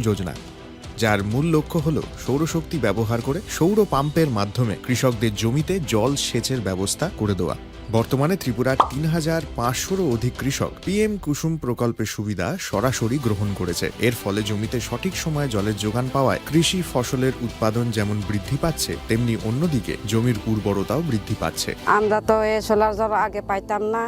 যোজনা, যার মূল লক্ষ্য হল সৌরশক্তি ব্যবহার করে সৌর পাম্পের মাধ্যমে কৃষকদের জমিতে জল সেচের ব্যবস্থা করে দেওয়া। বর্তমানে ত্রিপুরার ৩,৫০০-রও অধিক কৃষক পিএম কুসুম প্রকল্পের সুবিধা সরাসরি গ্রহণ করেছে। এর ফলে জমিতে সঠিক সময়ে জলের যোগান পাওয়ায় কৃষি ফসলের উৎপাদন যেমন বৃদ্ধি পাচ্ছে, তেমনি অন্যদিকে জমির উর্বরতাও বৃদ্ধি পাচ্ছে। আমরা তো এই সোলার জল আগে পাইতাম না,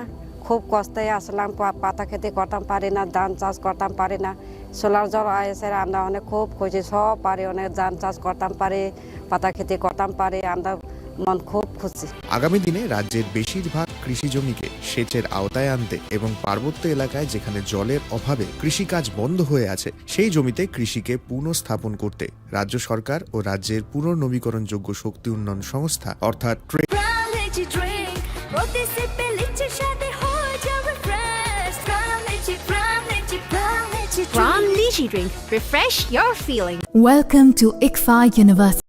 খুব কষ্টে আসলাম, পাতা খেতে করতাম পারি না, ধান চাষ করতাম পারি না। সোলার জল এসে আমরা অনেক খুব খুশি, সব পারি, অনেক ধান চাষ করতাম পারি, পাতা খেতে করতাম পারি, আমরা মন খুব খুশি। আগামী দিনে রাজ্যের বেশিরভাগ কৃষি জমিকে সেচের আওতায় আনতে এবং পার্বত্য এলাকায় যেখানে জলের অভাবে কৃষিকাজ বন্ধ হয়ে আছে, সেই জমিতে কৃষিকে পুনঃস্থাপন করতে রাজ্য সরকার ও রাজ্যের পুনর্নবীকরণযোগ্য শক্তি উন্নয়ন সংস্থা অর্থাৎ Crown Lychee Drink. Refresh your feeling. Welcome to ICFA University.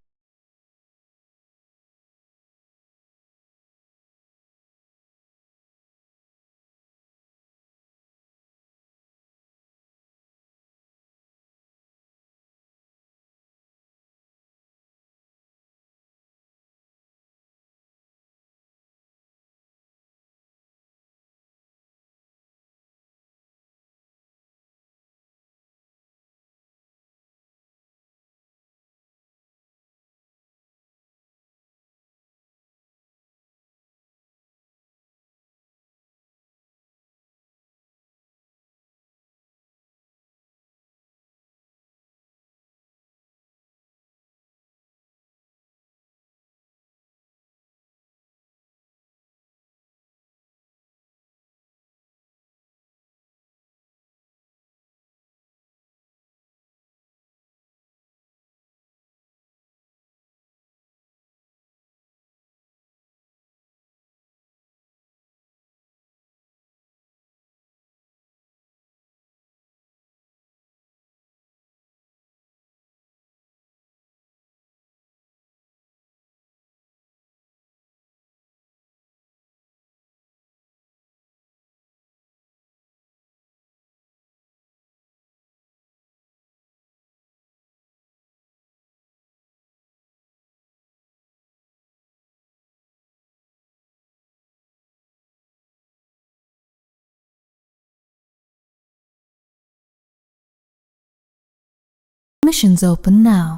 Admissions open now.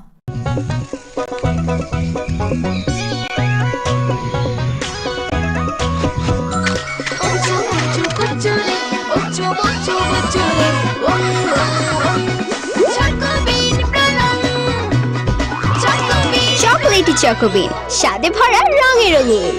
Chocolatey চকোবিন, স্বাদে ভরা রঙে রঙিন।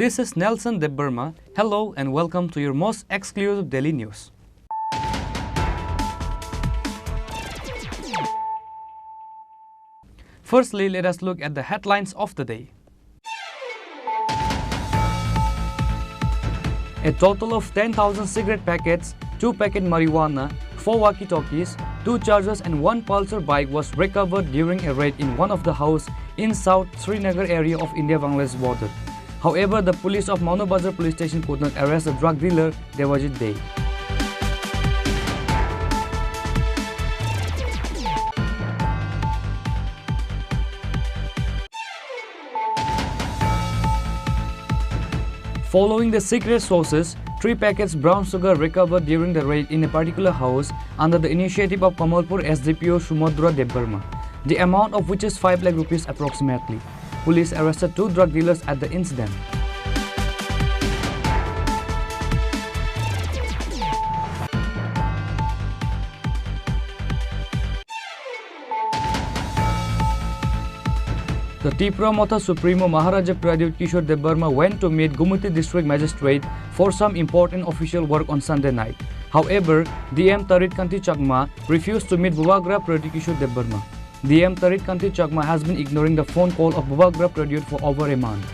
This is Nelson Debbarma. Hello and welcome to your most exclusive daily news. Firstly, let us look at the headlines of the day. A total of 10,000 cigarette packets, 2 packet marijuana, 4 walkie-talkies, 2 chargers and 1 Pulsar bike was recovered during a raid in one of the houses in South Srinagar area of India-Bangladesh border. However, the police of Maunabazar police station could not arrest the drug dealer Devajit Dey. Following the secret sources, 3 packets brown sugar recovered during the raid in a particular house under the initiative of Kamalpur SDPO Sumodra Debbarma, the amount of which is 5 lakh rupees approximately. Police arrested 2 drug dealers at the incident. The Tripura Matha Supremo Maharaja Pradyut Kishore Debbarma went to meet Gumati District Magistrate for some important official work on Sunday night. However, DM Tarit Kanti Chakma refused to meet Bubagra Pradyut Kishore Debbarma. DM Tarit Kanti Chakma has been ignoring the phone call of Bubagra Pradyut for over a month.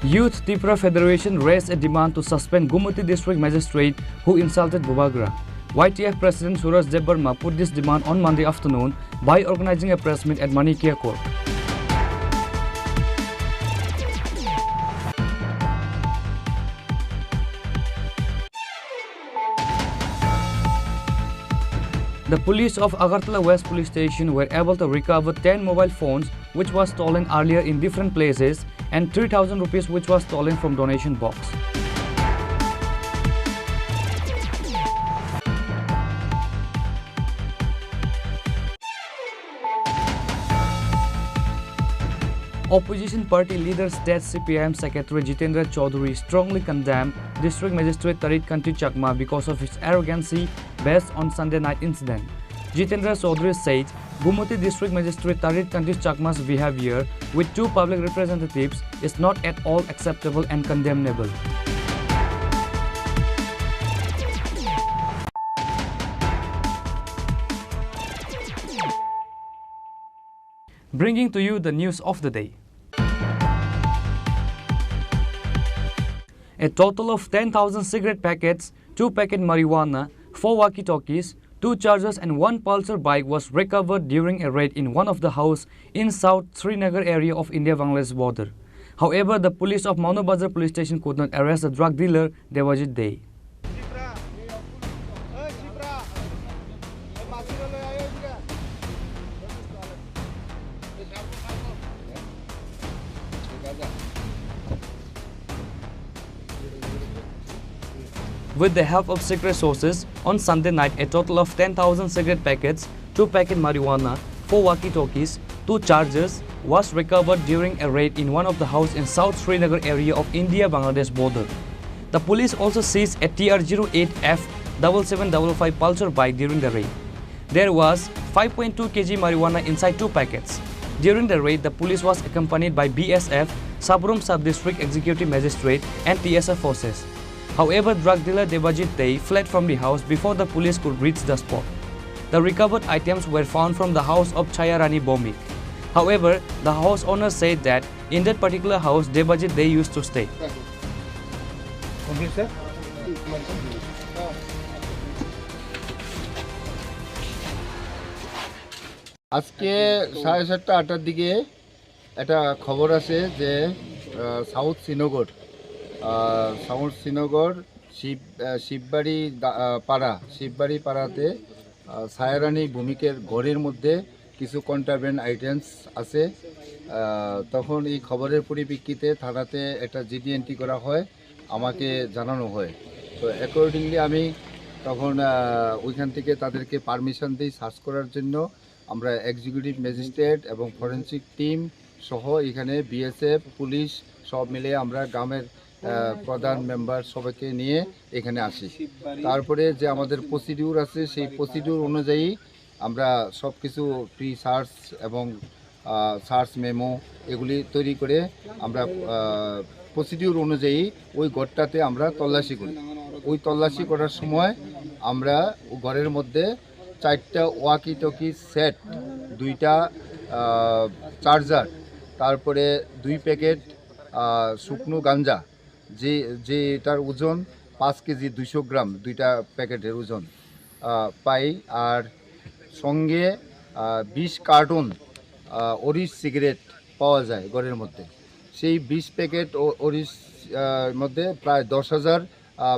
Youth Tripura Federation raised a demand to suspend Gumati District Magistrate who insulted Bubagra. YTF President Suraj Debbarma put this demand on Monday afternoon by organizing a press meet at Manikia Court. The police of Agartala West Police Station were able to recover 10 mobile phones which was stolen earlier in different places and 3,000 rupees which was stolen from donation box. Opposition party leader State CPIM Secretary Jitendra Chaudhary strongly condemned District Magistrate Tarit Kanti Chakma because of his arrogancy based on Sunday night incident. Jitendra Chaudhary said Gumati District Magistrate Tarit Kanti Chakma's behavior with two public representatives is not at all acceptable and condemnable. Bringing to you the news of the day. A total of 10,000 cigarette packets, 2 packet marijuana, 4 walkie-talkies, 2 chargers and 1 Pulsar bike was recovered during a raid in one of the houses in South Srinagar area of India-Bangladesh border. However, the police of Maunabazar police station could not arrest the drug dealer Devajit Dey. With the help of secret sources, on Sunday night, a total of 10,000 cigarette packets, 2 packet marijuana, 4 walkie-talkies, 2 chargers was recovered during a raid in one of the houses in South Srinagar area of India-Bangladesh border. The police also seized a TR08F7755 Pulsar bike during the raid. There was 5.2 kg marijuana inside 2 packets. During the raid, the police was accompanied by BSF, Sabrum Sub-District Executive Magistrate and TSF forces. However, drug dealer Devajit Dey fled from the house before the police could reach the spot. The recovered items were found from the house of Chayarani Bomik. However, the house owner said that in that particular house, Devajit Dey used to stay. আজকে 7:30-8টার দিকে একটা খবর আছে যে south Srinagar Shibbari পাড়াতে ছায়ারানী ভূমিকের ঘরের মধ্যে কিছু কন্ট্রাব্যান্ড আইটেমস আছে। তখন এই খবরের পরিপ্রেক্ষিতে থানাতে একটা জিডি এন্ট্রি করা হয়, আমাকে জানানো হয়। তো অ্যাকর্ডিংলি আমি তখন ওইখান থেকে তাদেরকে পারমিশন দিই সার্চ করার জন্য। আমরা এক্সিকিউটিভ ম্যাজিস্ট্রেট এবং ফরেনসিক টিম সহ এখানে বিএসএফ পুলিশ সব মিলে আমরা গ্রামের প্রধান মেম্বার সবাইকে নিয়ে এখানে আসি। তারপরে যে আমাদের প্রসিডিউর আছে সেই প্রসিডিউর অনুযায়ী আমরা সব কিছু প্রি সার্চ এবং সার্চ মেমো এগুলি তৈরি করে আমরা প্রসিডিউর অনুযায়ী ওই ঘরটাতে আমরা তল্লাশি করি। ওই তল্লাশি করার সময় আমরা ঘরের মধ্যে 4টা ওয়াকি টকি সেট, 2টা চার্জার, তারপরে 2 প্যাকেট শুকনো গাঞ্জা যেটার ওজন 5 কেজি 200 গ্রাম, 2টা প্যাকেটের ওজন পাই। আর সঙ্গে 20 কার্টন অরিশ সিগারেট পাওয়া যায় ঘরের মধ্যে। সেই 20 প্যাকেট অরিশ মধ্যে প্রায় 10,000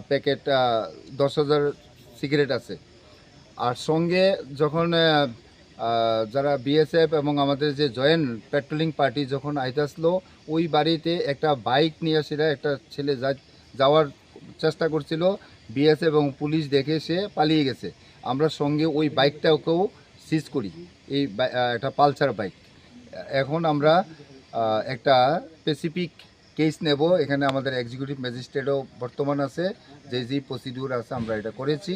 প্যাকেট 10,000 সিগারেট আছে। আর সঙ্গে যখন যারা বিএসএফ এবং আমাদের যে জয়েন্ট পেট্রোলিং পার্টি যখন আইতে আসলো, ওই বাড়িতে একটা বাইক নিয়ে আসিরা একটা ছেলে যাওয়ার চেষ্টা করছিল, বিএসএফ এবং পুলিশ দেখে সে পালিয়ে গেছে। আমরা সঙ্গে ওই বাইকটাকেও সিজ করি, একটা পালসার বাইক। এখন আমরা একটা স্পেসিফিক কেস নেব। এখানে আমাদের এক্সিকিউটিভ ম্যাজিস্ট্রেটও বর্তমান আছে, যে প্রসিডিউর আছে আমরা এটা করেছি,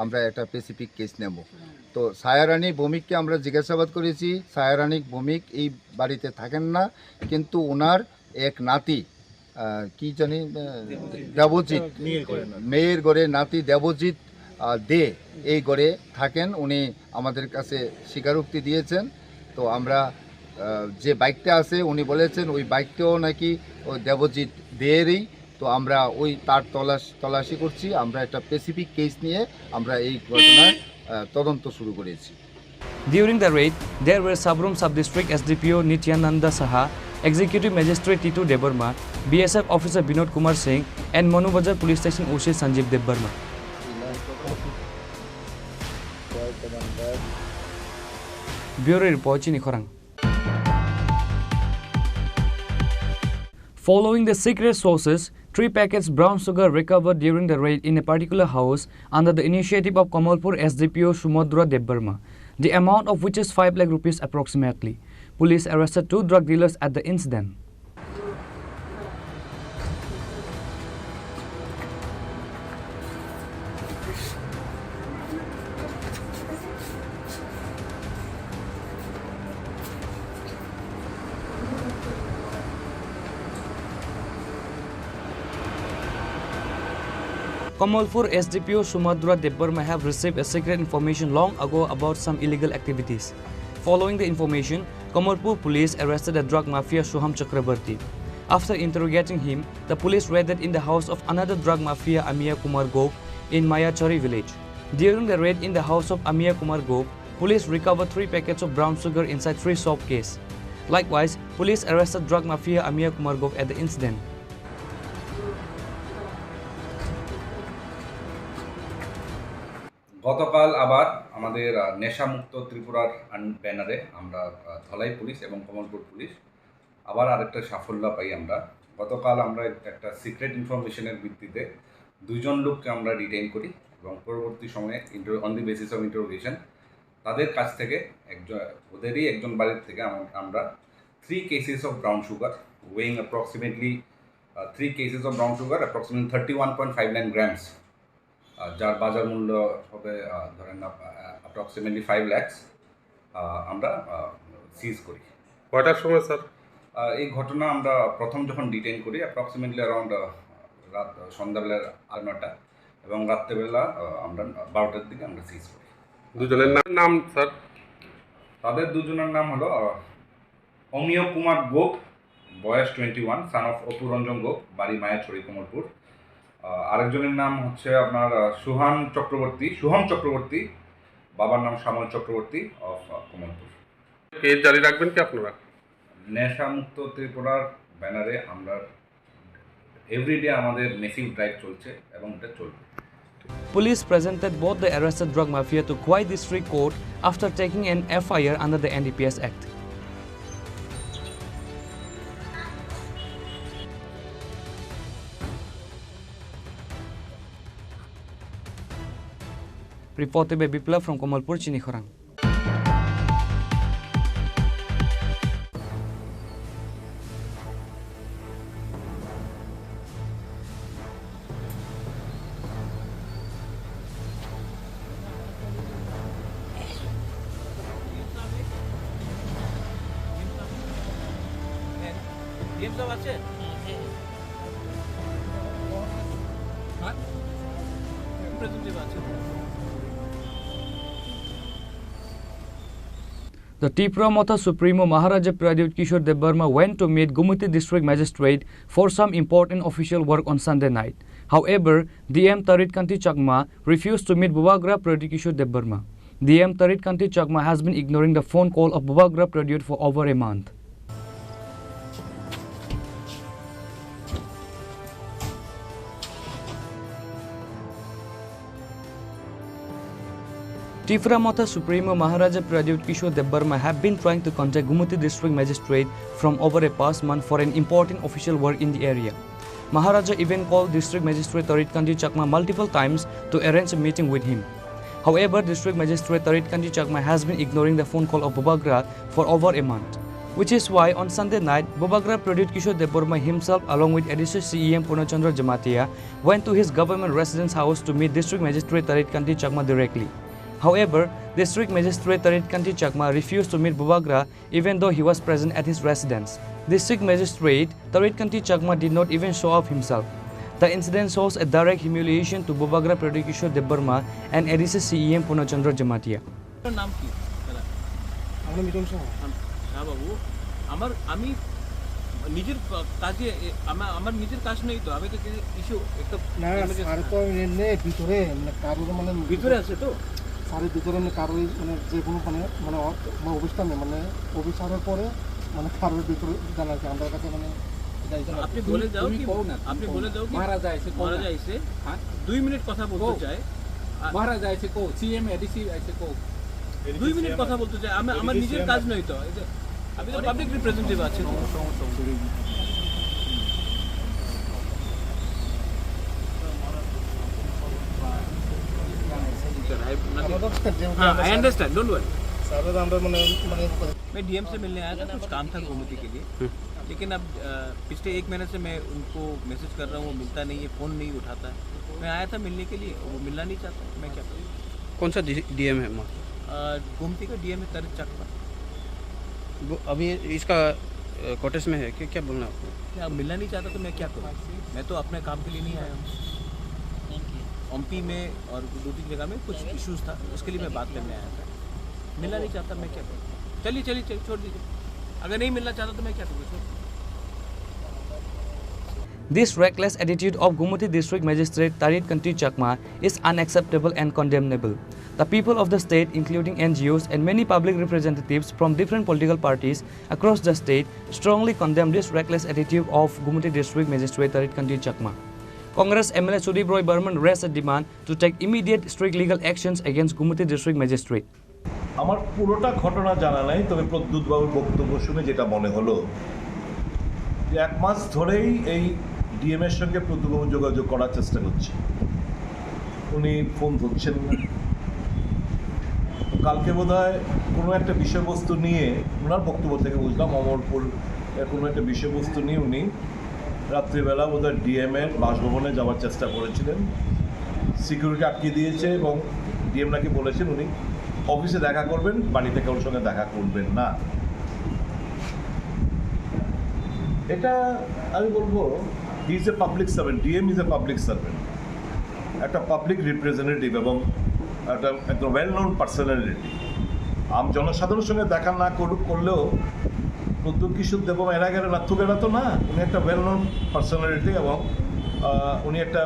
আমরা একটা স্পেসিফিক কেস নেব। তো সায়ারানী ভৌমিককে আমরা জিজ্ঞাসাবাদ করেছি। সায়ারানী ভৌমিক এই বাড়িতে থাকেন না, কিন্তু ওনার এক নাতি কি জানি দেবজিৎ, মেয়ের ঘরে নাতি দেবজিৎ দে এই ঘরে থাকেন। উনি আমাদের কাছে স্বীকারোক্তি দিয়েছেন। তো আমরা যে বাইকটা আছে উনি বলেছেন ওই বাইকটাও নাকি ওই দেবজিৎ দেয়েরই। তো আমরা ওই তার তল্লাশি করছি। আমরা একটা স্পেসিফিক কেস নিয়ে আমরা এই ঘটনার তদন্ত শুরু করেছি। During the raid, there were Sabrum Sub-District SDPO Nityananda Saha, Executive Magistrate Titu Debarma, BSF Officer Binod Kumar Singh, and Manubazar Police Station OC Sanjeev Debarma. Bureau Report, Chini Khorang. Following the secret sources, 3 packets brown sugar recovered during the raid in a particular house under the initiative of Kamalpur SDPO Shumodra Debarma, the amount of which is 5 lakh rupees approximately. Police arrested 2 drug dealers at the incident. Kamalpur SDPO Shumodra Debarma have received a secret information long ago about some illegal activities. Following the information, Kamalpur police arrested a drug mafia Soham Chakrabarti. After interrogating him, the police raided in the house of another drug mafia Amiya Kumar Gop in Mayachari village. During the raid in the house of Amiya Kumar Gop, police recovered 3 packets of brown sugar inside 3 soap case. Likewise, police arrested drug mafia Amiya Kumar Gop at the incident. গতকাল আবার আমাদের নেশামুক্ত ত্রিপুরার ব্যানারে আমরা Dhalai police এবং Kamalpur police আবার আরেকটা সাফল্য পাই আমরা। গতকাল আমরা একটা সিক্রেট ইনফরমেশনের ভিত্তিতে 2 জন লোককে আমরা ডিটেইন করি এবং পরবর্তী সময়ে on the basis of interrogation তাদের কাছ থেকে ওদেরই একজন বাড়ির থেকে আমরা 3 cases of brown sugar weighing approximately 3 cases of brown sugar approximately 31.59 grams, যার বাজার মূল্য হবে ধরেন অ্যাপ্রক্সিমেটলি 5 lakhs আমরা সিজ করি। কয়টার সময় স্যার এই ঘটনা আমরা প্রথম যখন ডিটেইন করি অ্যাপ্রক্সিমেটলি অ্যারাউন্ড রাত সন্ধ্যাবেলা 9টা এবং রাত্রেবেলা আমরা 12টার দিকে আমরা সিজ করি। দুজনের নাম স্যার? তাদের দুজনের নাম হলো অমিয় কুমার গোপ, বয়স 21, সান অফ অপুরঞ্জন গোপ, বাড়ি মায়াছড়ি কমলপুর। আরেকজনের নাম হচ্ছে আপনার সোহম চক্রবর্তী, বাবার নাম শ্যামল চক্রবর্তী অফ কমলপুর। কেস জারি রাখবেন কি আপনারা? নেশামুক্ত ত্রিপুরার ব্যানারে আমরা এভরিডে আমাদের মেসিভ ড্রাইভ চলছে এবং এটা চলবে। Police presented both the arrested drug mafia to Khwai District Court after taking an FIR under the NDPS Act. Reported by Biplav from Kamalpur, Chini Khorang. The Tripura Motha Supremo Maharaja Pradyut Kishore Debarma went to meet Gumiti District Magistrate for some important official work on Sunday night. However, DM Tarit Kanti Chakma refused to meet Bubagra Pradyut Kishore Debarma. DM Tarit Kanti Chakma has been ignoring the phone call of Bubagra Pradyut for over a month. Tripura Motha Supremo Maharaja Pradyut Kishore Debarma have been trying to contact Gumiti District Magistrate from over a past month for an important official work in the area. Maharaja even called District Magistrate Tarit Kanti Chakma multiple times to arrange a meeting with him. However, District Magistrate Tarit Kanti Chakma has been ignoring the phone call of Bubagra for over a month. which is why on Sunday night, Bobagra Pradit Kishore Deborma himself along with additional CEM Purnachandra Jamatia went to his government residence house to meet District Magistrate Tarit Kanti Chakma directly. However, District Magistrate Tarit Kanti Chakma refused to meet Bobagra even though he was present at his residence. District Magistrate Tarit Kanti Chakma did not even show up himself. The incident shows a direct humiliation to Bobagra Pradit Kishore Deborma and additional CEM Purnachandra Jamatia. নাম কি দাদা? আমরা মিটন শাহ। হ্যাঁ বাবু, আমি নিজের কাজে আমার নিজের কাজ নেই তো, আমি তো কিছু একটা না স্যার তো এমনি ভিতরে মানে কারোর মানে ভিতরে আছে তো স্যারের ভিতরে মানে কারোর মানে যে কোনো মানে অবস্থানে মানে অফিসারের পরে মানে কারোর ভিতরে জানা যায় আমাদের কাছে মানে আপনি বলে দাও কি আপনি বলে দাও কি মারা যাইছে 2 মিনিট কথা বলতে চাই মারা যাইছে কো সিএম এডিসি আইছে কো 2 মিনিট কথা বলতে চাই আমার নিজের কাজ নয় তো আমি তো পাবলিক রিপ্রেজেন্টেটিভ আছি I understand, don't worry. मैं डीएम से मिलने आया था, कुछ काम था गोमती के लिए, लेकिन अब पिछले 1 महीने से मैं उनको मैसेज कर रहा हूँ, वो मिलता नहीं है, फ़ोन नहीं उठाता है। मैं आया था मिलने के लिए, वो मिलना नहीं चाहता, मैं क्या करूँ? कौन सा डीएम है गोमती का डीएम है तारिक चकमा। अभी इसका कोटेस में है क्या बोलना आपको? क्या मिलना नहीं चाहता तो मैं क्या करूँ? मैं तो अपने काम के लिए नहीं आया हूँ। एमपी में और 2-3 जगह में कुछ इश्यूज था, उसके लिए मैं बात करने आया था। मिलना नहीं चाहता मैं क्या करूँ? चलिए छोड़ दीजिए, अगर नहीं मिलना चाहता तो मैं क्या करूँ? This reckless attitude of Gumati District Magistrate Tarit Kanti Chakma is unacceptable and condemnable. The people of the state, including NGOs and many public representatives from different political parties across the state, strongly condemn this reckless attitude of Gumati District Magistrate Tarit Kanti Chakma. Congress MLA Sudip Roy Burman raised a demand to take immediate strict legal actions against Gumati District Magistrate. আমার পুরোটা ঘটনা জানা নাই, তবে প্রদ্যুৎবাবুর বক্তব্য শুনে যেটা মনে হলো যে 1 মাস ধরেই এই ডিএমের সঙ্গে প্রদ্যুৎবাবু যোগাযোগ করার চেষ্টা করছে, উনি ফোন ধরছেন না। কালকে বোধহয় কোনো একটা বিষয়বস্তু নিয়ে, ওনার বক্তব্য থেকে বুঝলাম অমরপুর কোনো একটা বিষয়বস্তু নিয়ে উনি রাত্রিবেলা বোধহয় ডিএমের বাসভবনে যাওয়ার চেষ্টা করেছিলেন, সিকিউরিটি আটকে দিয়েছে এবং ডিএম নাকি বলেছেন উনি অফিসে দেখা করবেন, বাড়িতে কারোর সঙ্গে দেখা করবেন না। এটা আমি বলবো he is a public servant, DM is a public servant, একটা পাবলিক রিপ্রেজেন্টেটিভ এবং একটা ওয়েল নোন পার্সোনালিটি। জনসাধারণের সঙ্গে দেখা না করলেও প্রদ্যুৎ কিশোর দেবম এরা গেলে নাথুকেরা তো না, উনি একটা ওয়েল নোন পার্সোনালিটি এবং উনি একটা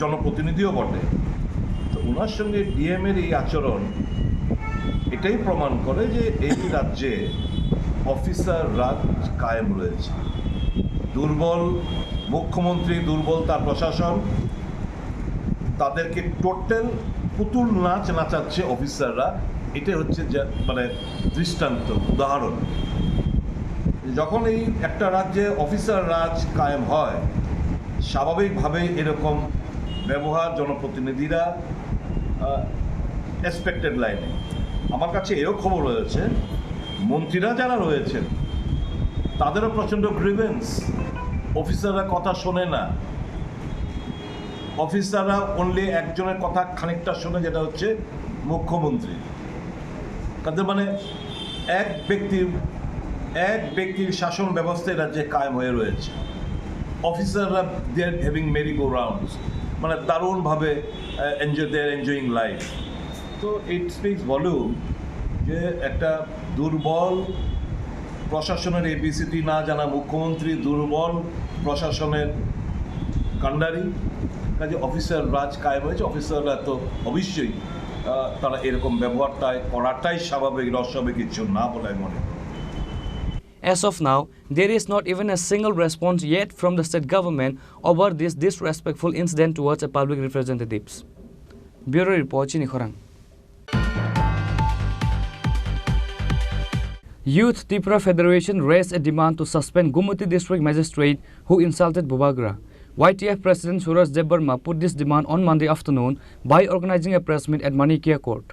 জনপ্রতিনিধিও বটে। তো ওনার সঙ্গে ডিএমের এই আচরণ এটাই প্রমাণ করে যে এই রাজ্যে অফিসার রাজ কায়েম রয়েছে। দুর্বল মুখ্যমন্ত্রী, দুর্বল তার প্রশাসন, তাদেরকে টোটাল পুতুল নাচ নাচাচ্ছে অফিসাররা। এটাই হচ্ছে মানে দৃষ্টান্ত, উদাহরণ। যখন এই একটা রাজ্যে অফিসার রাজ কায়েম হয়, স্বাভাবিকভাবেই এরকম ব্যবহার জনপ্রতিনিধিরা এক্সপেক্টেড লাইনে। আমার কাছে এও খবর রয়েছে মন্ত্রীরা যারা রয়েছেন তাদেরও প্রচণ্ড গ্রিভেন্স, অফিসাররা কথা শোনে না। অফিসাররা অনলি একজনের কথা খানিকটা শোনে, যেটা হচ্ছে মুখ্যমন্ত্রী। তাদের মানে এক ব্যক্তির শাসন ব্যবস্থায় রাজ্যে কায়েম হয়ে রয়েছে। অফিসাররা they are having merry go rounds, মানে দারুণভাবে এনজয়িং লাইফ। তো ইট স্পিক্স ভলিউম যে একটা দুর্বল প্রশাসনের এবিসিটি না জানা মুখ্যমন্ত্রী, দুর্বল প্রশাসনের কাণ্ডারি, কাজে অফিসার রাজ কায়েম হয়েছে। অফিসাররা তো অবশ্যই তারা এরকম ব্যবহারটাই করাটাই স্বাভাবিক, অস্বাভাবিক কিছু না বলে মনে হয়। As of now, there is not even a single response yet from the state government over this disrespectful incident towards a public representatives. Bureau Report, Chini Khorang. Youth Tripura Federation raised a demand to suspend Gumati District Magistrate who insulted Bobagra. YTF President Suraj Deborma put this demand on Monday afternoon by organizing a press meet at Manikia Court.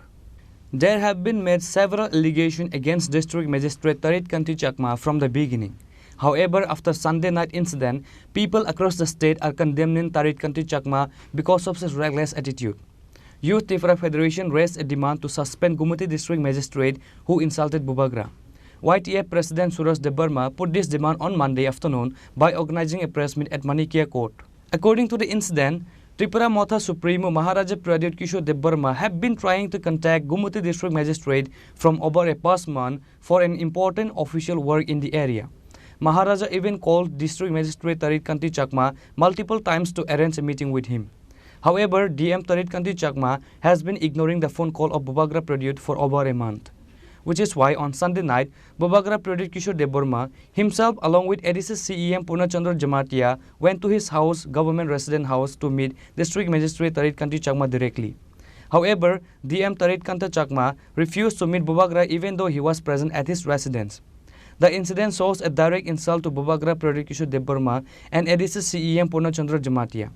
There have been made several allegations against District Magistrate Tarit Kanti Chakma from the beginning. However, after Sunday night incident, people across the state are condemning Tarit Kanti Chakma because of his reckless attitude. Youth Tripura Federation raised a demand to suspend Gumuti District Magistrate who insulted Bubagra. YTF President Suraj Debarma put this demand on Monday afternoon by organizing a press meet at Manikia Court. According to the incident, Tripura Motha Supremo Maharaja Pradyut Kishore Debarma have been trying to contact Gumuti District Magistrate from over a past month for an important official work in the area. Maharaja even called District Magistrate Tarit Kanti Chakma multiple times to arrange a meeting with him. However, DM Tarit Kanti Chakma has been ignoring the phone call of Bubagra Pradyut for over a month, which is why on Sunday night, Bubagra Pradyut Kishore Debarma himself along with ADC CEM Purnachandra Jamatia went to his house, government resident house, to meet District Magistrate Tarit Kanti Chakma directly. However, DM Tarit Kanti Chakma refused to meet Bubagra even though he was present at his residence. The incident shows a direct insult to Bubagra Pradyut Kishore Debarma and ADC CEM Purnachandra Jamatia,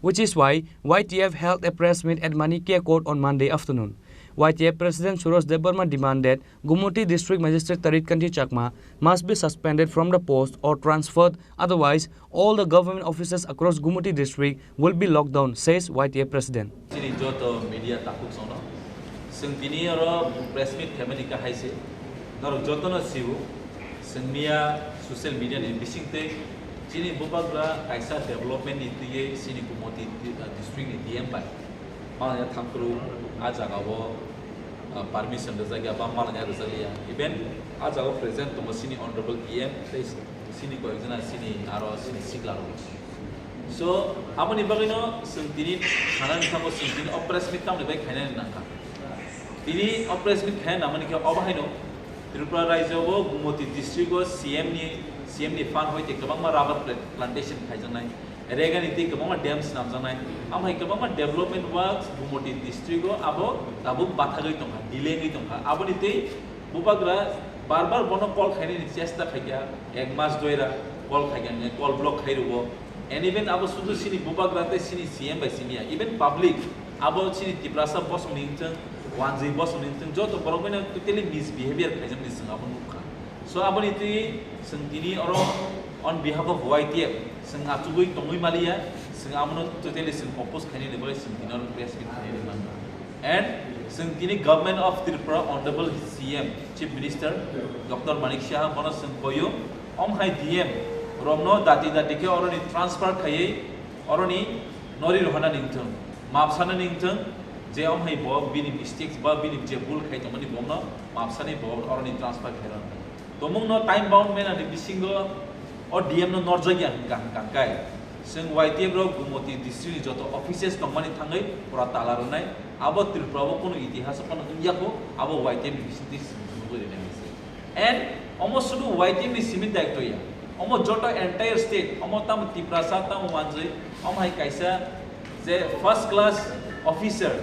which is why YTF held a press meet at Manikia Court on Monday afternoon. YTF President Suraj Debarma demanded Gumuti District Magistrate Tarit Kanti Chakma must be suspended from the post or transferred, otherwise all the government offices across Gumuti district will be locked down, says YTF President. Social media Chini Bubagra kaisa development itu sini Gumuti district ni DM by malanya thamkru ajagawo permission da jaga ba malanya resaliya even ajagawo present to sini honorable EM sini ko exana sini aro sini sigla so amoni bagino sintini hanan thambo sintini oppress mit tam lebai khaina naka tini oppress mit khaina amani ke obahaino Tripura Raijawo Gumuti district go CM ni fan hoite kabang ma rubber plantation khaijanai rega niti kabang ma dams namjanai amhai kabang ma development works Gumuti district go abo bathagai tongha delay ngai tongha abo niti Bubagra bar bono call khaini ni chesta khaiya ek mas doira call khaiya call block khairubo and even abo sudu sini Bubagra te sini CM by simia even public abo sini Tiprasa boss ningchang wanzi boss ningchang joto borogena totally misbehavior khaijan ni sanga abo nukha so abo niti sentini oro on behalf of YTF sanga tugui tongui malia sanga amo totally sing oppose khani le boy sentini oro press kit khani man and sentini government of Tripura honorable CM Chief Minister Dr. Manik Shah bono sangkoyo hai DM romno dati ke oro ni transfer khayei oro ni nori rohana ningthang mapsana ningthang je hai bo bini mistakes ba bini je bul khai tomani bomno mapsani bo oro ni transfer khairan tomung no time bound mena ni bisingo or DM no norjagya kan kai sing YTF ro Gumuti district joto offices tongmani thangai pura tala ronai abo Tripura kono itihas kono dunya ko abo YTF district and almost sudu YTF ni simit daikto ya almost joto entire state almost tam Tripura sa tam wanjai hai kaisa je first class officer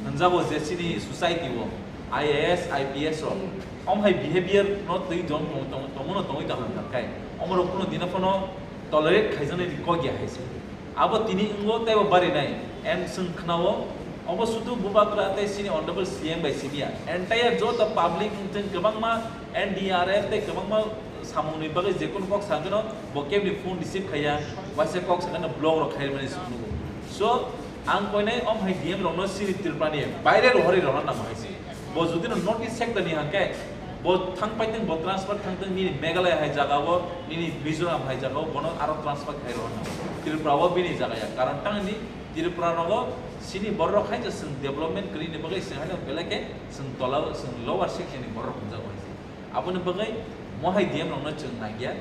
anjabo je sini society wo IAS IPS ro hai behavior not tei don tomono tongoi da han kai amro kono dinafono tolerate khaijane ko gya haise abo tini ngo tai bari nai and sung khnawo abo sudu Bubagra tai sini honorable CM by Sinia entire jo the public thing kabang ma NDRF tai kabang ma samuni bagai jekun kok sangno bokem ni phone receive khaya wase kok sangna blog ro khai mani sunu so ang koine hai DM ro no sini Tripura baire ro hori ro na haise bo judino notice sector ni hankai bo thang paiteng bo transfer thangteng ni Meghalaya hai jaga bo ni Mizoram hai jaga bono aro transfer khai ro na Tripura bo bini jaga ya karon tang ni Tripura ro sini borro khai je sing development kri ni bagai sing halo belake sing tola sing lower section ni borro punja ko apun bagai mo hai DM ro na chung na gya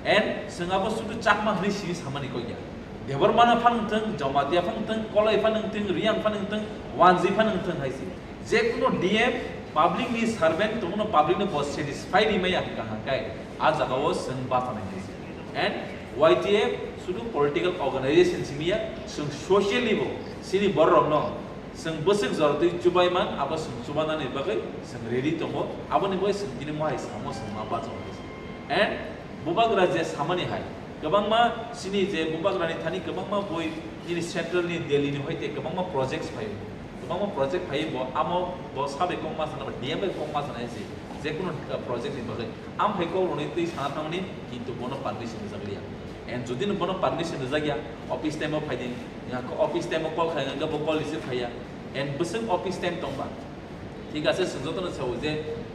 and sing abo sudu chakma hri si samani ko gya Debarmana phangteng Jamatia phangteng kolai phangteng riang phangteng wanzi phangteng hai si je kuno DM public ni servant tomono public no post satisfied ni maya kaha kai a jaga wo sing ba phana and YTF sudu political organization simia sing socially bo sini borrom no sing bosik zorti chubai man aba sing chubana ni bagai sing ready tomo aba ni boy sing dini mai samo sing ma ba and Bubagra je samani hai kabang ma sini je Bubagra ni thani kabang ma boy ni central ni Delhi ni hoite kabang ma projects phai गोबां project फायो आमो साबे कम मास ना DM कम मास ना एसे जे कोनो project नि बागै आम phyco रनि तै साना थांनि किन्तु बनो पारमिशन जागलिया एन्ड जुदि न बनो पारमिशन जागिया ऑफिस टाइम फाइदि या ऑफिस टाइम कॉल खायगा बो कॉल रिसीव फाया एन्ड बसं ऑफिस टाइम तंबा ठीक আছে संजोतन साव जे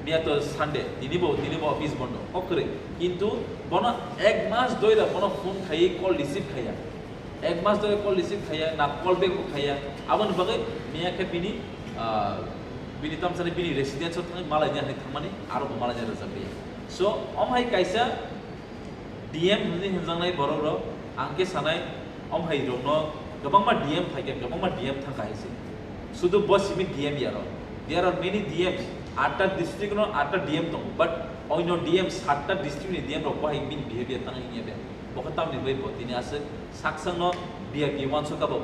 मिया तो सानडे दिनिबो ऑफिस बंद ओकरे किन्तु बनो एक मास दोइरा बनो फोन खाई कॉल रिसीव खाया एक मास दोइरा कॉल रिसीव खाया ना कॉल बैक खाया आबन बागै मिया के बिनि तामसाने बिनि रेसिडेन्स थाङै मालाय जाने थांमाने आरो मालाय जाने जाबैया सो अमहाय कायसा डीएम नि हिनजांनाय बर'र आंके सानाय अमहाय रनो गोबांमा डीएम फायगोन गोबांमा डीएम थांगायसे सुदु बस सिमि डीएम यारो देयर आर मेनी डीएम्स 8टा डिस्ट्रिक्ट नो 8टा डीएम दं बट ओइनो डीएम 7टा डिस्ट्रिक्ट नि डीएम रो बाहाय बिन बिहेवियर थाङै बे बखताम नि बै बतिनि आसे साकसंनो बीआईपी वानसो काबो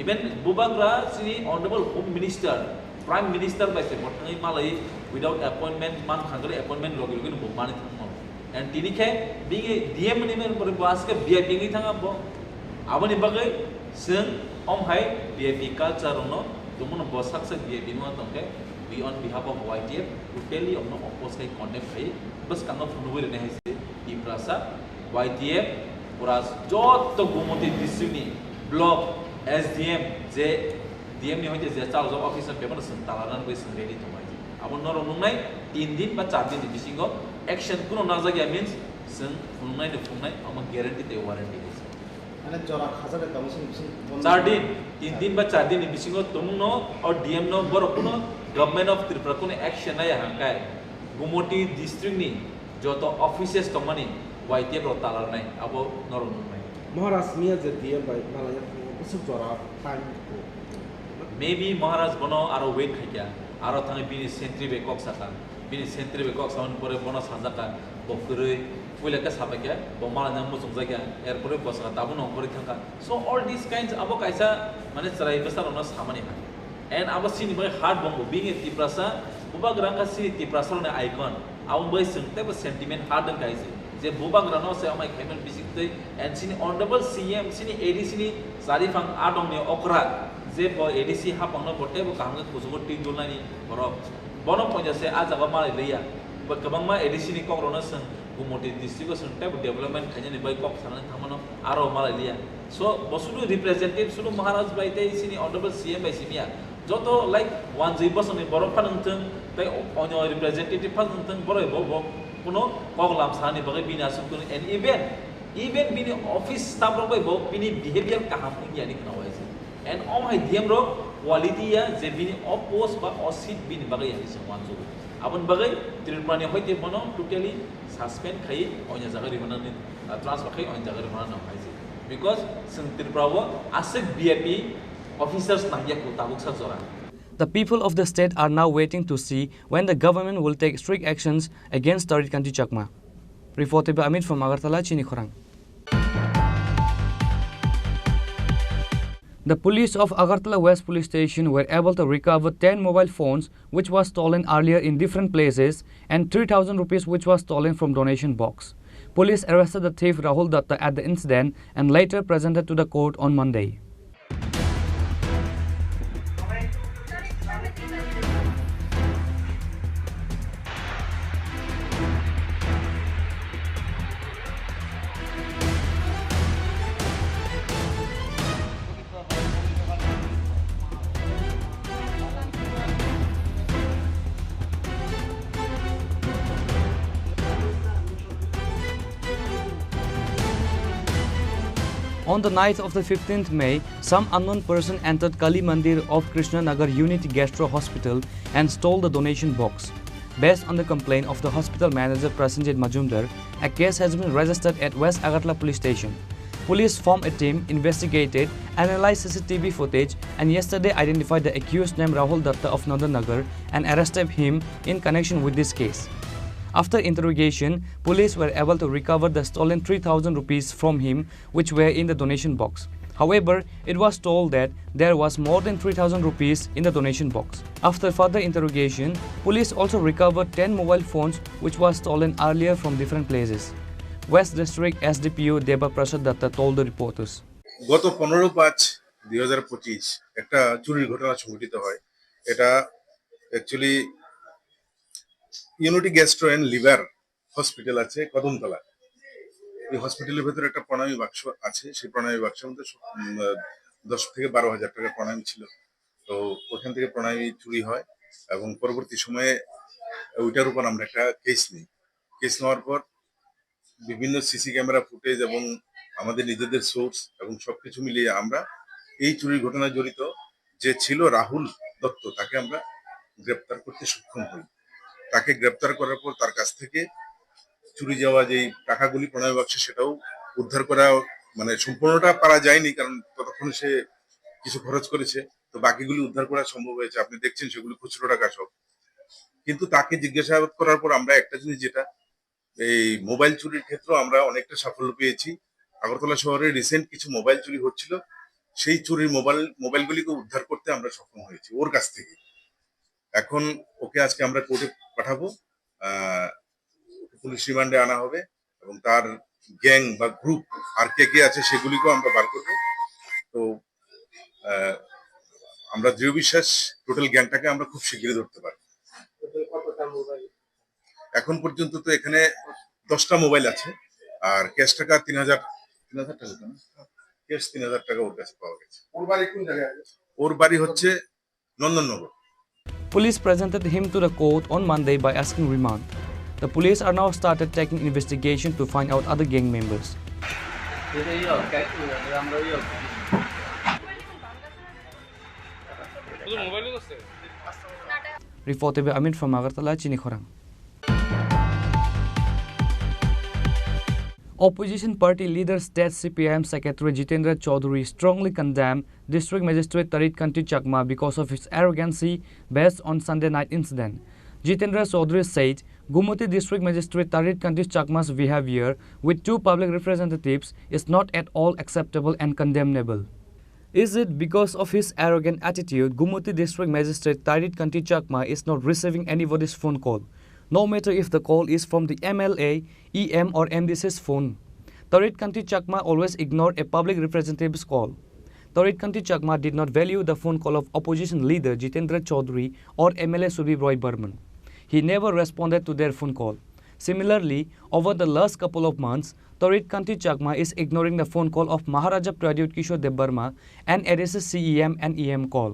इवन बुबाग्रा सिनि honourable home minister prime minister बायसे बथाङै मालाय विदाउट अपॉइंटमेंट मान खांगरे अपॉइंटमेंट लगे लगे बो माने थाङो एंड तिनिखे बिगे डीएम नि मेन पर बासके बीआईपी नि थाङा बो आबनि बागै जों अमहाय बीआईपी कल्चर नो तुमनो बसाकसे बीआईपी नो तंगे we on behalf of YTF to tell you नो अपोज kai कॉन्टेक्ट खाई बस कांगो फुनुबो ने हाइसे इप्रासा वाईटीएफ पुरा जत गुमति डिस्ट्रिक्ट नि ब्लॉक एसडीएम जे डीएम नि होइते जे चार्ज ऑफ ऑफिसर पेपर सन तालानान बै सन रेडी तो माइ आबो नरो नुनाय 3 दिन बा 4 दिन बिसिंगो एक्शन कुनो नाजागिया मीन्स जों फुंनाय दे फुंनाय आम ग्यारेंटी ते वारंटी दे माने जरा खाजारे कमिसन 4 दिन 3 दिन बा 4 दिन बिसिंगो तुमनो और डीएम नो बरो कुनो गवर्नमेंट ऑफ त्रिपुरा कुनो एक्शन आया हंकाय गुमोटी डिस्ट्रिक्ट नि जो तो ऑफिसेस तो मनी वाईटीएफ रो तालानाय आबो नरो नुनाय महाराज मिया जे डीएम बाय मालाय उसु जरा टाइम को Maybe Maharaj bono aro wait khaya aro thangi bini sentry be kok saka bini sentry be kok saun pore bono sanjaka bokurui puila ka sabakya bo mala nam mo sungjaga er pore bosaka tabu no pore thanga so all these kinds abo kaisa mane sarai besar ono samani ha and abo sini bai hard bombo being a tiprasa buba granga sini tiprasa ne icon abo bai sungte bo sentiment hard dan kaise je buba grano se amai khaimen bisikte and sini honorable cm sini adc ni sarifang adong ne okra जे ब ADC हा पंगनो बटे ब Kong कुसुगो टिक दुलनानि बरो बनो पन्जासे आ जाबा माले लैया ब गोबांमा ADC नि कग्रनो सं गुमोटी डिस्ट्रिक्ट सं टाइप डेभलपमेन्ट खायनि बै कक साननि थामनो आरो माले लैया सो बसुदु रिप्रेजेंटेटिव सुदु महाराज बायते सिनि ऑनरेबल सीएम बाय सिमिया जतो लाइक 1 जी बसनि बरो फानंथों बै अन्य रिप्रेजेंटेटिव फानंथों बरो बो कुनो कगलाम सानि बगै बिनासुन कुनो एन इवेन बिनि ऑफिस स्टाफ रो बै बो बिनि बिहेवियर काहाम यानि कनावायसे and all my DM ro quality ya je bini opos ba osit bini bagai ya se wanzo abon bagai Tripura ni hoite bono totally suspend khai onya jaga ri banan transfer khai onya jaga ri banan haise because sing Tripura wo asik BIP officers na ya ko tabuk sa jora. The people of the state are now waiting to see when the government will take strict actions against Tarit Kanti Chakma. Reported by Amit from Agartala, Chini Khorang. The police of Agartala West Police Station were able to recover 10 mobile phones which was stolen earlier in different places and 3,000 rupees which was stolen from donation box. Police arrested the thief Rahul Datta at the incident and later presented to the court on Monday. On the night of the 15th May, some unknown person entered Kali Mandir of Krishna Nagar Unity Gastro Hospital and stole the donation box. Based on the complaint of the hospital manager Prasenjit Majumdar, a case has been registered at West Agartala Police Station. Police formed a team, investigated, analyzed CCTV footage and yesterday identified the accused named Rahul Datta of Nagar and arrested him in connection with this case. After interrogation, police were able to recover the stolen 3,000 rupees from him which were in the donation box. However, it was told that there was more than 3,000 rupees in the donation box. After further interrogation, police also recovered 10 mobile phones which was stolen earlier from different places. West District SDPO Deba Prasad Datta told the reporters. গত 15/5 2025 একটা চুরির ঘটনা সংঘটিত হয়। এটা actually unity gastro and liver hospital আছে কদমতলা। এই হসপিটালের ভেতরে একটা প্রণামী বাক্স আছে। সেই প্রণামী বাক্সের মধ্যে 10 থেকে 12,000 টাকা প্রণামী ছিল। তো ওখান থেকে প্রণামী চুরি হয় এবং পরবর্তী সময়ে ওইটার উপর আমরা একটা কেস নিই। কেস নেওয়ার পর বিভিন্ন সিসি ক্যামেরা ফুটেজ এবং আমাদের নিজেদের সোর্স এবং সবকিছু মিলিয়ে আমরা এই চুরির ঘটনায় জড়িত যে ছিল রাহুল দত্ত, তাকে আমরা গ্রেপ্তার করতে সক্ষম হই। তাকে গ্রেপ্তার করার পর তার কাছ থেকে চুরি যাওয়া যেই টাকাগুলি প্রণয় বাক্সে সেটাও উদ্ধার করা, মানে সম্পূর্ণটা পারা যায়নি কারণ ততক্ষণ সে কিছু খরচ করেছে, তো বাকিগুলি উদ্ধার করা সম্ভব হয়েছে। আপনি দেখছেন সেগুলি খুচরো টাকা সব। কিন্তু তাকে জিজ্ঞাসাবাদ করার পর আমরা একটা জিনিস, যেটা এই মোবাইল চুরির ক্ষেত্রে আমরা অনেকটা সাফল্য পেয়েছি। আগরতলা শহরে রিসেন্ট কিছু মোবাইল চুরি হচ্ছিল, সেই চুরির মোবাইলগুলিকে উদ্ধার করতে আমরা সক্ষম হয়েছি ওর কাছ থেকে। এখন ওকে আজকে আমরা কোর্টে পাঠাবো, পুলিশ রিমান্ডে আনা হবে এবং তার গ্যাং বা গ্রুপ আর কে কে আছে সেগুলিকেও আমরা বার করবো। তো আমরা দৃঢ় বিশ্বাস টোটাল গ্যাংটাকে আমরা খুব শীঘ্রই ধরতে পারবো। এখন পর্যন্ত তো এখানে 10টা মোবাইল আছে আর ক্যাশ টাকা 3,000 টাকা, ক্যাশ 3,000 টাকা ওর কাছে পাওয়া গেছে। ওর বাড়ি কোন জায়গায়? ওর বাড়ি হচ্ছে Nandannagar. Police presented him to the court on Monday by asking remand. The police are now started taking investigation to find out other gang members. Reported by Amin from Agartala, Chini Khorang. Opposition party leader State CPIM Secretary Jitendra Chaudhary strongly condemned District Magistrate Tarit Kanti Chakma because of his arrogancy based on Sunday night incident. Jitendra Chaudhary said Gumati District Magistrate Tarit Kanti Chakma's behavior with two public representatives is not at all acceptable and condemnable. Is it because of his arrogant attitude Gumati District Magistrate Tarit Kanti Chakma is not receiving anybody's phone call, no matter if the call is from the MLA, EM or MDC's phone? Tarit Kanti Chakma always ignored a public representative's call. Tarit Kanti Chakma did not value the phone call of opposition leader Jitendra Chaudhary or MLA Subib Roy Burman. He never responded to their phone call. Similarly, over the last couple of months, Tarit Kanti Chakma is ignoring the phone call of Maharaja Pradyut Kishore Debbarma and ADC's CEM and EM call.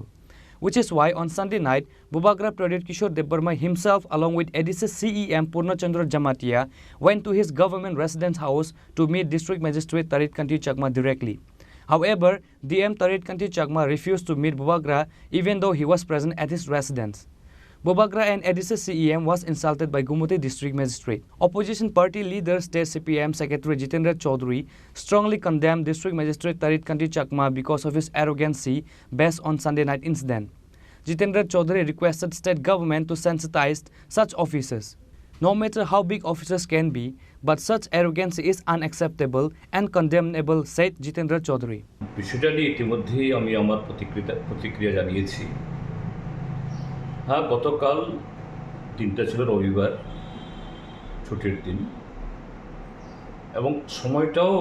Which is why on Sunday night, Bubagra Pradyut Kishore Debbarma himself along with ADC's CEM Purnachandra Jamatia went to his government residence house to meet District Magistrate Tarit Kanti Chakma directly. However, DM Tarit Kanti Chakma refused to meet Bubagra even though he was present at his residence. Bubagra and ADC's CEM was insulted by Gumati District Magistrate. Opposition party leader State CPIM Secretary Jitendra Chaudhary strongly condemned District Magistrate Tarit Kanti Chakma because of his arrogancy based on Sunday night incident. Jitendra Chaudhary requested state government to sensitize such officers. No matter how big officers can be, but such arrogance is unacceptable and condemnable, said Jitendra Chaudhary. বিষয়টা নিয়ে ইতিমধ্যেই আমি আমার প্রতিক্রিয়া জানিয়েছি। হ্যাঁ, গতকাল দিনটা ছিল রবিবার, ছুটির দিন, এবং সময়টাও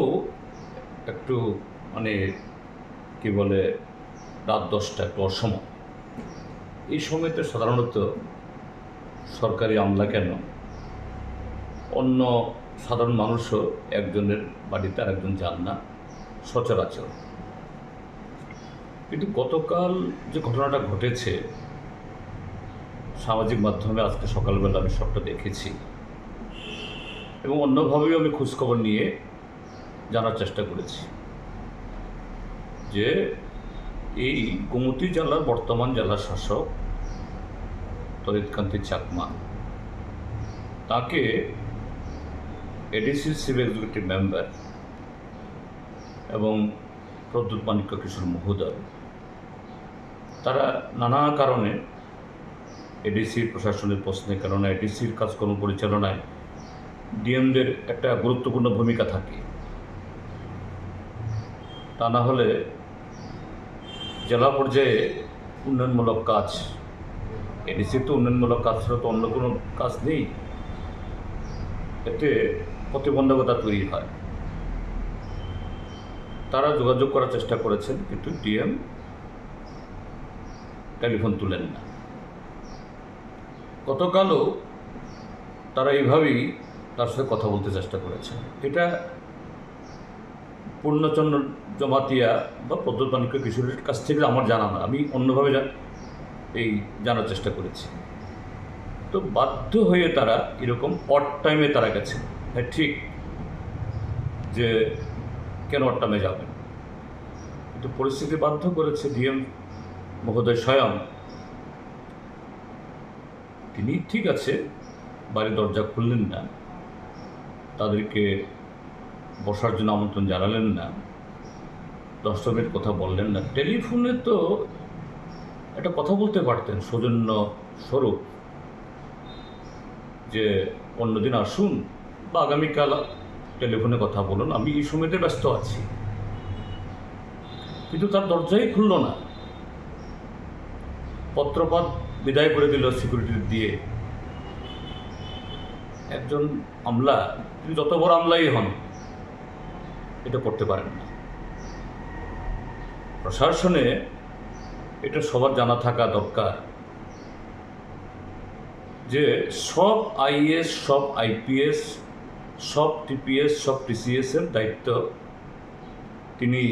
একটু মানে কি বলে রাত 10টা, একটু অসময়। এই সময়টা সাধারণত সরকারি আমলা কেন অন্য সাধারণ মানুষও একজনের বাড়িতে আর একজন যান না সচরাচর। কিন্তু গতকাল যে ঘটনাটা ঘটেছে সামাজিক মাধ্যমে আজকে সকালবেলা আমি সবটা দেখেছি এবং অন্যভাবেও আমি খোঁজখবর নিয়ে জানার চেষ্টা করেছি যে এই গোমতী জেলার বর্তমান জেলা শাসক তরিৎ কান্তি চাকমা, তাকে এডিসির চিফ এক্সিকিউটিভ মেম্বার এবং প্রদ্যুৎ মাণিক্য কিশোর মহোদয়, তারা নানা কারণে এডিসির প্রশাসনের প্রশ্নের কারণে এডিসির কাজকর্ম পরিচালনায় ডিএমদের একটা গুরুত্বপূর্ণ ভূমিকা থাকে। তা না হলে জেলা পর্যায়ে উন্নয়নমূলক কাজ, এডিসির তো উন্নয়নমূলক কাজ ছাড়া তো অন্য কোনো কাজ নেই, এতে প্রতিবন্ধকতা তৈরি হয়। তারা যোগাযোগ করার চেষ্টা করেছেন, কিন্তু ডিএম টেলিফোন তুলেন না। গতকালও তারা এইভাবেই তার সাথে কথা বলতে চেষ্টা করেছেন। এটা পূর্ণচন্দ্র জমাতিয়া বা প্রদ্যোৎপানিক্য কিশোরের কাছ থেকে আমার জানা না, আমি অন্যভাবে জানার চেষ্টা করেছি। তো বাধ্য হয়ে তারা এরকম অড টাইমে তারা গেছে। হ্যাঁ ঠিক যে কেন অড টাইমে যাবেন, কিন্তু পরিস্থিতি বাধ্য করেছে। ডিএম মহোদয় স্বয়ং তিনি ঠিক আছে বাড়ির দরজা খুললেন না, তাদেরকে বসার জন্য আমন্ত্রণ জানালেন না, 10 মিনিট কথা বললেন না। টেলিফোনে তো একটা কথা বলতে পারতেন সৌজন্য স্বরূপ, যে অন্যদিন আসুন বা আগামীকাল টেলিফোনে কথা বলুন, আমি এই সময়তে ব্যস্ত আছি। কিন্তু তার দরজাই খুলল না, পত্রপাত বিদায় করে দিল সিকিউরিটি দিয়ে। একজন আমলা, তিনি যত বড় আমলাই হন, এটা করতে পারেন না। প্রশাসনে এটা সবার জানা থাকা দরকার যে সব আইএস, সব আইপিএস, সব টিপিএস, সব টিসিএসের দায়িত্ব তিনি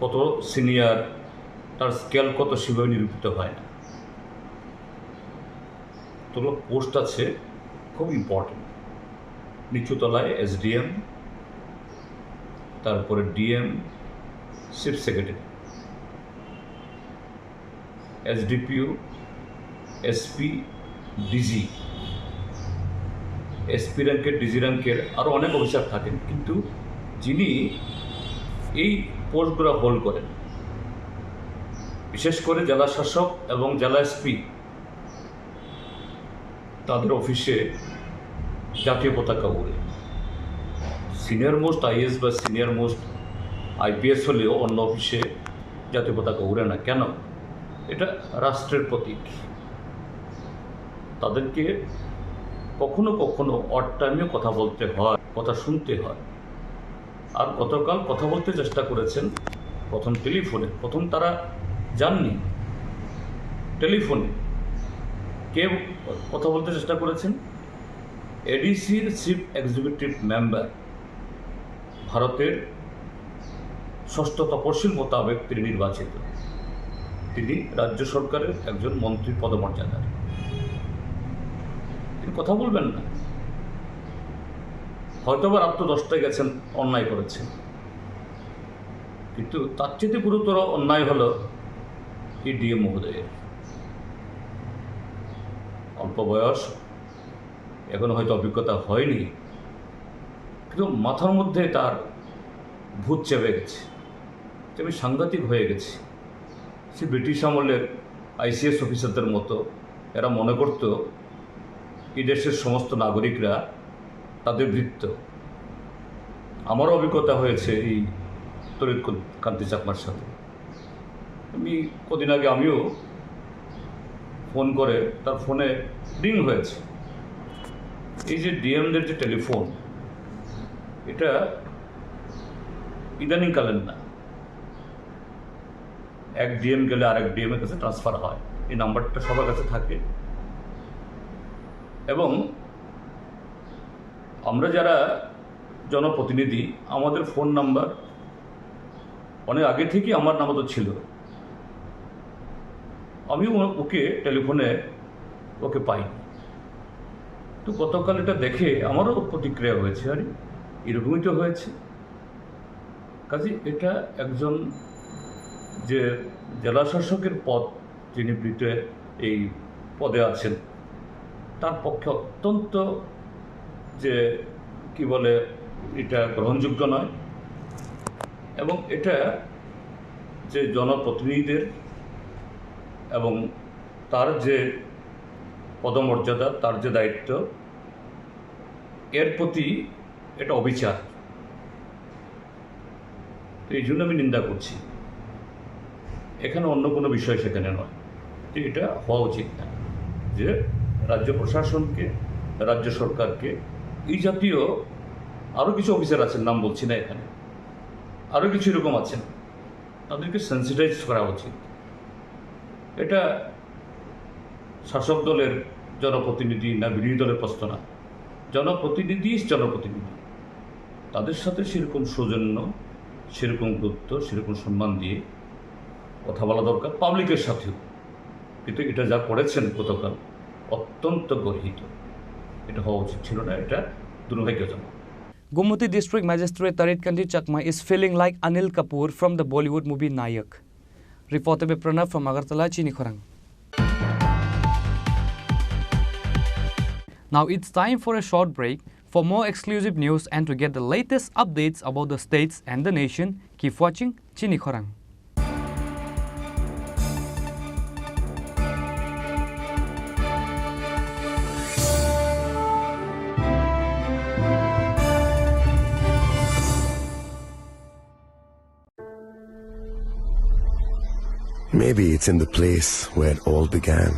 কত সিনিয়র, তার স্কেল কত সেভাবে নিরূপিত হয় না। তোগুলো পোস্ট আছে খুব ইম্পর্টেন্ট। নিচুতলায় এসডিএম, তারপরে DM, chief secretary, SDPO, SP, DG, SP র্যাঙ্কের, ডিজি র্যাঙ্কের আরও অনেক অফিসার থাকেন, কিন্তু যিনি এই পোস্টগুলো হোল্ড করেন, বিশেষ করে জেলা শাসক এবং জেলা এসপি, তাদের অফিসে জাতীয় পতাকা উড়ে। সিনিয়র মোস্ট আইএস বা সিনিয়র মোস্ট আইপিএস হলেও অন্য অফিসে জাতীয় পতাকা উড়ে না কেন? এটা রাষ্ট্রের প্রতীক। তাদেরকে কখনো কখনো অড টাইমেও কথা বলতে হয়, কথা শুনতে হয়। আর গতকাল কথা বলতে চেষ্টা করেছেন প্রথম টেলিফোনে, প্রথম তারা যাননি টেলিফোনে। কে কথা বলতে চেষ্টা করেছেন? এডিসির চিফ এক্সিকিউটিভ মেম্বার, ভারতের 6ষ্ঠ তপশিল মোতাবেক তিনি নির্বাচিত, তিনি রাজ্য সরকারের একজন মন্ত্রী পদমর্যাদার। তিনি কথা বলবেন না, হয়তোবা রাত্র 10টায় গেছেন, অন্যায় করেছেন, কিন্তু তার চেয়ে গুরুতর অন্যায় হলো এই ডিএম মহোদয়ের। অল্প বয়স, এখন হয়তো অভিজ্ঞতা হয়নি, কিন্তু মাথার মধ্যে তার ভূত চেপে গেছে, আমি সাংঘাতিক হয়ে গেছি। সে ব্রিটিশ আমলের আইসিএস অফিসারদের মতো এরা মনে করত এই দেশের সমস্ত নাগরিকরা তাদের ভৃত্য। আমারও অভিজ্ঞতা হয়েছে এই তরিৎ কান্তি চাকমার সাথে। আমি কদিন আগে আমিও ফোন করে, তার ফোনে রিং হয়েছে। এই যে ডিএমদের যে টেলিফোন, এটা ইদানিংকালের না, এক ডিএম গেলে আরেক ডিএমের কাছে ট্রান্সফার হয়, এই নাম্বারটা সবার কাছে থাকে। এবং আমরা যারা জনপ্রতিনিধি, আমাদের ফোন নাম্বার অনেক আগে থেকেই আমার নামও তো ছিল, আমিও ওকে টেলিফোনে ওকে পাই। তো গতকাল এটা দেখে আমারও প্রতিক্রিয়া হয়েছে, আরে এরকমই তো হয়েছে। কাজে এটা একজন যে জেলা শাসকের পদ, যিনি এই পদে আছেন, তার পক্ষে অত্যন্ত যে কি বলে, এটা গ্রহণযোগ্য নয়। এবং এটা যে জনপ্রতিনিধিদের এবং তার যে পদমর্যাদা, তার যে দায়িত্ব, এর প্রতি এটা অবিচার। এই জন্য আমি নিন্দা করছি। এখানে অন্য কোনো বিষয় সেখানে নয়, এটা হওয়া উচিত না যে রাজ্য প্রশাসনকে, রাজ্য সরকারকে, এই জাতীয় আরও কিছু অফিসার আছেন, নাম বলছি না এখানে, আরও কিছু এরকম আছেন, তাদেরকে সেন্সিটাইজ করা উচিত। এটা শাসক দলের জনপ্রতিনিধি না বিরোধী দলের প্রশ্ন না, জনপ্রতিনিধি তাদের সাথে সেরকম সৌজন্য, সেরকম গুরুত্ব, সেরকম সম্মান দিয়ে কথা বলা দরকার পাবলিকের সাথেও। কিন্তু এটা যা করেছেন গতকাল অত্যন্ত গর্হিত, এটা হওয়া উচিত ছিল না, এটা দুর্ভাগ্যজনক। Gummuti District Magistrate Tarit Kandi Chakma is feeling like Anil Kapoor from the Bollywood movie Nayak. Reported by Pranav from Agartala, Chini Khorang. Now it's time for a short break. For more exclusive news and to get the latest updates about the states and the nation, keep watching Chini Khorang. Maybe it's in the place where it all began.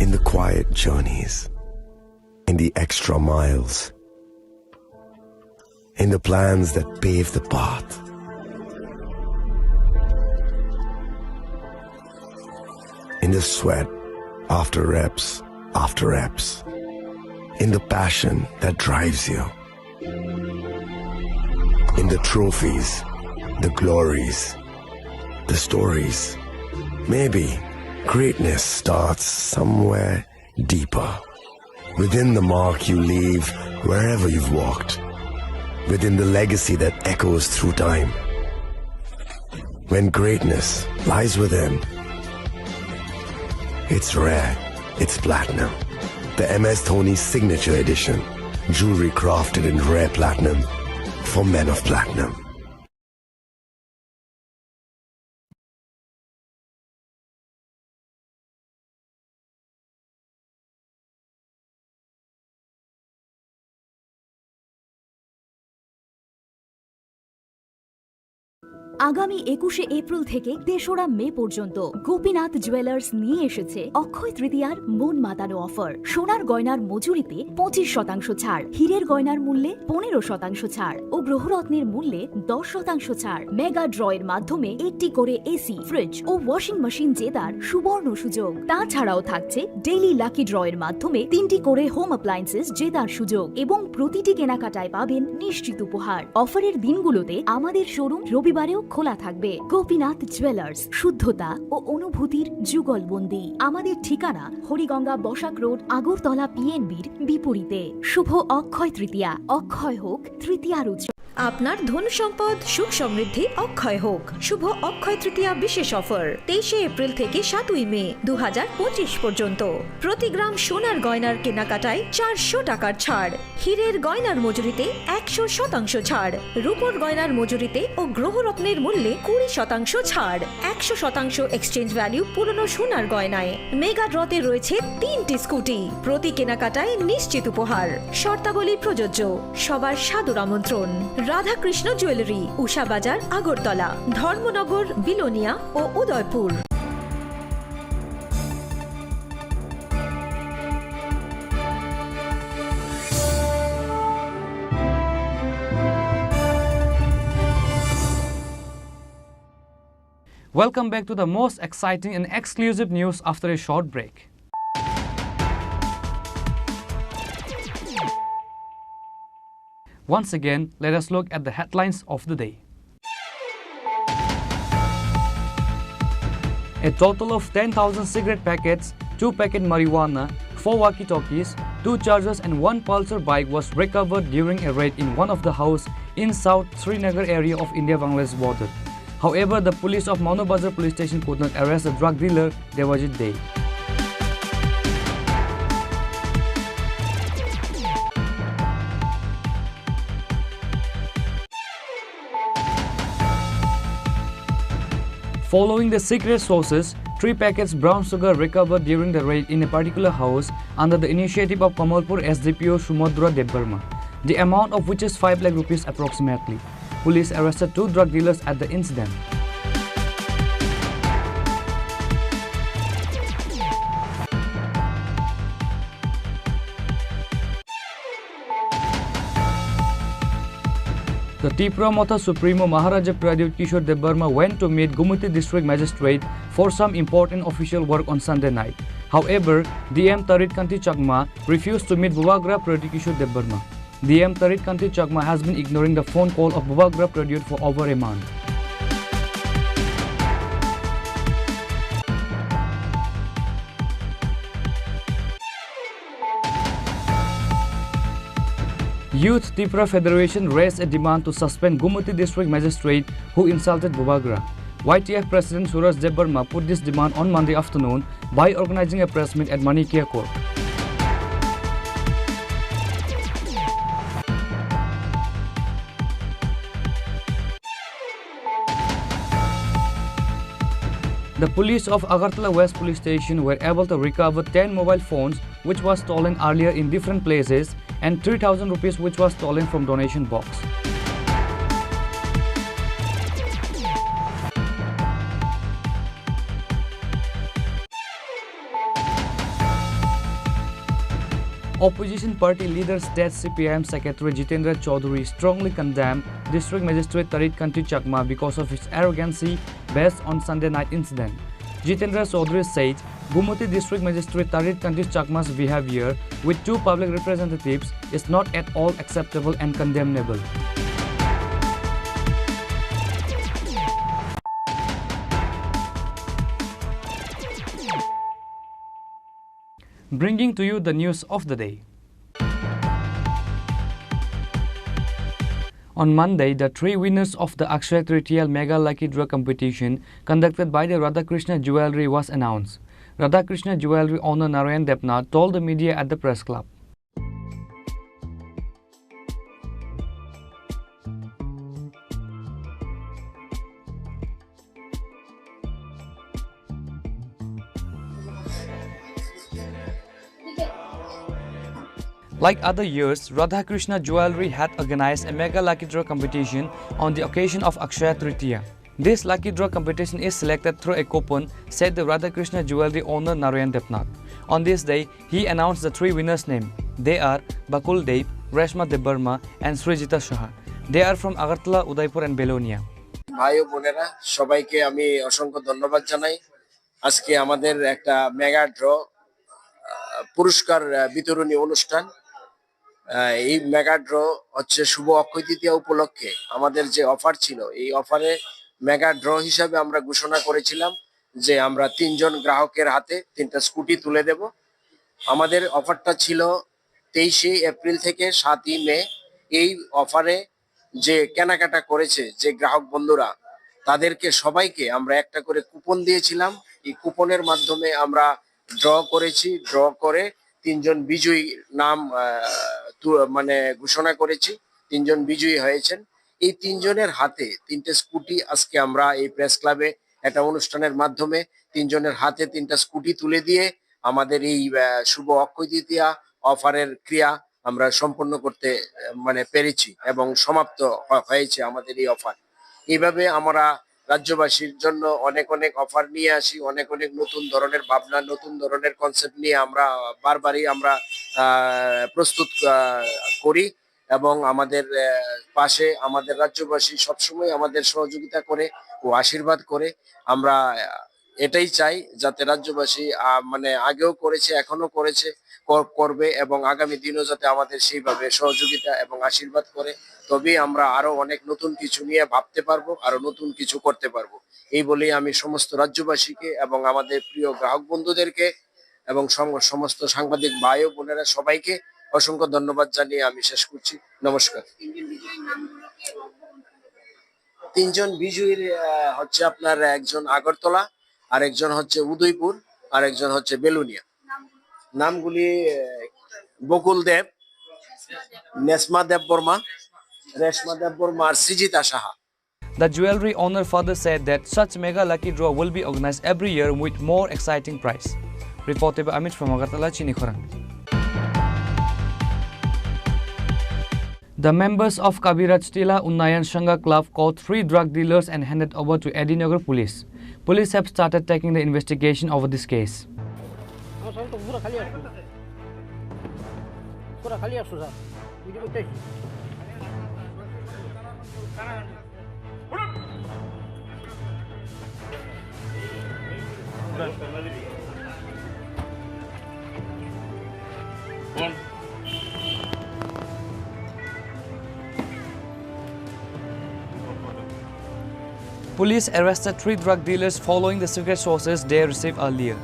In the quiet journeys. In the extra miles. In the plans that pave the path. In the sweat after reps. In the passion that drives you. In the trophies, the glories, the stories. Maybe greatness starts somewhere deeper. Within the mark you leave wherever you've walked. Within the legacy that echoes through time. When greatness lies within, it's rare, it's platinum. The MS Dhoni Signature Edition. Jewelry crafted in rare platinum for men of platinum. আগামী ২১শে April থেকে ৩রা মে পর্যন্ত Gopinath jewellers নিয়ে এসেছে অক্ষয় তৃতীয়ার মন মাতানো offer. সোনার গয়নার মজুরিতে ২৫% ছাড়, হীরের গয়নার মূল্যে ১৫% ছাড় ও গ্রহরত্নের মূল্যে ১০% ছাড়। মেগা ড্রয়ের মাধ্যমে একটি করে এসি, ফ্রিজ ও ওয়াশিং মেশিন জেতার সুবর্ণ সুযোগ। তাছাড়াও থাকছে ডেইলি লাকি ড্রয়ের মাধ্যমে ৩টি করে হোম অ্যাপ্লায়েন্সেস জেতার সুযোগ এবং প্রতিটি কেনাকাটায় পাবেন নিশ্চিত উপহার। অফারের দিনগুলোতে আমাদের শোরুম রবিবারেও খোলা থাকবে। গোপীনাথ জুয়েলার্স, শুদ্ধতা ও অনুভূতির যুগলবন্দি। আমাদের ঠিকানা হরিগঙ্গা বসাক রোড, আগরতলা পিএনবির বিপরীতে। শুভ অক্ষয় তৃতীয়া, অক্ষয় হোক তৃতীয়ার উৎসব। আপনার ধন সম্পদ সুখ সমৃদ্ধি অক্ষয় হোক। শুভ অক্ষয় তৃতীয়া বিশেষ অফার ২৩শে এপ্রিল থেকে ৭ই মে ২০২৫ পর্যন্ত। প্রতি গ্রাম সোনার গয়নার কেনাকাটায় ৪০০ টাকার ছাড়, হীরের গয়নার মজুরিতে ১০০% ছাড়, রূপোর গয়নার মজুরিতে ও গ্রহরত্নের মূল্যে ২০% ছাড়, ১০০% এক্সচেঞ্জ ভ্যালু পুরনো সোনার গয়নায়। মেগা ড্রতে রয়েছে ৩টি স্কুটি, প্রতি কেনাকাটায় নিশ্চিত উপহার। শর্তাবলী প্রযোজ্য। সবার সাদর আমন্ত্রণ। রাধাকৃষ্ণ জুয়েলারি, উষা বাজার, আগরতলা, ধর্মনগর, বিলোনিয়া ও Udaipur. Welcome back to the most exciting and exclusive news after a short break. Once again, let us look at the headlines of the day. A total of 10,000 cigarette packets, 2 packet marijuana, 4 walkie-talkies, 2 chargers and 1 Pulsar bike was recovered during a raid in one of the house in South Srinagar area of India-Bangladesh border. However, the police of Manobazar police station could not arrest the drug dealer Devajit Dey. Following the secret sources, 3 packets brown sugar recovered during the raid in a particular house under the initiative of Kamalpur SDPO Sumodra Debbarma, the amount of which is 5 lakh rupees approximately. Police arrested 2 drug dealers at the incident. The Tripura Motha Supremo Maharaja Pradyut Kishore Debarma went to meet Gumati District Magistrate for some important official work on Sunday night. However, DM Tarit Kanti Chakma refused to meet Bubagra Pradyut Kishore Debarma. DM Tarit Kanti Chakma has been ignoring the phone call of Bubagra Pradyut for over a month. Youth Tripura Federation raised a demand to suspend Gumati District Magistrate who insulted Bubagra. YTF President Suraj Debarma put this demand on Monday afternoon by organizing a press meet at Manikia Court. The police of Agartala West Police Station were able to recover 10 mobile phones which was stolen earlier in different places and 3,000 rupees which was stolen from donation box. Opposition party leader State CPIM Secretary Jitendra Chaudhary strongly condemned District Magistrate Tarit Kanti Chakma because of his arrogancy based on Sunday night incident. Jitendra Chaudhary said Gumati District Magistrate Tarit Kanti Chakma's behavior with two public representatives is not at all acceptable and condemnable. Bringing to you the news of the day. On Monday, the three winners of the Akshaya Tritiya Mega Lucky Draw competition conducted by the Radhakrishna Jewelry was announced. Radhakrishna Jewelry owner Narayan Depnath told the media at the press club. Like other years, Radhakrishna Jewelry had organized a Mega Lucky Draw competition on the occasion of Akshaya Tritiya. This lucky draw competition is selected through a coupon, said the Radhakrishna Jewelry owner Narayan Depnath. On this day, he announced the three winners' names. They are Bakul Dev, Reshma Debarma and Srijita Shah. They are from Agartala, Udaipur and Belonia. ভাই ও বোনেরা সবাইকে আমি অসংখ্য ধন্যবাদ জানাই। আজকে আমাদের একটা মেগা ড্র পুরস্কার বিতরণী অনুষ্ঠান। এই মেগা ড্র হচ্ছে শুভ অক্ষয় তৃতীয়া উপলক্ষে আমাদের যে অফার ছিল, এই অফারে মেগা ড্র হিসাবে আমরা ঘোষণা করেছিলাম যে আমরা 3 জন গ্রাহকের হাতে 3টা স্কুটি তুলে দেব। আমাদের অফারটা ছিল 23 এপ্রিল থেকে 7 মে। এই অফারে যে কেনাকাটা করেছে যে গ্রাহক বন্ধুরা, তাদেরকে সবাইকে আমরা একটা করে কুপন দিয়েছিলাম। এই কুপনের মাধ্যমে আমরা ড্র করেছি। ড্র করে 3 জন বিজয়ী নাম মানে ঘোষণা করেছি। 3 জন বিজয়ী হয়েছেন। এই 3 জনের হাতে 3টে স্কুটি আজকে আমরা এই প্রেস ক্লাবে একটা অনুষ্ঠানের মাধ্যমে 3 জনের হাতে 3টা স্কুটি তুলে দিয়ে আমাদের এই শুভ অক্ষয় তৃতীয়া অফারের ক্রিয়া আমরা সম্পন্ন করতে পেরেছি এবং সমাপ্ত হয়েছে আমাদের এই অফার। এইভাবে আমরা রাজ্যবাসীর জন্য অনেক অনেক অফার নিয়ে আসি, অনেক অনেক নতুন ধরনের ভাবনা, নতুন ধরনের কনসেপ্ট নিয়ে আমরা বারবারই আমরা প্রস্তুত করি এবং আমাদের পাশে আমাদের রাজ্যবাসী সবসময় আমাদের সহযোগিতা করে ও আশীর্বাদ করে। আমরা এটাই চাই যাতে রাজ্যবাসী আগেও করেছে, এখনো করেছে, করবে এবং আগামী দিনও যাতে আমাদের সেইভাবে সহযোগিতা এবং আশীর্বাদ করে। তবেই আমরা আরো অনেক নতুন কিছু নিয়ে ভাবতে পারবো, আরো নতুন কিছু করতে পারবো। এই বলেই আমি সমস্ত রাজ্যবাসীকে এবং আমাদের প্রিয় গ্রাহক বন্ধুদেরকে এবং সমস্ত সাংবাদিক ভাই ও বোনেরা সবাইকে অসংখ্য ধন্যবাদ জানিয়ে আমি শেষ করছি। নমস্কার। 3 জন বিজয়ীর হচ্ছে আপনার একজন আগরতলা, আর একজন হচ্ছে উদয়পুর, আর একজন হচ্ছে বেলুনিয়া। নামগুলি বকুল দেব, নেসমা দেব বর্মা, রেশমা দেব বর্মা আর Srijita Saha. The jewelry owner further said that such mega lucky draw will be organized every year with more exciting prize. Reported by Amit from Agartala, Chini Khorang. The members of Kabiraj Tila Unnayan Sangha Club caught 3 drug dealers and handed over to Edinagar police. Police have started taking the investigation over this case. Police arrested 3 drug dealers following the secret sources they received earlier.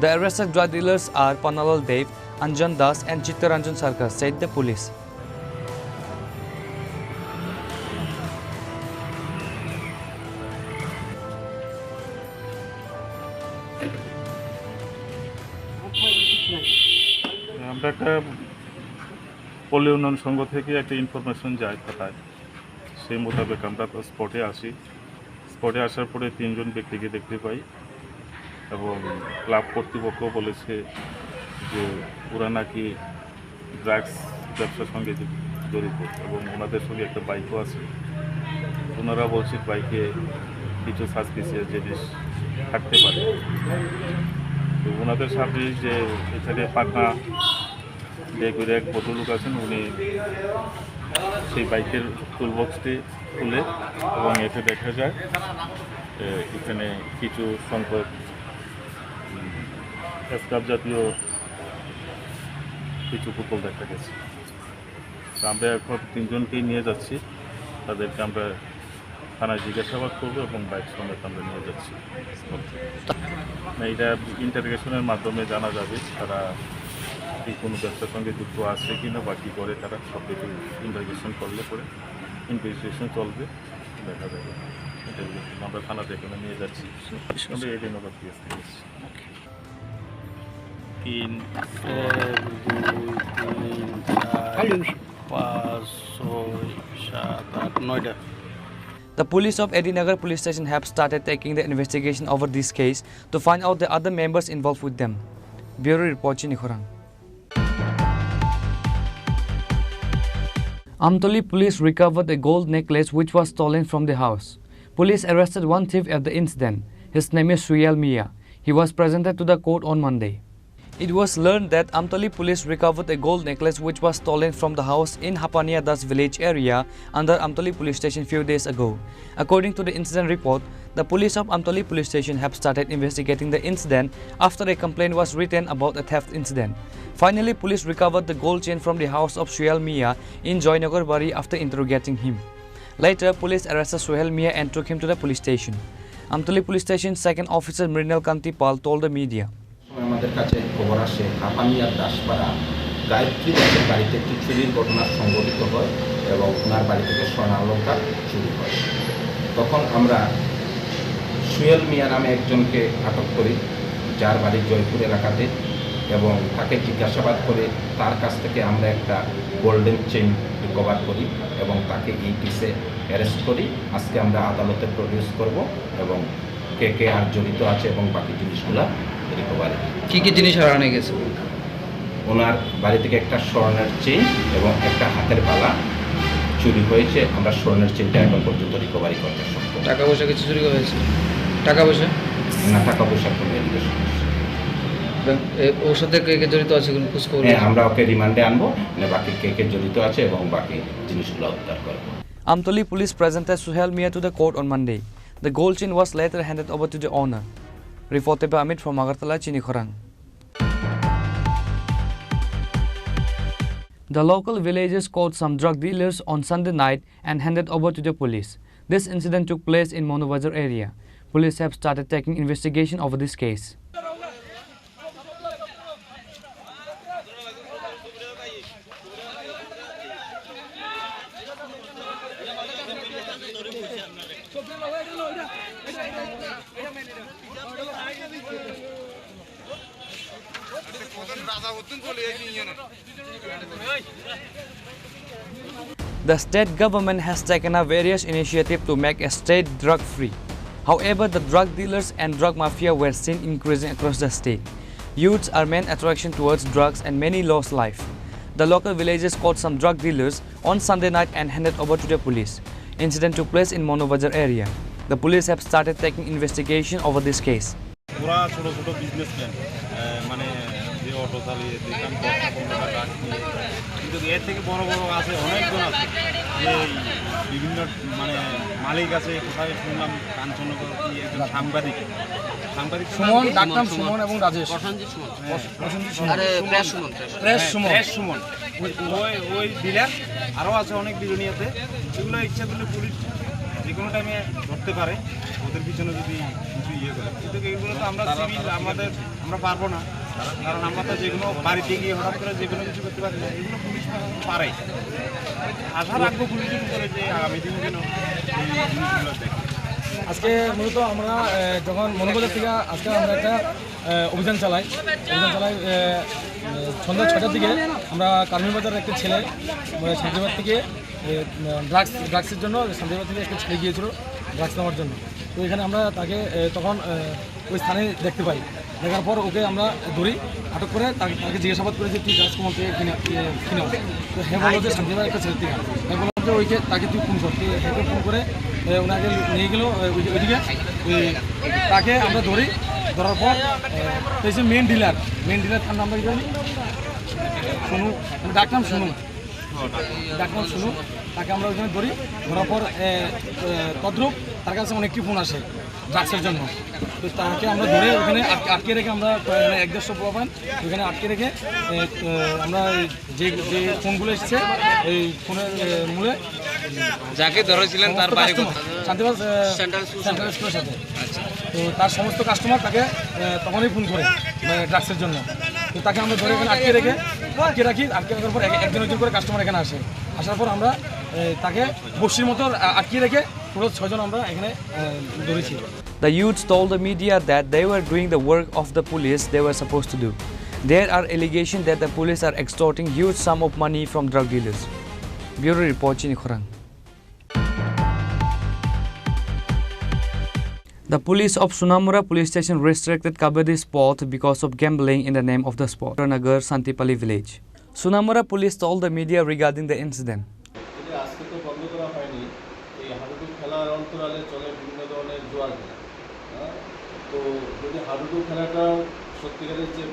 The arrested drug dealers are Panalal Dev, Anjan Das and Chittaranjan Sarkar, said the police. আমরা একটা পল্লী উন্নয়ন সংঘ থেকে একটা information যায় থানায়, সেই মোতাবেক আমরা স্পটে আসি। স্পটে আসার পরে 3 জন ব্যক্তিকে দেখতে পাই এবং ক্লাব কর্তৃপক্ষ বলেছে যে ওরা নাকি ড্রাগস ব্যবসার সঙ্গে জড়িত এবং ওনাদের সঙ্গে একটা বাইকও আছে। ওনারা বলছে বাইকে কিছু সাসপিসিয়াস জিনিস থাকতে পারে। তো ওনাদের সাথে যে এখানে পাটনা করে এক ভদ্রলোক আছেন, উনি সেই বাইকের টুলবক্সটি খুলে এবং এতে দেখা যায় এখানে কিছু সংখ্যক স্ক্রাব জাতীয় কিছু বোতল দেখা গেছে। আমরা এখন 3 জনকেই নিয়ে যাচ্ছি, তাদেরকে আমরা থানায় জিজ্ঞাসাবাদ করবো এবং বাইক সমেত আমরা নিয়ে যাচ্ছি। এইটা ইন্টারোগেশনের মাধ্যমে জানা যাবে তারা কি কোনো ব্যবসার সঙ্গে যুক্ত আছে কি না বা কী করে, তারা সব কিছু ইন্টারোগেশন করলে পরে ইনভেস্টিগেশন চলবে, দেখা যাবে। আমরা থানাতে এখানে নিয়ে যাচ্ছি, আমরা এই দিন আবার কেস নিয়েছি। 3, 4, 5, 6, 7, 8, 9টা। The police of Edinagar police station have started taking the investigation over this case to find out the other members involved with them. Bureau report, Chini Khorang. Amtoli police recovered a gold necklace which was stolen from the house. Police arrested one thief at the incident. His name is Suyal Mia. He was presented to the court on Monday. It was learned that Amtoli police recovered a gold necklace which was stolen from the house in Hapania Das village area under Amtoli police station few days ago. According to the incident report, the police of Amtoli police station have started investigating the incident after a complaint was written about a theft incident. Finally, police recovered the gold chain from the house of Suhail Mia in Joynagar Bari after interrogating him. Later, police arrested Suhail Mia and took him to the police station. Amtoli police station second officer Mrinal Kanti Pal told the media. আমাদের কাছে খবর আসে হাপানিয়ার দাসপাড়া গায়ত্রী দাসের বাড়িতে একটি চুরির ঘটনা সংঘটিত হয় এবং ওনার বাড়ি থেকে স্বর্ণালঙ্কার চুরি হয়। তখন আমরা সুয়েল মিয়া নামে একজনকে আটক করি, যার বাড়ি জয়পুর এলাকাতে, এবং তাকে জিজ্ঞাসাবাদ করে তার কাছ থেকে আমরা একটা গোল্ডেন চেইন রিকভার করি এবং তাকে এই কেসে অ্যারেস্ট করি। আজকে আমরা আদালতে প্রডিউস করব এবং কে আর জড়িত আছে এবং বাকি জিনিসগুলো রিকভারি। কী কী জিনিস হারানো গেছে? ওনার বাড়ি থেকে একটা স্বর্ণের চেইন এবং একটা হাতের বালা চুরি হয়েছে। আমরা স্বর্ণের চেইনটা এখন পর্যন্ত রিকভারি করতে সক্ষম। টাকা পয়সা কিছু চুরি হয়েছে? টাকা পয়সা না, টাকা পয়সা কোনো এলিগেশন। ওর সাথে কে কে জড়িত আছে খোঁজ খবর? হ্যাঁ, আমরা ওকে রিমান্ডে আনবো, বাকি কে জড়িত আছে এবং বাকি জিনিসগুলো উদ্ধার করবো। Amtoli police presented Suhail Mia to the court on Monday. The gold chain was later handed over to the owner. Reported by Amit from Agartala, Chini Khorang. The local villagers caught some drug dealers on Sunday night and handed over to the police. This incident took place in Monobazar area. Police have started taking investigation over this case. The state government has taken up various initiatives to make a state drug-free. However, the drug dealers and drug mafia were seen increasing across the state. Youths are main attraction towards drugs and many lost life. The local villagers caught some drug dealers on Sunday night and handed over to the police. Incident took place in Monobazar area. The police have started taking investigation over this case. Auto চালিয়ে দেখলাম 10-15 টাকা কিন্তু এর থেকে বড় বড় আছে অনেকজন আছে যে বিভিন্ন মানে মালিক আছে। কোথায় শুনলাম কাঞ্চননগর কি একজন সুমন, ডাকনাম সুমন এবং রাজেশ। সুমন ওই ডিলার আরও আছে অনেক বিজনীয়াতে, এগুলো ইচ্ছা করলে পুলিশ যে কোনো টাইমে ধরতে পারে ওদের পিছনে যদি কিছু ইয়ে করে, কিন্তু এগুলো তো আমরা সিভিল আমরা পারবো না, কারণ আমরা তো যে কোনো বাড়িতে গিয়ে হঠাৎ করে যে কোনো কিছু করতে পারি না, এগুলো পুলিশ পারে। আশা রাখবো পুলিশের উপরে যে আগামী দিন যেন এই জিনিসগুলো দেখে। আজকে মূলত আমরা যখন মনোবাজার থেকে আজকে আমরা একটা অভিযান চালাই সন্ধ্যা 6টার দিকে। আমরা কারমিবাজারের একটা ছেলে শান্তিবাদ থেকে ড্রাগসের জন্য শান্তিবাদ থেকে একটা ছেলে গিয়েছিল ড্রাগস নেওয়ার জন্য। তো এখানে আমরা তাকে তখন ওই স্থানে দেখতে পাই। দেখার পর ওকে আমরা ধরি, আটক করে তাকে জিজ্ঞাসাবাদ করেছি তুই ড্রাগস কোন থেকে কিনে। তো হ্যাঁ বললো যে শান্তিবাদ একটা ছেলের থেকে। হ্যাঁ বললো যে ওইকে তাকে তুই ফোন কর, হ্যাঁকে ফোন করে ওনাকে নিয়ে গেলো ওইদিকে। তাকে আমরা ধরি, ধরার পর সেই মেন ডিলার তার নাম কি জানি শুনু, ডাকনাম শুনু, তাকে আমরা ওইখানে ধরি। ধরার পর তদ্রুপ তার কাছে অনেকটি ফোন আসে ড্রাগসের জন্য। তো তাকে আমরা ধরে ওখানে আটকে রেখে আমরা 1-150 পোলাপান ওইখানে আটকে রেখে আমরা যে ফোনগুলো এসছে এই ফোনের মূলে যাকে ধরেছিলেন তার বাড়ি শান্তিবাদ সেন্ট্রাল স্কুলের সাথে। তো তার সমস্ত কাস্টমার তাকে তখনই ফোন করে ড্রাগসের জন্য। তো তাকে আমরা ধরে এখানে আটকে রাখি। আটকে রাখার পর একজন করে কাস্টমার এখানে আসার পর আমরা তাকে বসির মতো আটকে রেখে পুরো 6 জন আমরা এখানে ধরেছি। The youths told the media that they were doing the work of the police they were supposed to do. There are allegations that the police are extorting huge sum of money from drug dealers. Bureau Report, Chini Khorang. The police of Sunamura police station restricted Kabaddi sport because of gambling in the name of the sport. Nagar Santipalli village. Sunamura police told the media regarding the incident. আজকে তো বন্ধ করা হয়নি, এই হাডুডু খেলার অন্তরালে চলে বিভিন্ন ধরনের জোয়ার খেলা। তো যদি হাডুডু খেলাটা সত্যিকারের যে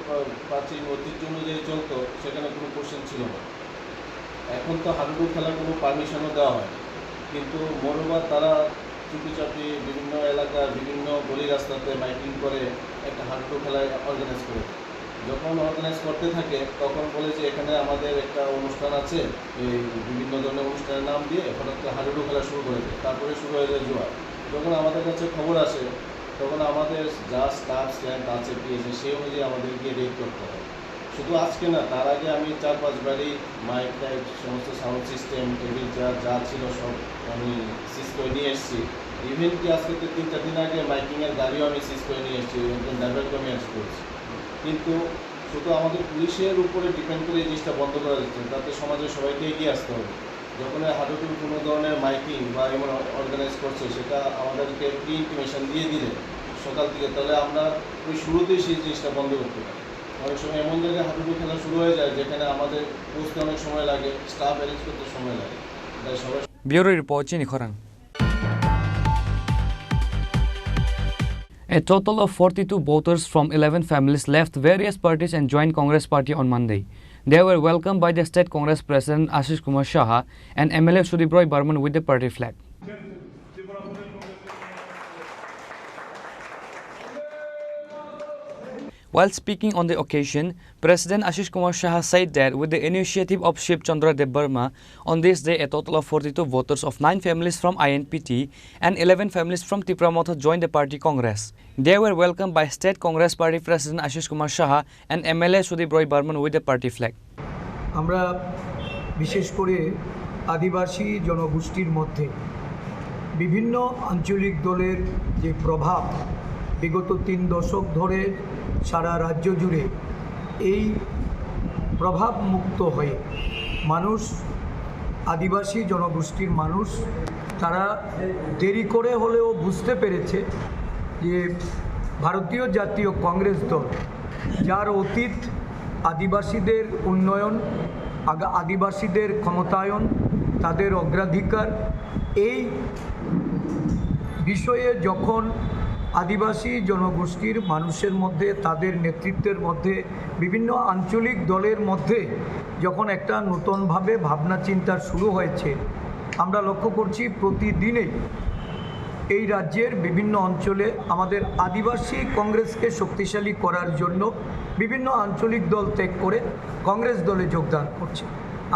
প্রাচীন ঐতিহ্য অনুযায়ী চলতো সেখানে কোনো কোশ্চেন ছিল না। এখন তো হাডুডু খেলার কোনো পারমিশনও দেওয়া হয়, কিন্তু মনোবার তারা চুপিচাপি বিভিন্ন এলাকার বিভিন্ন গলি রাস্তাতে মাইকিং করে একটা হাডুডু খেলায় অর্গানাইজ করে। যখন অর্গানাইজ করতে থাকে তখন বলে যে এখানে আমাদের একটা অনুষ্ঠান আছে, এই বিভিন্ন ধরনের অনুষ্ঠানের নাম দিয়ে হঠাৎ করে হাডুডু খেলা শুরু করে দেয়। তারপরে শুরু হয়ে যায় জোয়ার। যখন আমাদের কাছে খবর আসে তখন আমাদের যা স্টাফ স্ট্যান্ড আছে পেয়েছে সেই অনুযায়ী আমাদের গিয়ে রেড করতে হয়। শুধু আজকে না, তার আগে আমি 4-5 বারই মাইক টাইক সমস্ত সাউন্ড সিস্টেম টেবিল যা ছিল সব আমি সিজ করে নিয়ে এসেছি। ইভেন কি আজকে তো 3-4 দিন আগে মাইকিংয়ের গাড়িও আমি সিজ করে নিয়ে এসেছি, একজন ড্রাইভারকে আমি অ্যারেস্ট করেছি। কিন্তু শুধু আমাদের পুলিশের উপরে ডিপেন্ড করে এই জিনিসটা বন্ধ করা যাচ্ছে, তাতে সমাজের সবাইকে এগিয়ে আসতে হবে। যখন হাডুডুর কোনো ধরনের মাইকিং বা এমন অর্গানাইজ করছে সেটা আমাদেরকে প্রি ইন্টিমেশন দিয়ে দিলে সকাল থেকে, তাহলে আমরা ওই শুরুতেই সেই জিনিসটা বন্ধ করতে পারি। অনেক সময় এমন জায়গায় হাডুডু খেলা শুরু হয়ে যায় যেখানে আমাদের পৌঁছতে অনেক সময় লাগে, স্টাফ অ্যারেঞ্জ করতে সময় লাগে, তাই সবাই। Bureau Report, Chini Khorang. A total of 42 voters from 11 families left various parties and joined Congress party on Monday. They were welcomed by the State Congress President Ashish Kumar Shah and MLA Sudip Roy Burman with the party flag. While speaking on the occasion, President Ashish Kumar Shah said that with the initiative of Shiv Chandra Dev Burma, on this day a total of 42 voters of 9 families from INPT and 11 families from Tripura joined the party Congress. They were welcomed by State Congress Party President Ashish Kumar Shah and MLA Sudip Roy Burman with the party flag. আমরা বিশেষ করে আদিবাসী জনগোষ্ঠীর মধ্যে বিভিন্ন আঞ্চলিক দলের যে প্রভাব বিগত 3 দশক ধরে সারা রাজ্য জুড়ে, এই প্রভাব মুক্ত হয়ে মানুষ, আদিবাসী জনগোষ্ঠীর মানুষ, তারা দেরি করে হলেও বুঝতে পেরেছে যে ভারতীয় জাতীয় কংগ্রেস দল, যার অতীত আদিবাসীদের উন্নয়ন, আদিবাসীদের ক্ষমতায়ন, তাদের অগ্রাধিকার, এই বিষয়ে যখন আদিবাসী জনগোষ্ঠীর মানুষের মধ্যে, তাদের নেতৃত্বের মধ্যে, বিভিন্ন আঞ্চলিক দলের মধ্যে যখন একটা নতুনভাবে ভাবনা চিন্তা শুরু হয়েছে, আমরা লক্ষ্য করছি প্রতিদিনেই এই রাজ্যের বিভিন্ন অঞ্চলে আমাদের আদিবাসী কংগ্রেসকে শক্তিশালী করার জন্য বিভিন্ন আঞ্চলিক দল ত্যাগ করে কংগ্রেস দলে যোগদান করছে।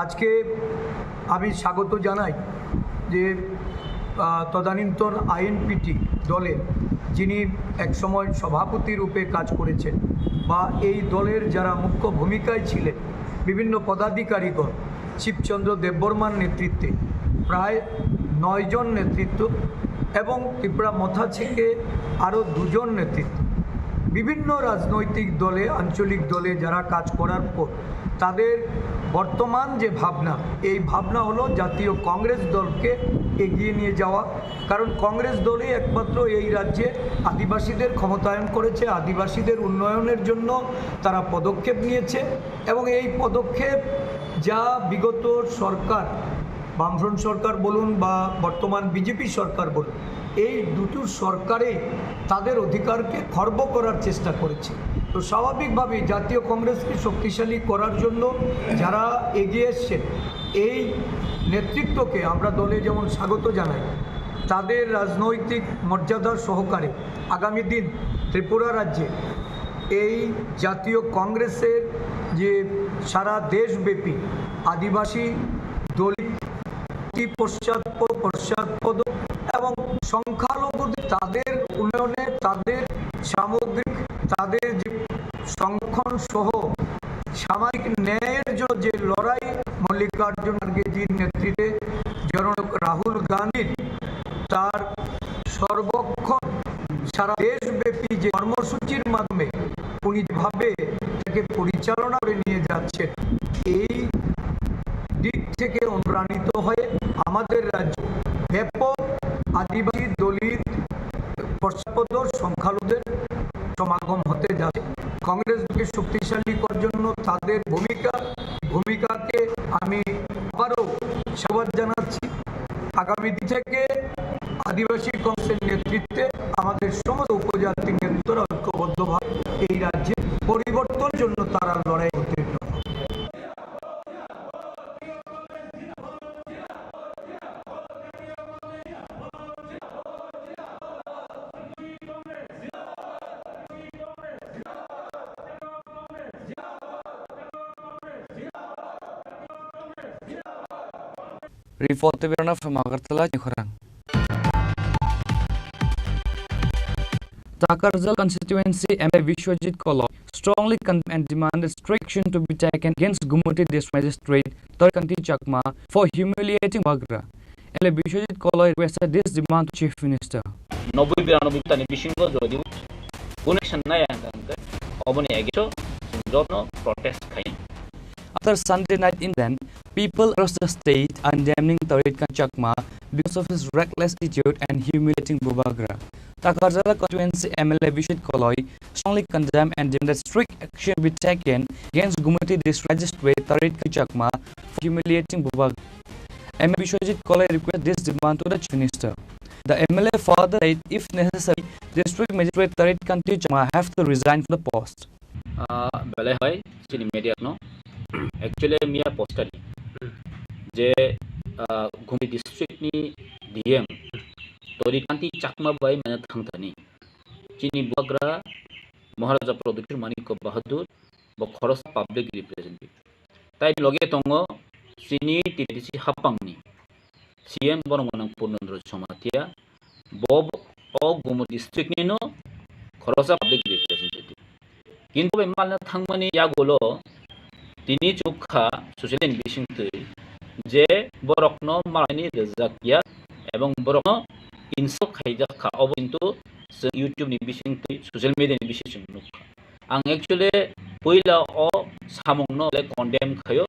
আজকে আমি স্বাগত জানাই যে তদানীন্তন আইএনপিটি দলে যিনি একসময় সভাপতি রূপে কাজ করেছেন বা এই দলের যারা মুখ্য ভূমিকায় ছিলেন বিভিন্ন পদাধিকারীগণ শিবচন্দ্র দেববর্মার নেতৃত্বে প্রায় 9 জন নেতৃত্ব এবং ত্রিপুরা মথা থেকে আরও 2 জন নেতৃত্ব বিভিন্ন রাজনৈতিক দলে আঞ্চলিক দলে যারা কাজ করার পর তাদের বর্তমান যে ভাবনা এই ভাবনা হলো জাতীয় কংগ্রেস দলকে এগিয়ে নিয়ে যাওয়া। কারণ কংগ্রেস দলই একমাত্র এই রাজ্যে আদিবাসীদের ক্ষমতায়ন করেছে, আদিবাসীদের উন্নয়নের জন্য তারা পদক্ষেপ নিয়েছে এবং এই পদক্ষেপ যা বিগত সরকার বামফ্রন্ট সরকার বলুন বা বর্তমান বিজেপি সরকার বলুন এই দুটো সরকারেই তাদের অধিকারকে খর্ব করার চেষ্টা করেছে। তো স্বাভাবিকভাবেই জাতীয় কংগ্রেসকে শক্তিশালী করার জন্য যারা এগিয়ে এসছেন এই নেতৃত্বকে আমরা দলে যেমন স্বাগত জানাই, তাদের রাজনৈতিক মর্যাদার সহকারে আগামী দিন ত্রিপুরা রাজ্যে এই জাতীয় কংগ্রেসের যে সারা দেশব্যাপী আদিবাসী দলিত পশ্চাৎপদ এবং সংখ্যালঘুদের তাদের উন্নয়নে তাদের সামগ্রিক তাদের যে সংরক্ষণ সহ সামাজিক ন্যায়ের জন্য যে লড়াই মল্লিকার্জুন খার্গেজির নেতৃত্বে জনক রাহুল গান্ধীর তার সর্বক্ষণ সারা দেশব্যাপী যে কর্মসূচির মাধ্যমে উনি যেভাবে তাকে পরিচালনা করে নিয়ে যাচ্ছেন এই দিক থেকে অনুপ্রাণিত হয়ে আমাদের রাজ্য ব্যাপক আদিবাসী দলিত পশ্চাৎপদ সংখ্যালঘুদের সমাগম হতে যাচ্ছে। কংগ্রেসকে শক্তিশালী করার জন্য তাদের ভূমিকাকে আমি আবারও স্বাগত জানাচ্ছি। আগামী দিন থেকে আদিবাসী কংগ্রেসের নেতৃত্বে আমাদের সমস্ত উপজাতি নেতৃত্বরা ঐক্যবদ্ধভাবে এই রাজ্যে পরিবর্তনের জন্য তারা লড়াই উত্তীর্ণ। Report from Agartala, Chini Khorang. Takarzal constituency MLA Vishwajit Kolo strongly condemned and demanded strict action to be taken against Gumuti District Magistrate Torkanti Chakma for humiliating Bagra. MLA Vishwajit Kolo requested this demand to Chief Minister. After Sunday night incident, people across the state are condemning Torkanti Chakma because of his reckless attitude and humiliating Bubagra. Takarzala constituency MLA Vishwajit Kolo strongly condemned and demanded strict action be taken against Gumuti District Magistrate Torkanti Chakma for humiliating Bubagra. MLA Vishwajit Kolo requested this demand to the Chief Minister. The MLA further said, if necessary, District Magistrate Torkanti Chakma have to resign from the post. Actually, Mia postali. Je Gumuti district ni DM Torkanti Chakma by Manathantani. Chini Bagra Maharaja Producer Maniko Bahadur Bokhoros public representative. Tai Loge Tongo Sini TTC Hapangni CM Bormanang Purnandro Somatia Bob O Gumuti district Nino Khorosa public representative. Kinto Malna Thangmani Yagolo তিনি চোখা social বিশিংতে যে বরকন মারানি রেজাকিয়া এবং বরকন ইনসো খাইজা খা অবন্তু YouTube নি বিশিংতে social media নি বিশিং নুখা আং actually পয়লা ও সামংনো লে condemn খায়ো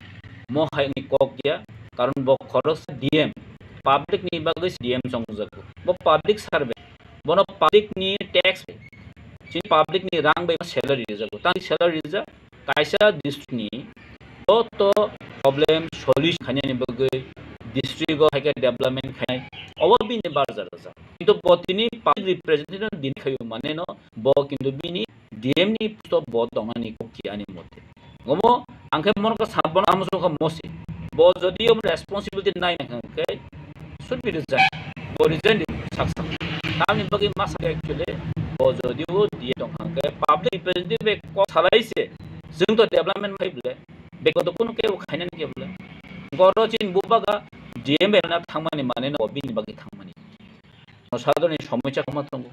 মো হাইনি ককিয়া কারণ ব খরচ ডিএম পাবলিক নি বাগে ডিএম সংজাকো ব পাবলিক সার্ভে বন পাবলিক নি ট্যাক্স চিন পাবলিক নি রাং বাই স্যালারি রিজাকো তাই স্যালারি রিজা কাইসা ডিস্ট্রিক্ট নি तो प्रॉब्लम सॉल्यूशन खाने ने बगे डिस्ट्रिक्ट को हाइके डेवलपमेंट खाने अवर भी ने बार ज़रा ज़ा किंतु बोतिनी पार्टी रिप्रेजेंटेटिव दिन खायो माने नो बो किंतु बिनी डीएम नी तो बहुत दोंगानी को किया नहीं मोते गमो आंखे मन का साबन आमसो का मोसी बो जदियो रेस्पॉन्सिबिलिटी नहीं है के शुड बी रिजाइन बो रिजाइन सक्सेस तामनि बगे मास एक्चुअली पजिटिव दिए दं हांगे पब्लिक रिप्रेजेंटेटिव को सालाइसे जों तो डेभलपमेन्ट फैबले बेखौ तो कुनु के खायना केबले गरचिन बुबागा डिएम एना थांमानि माने न बिनि बगे थांमानि साधारन समस्या खमातंगो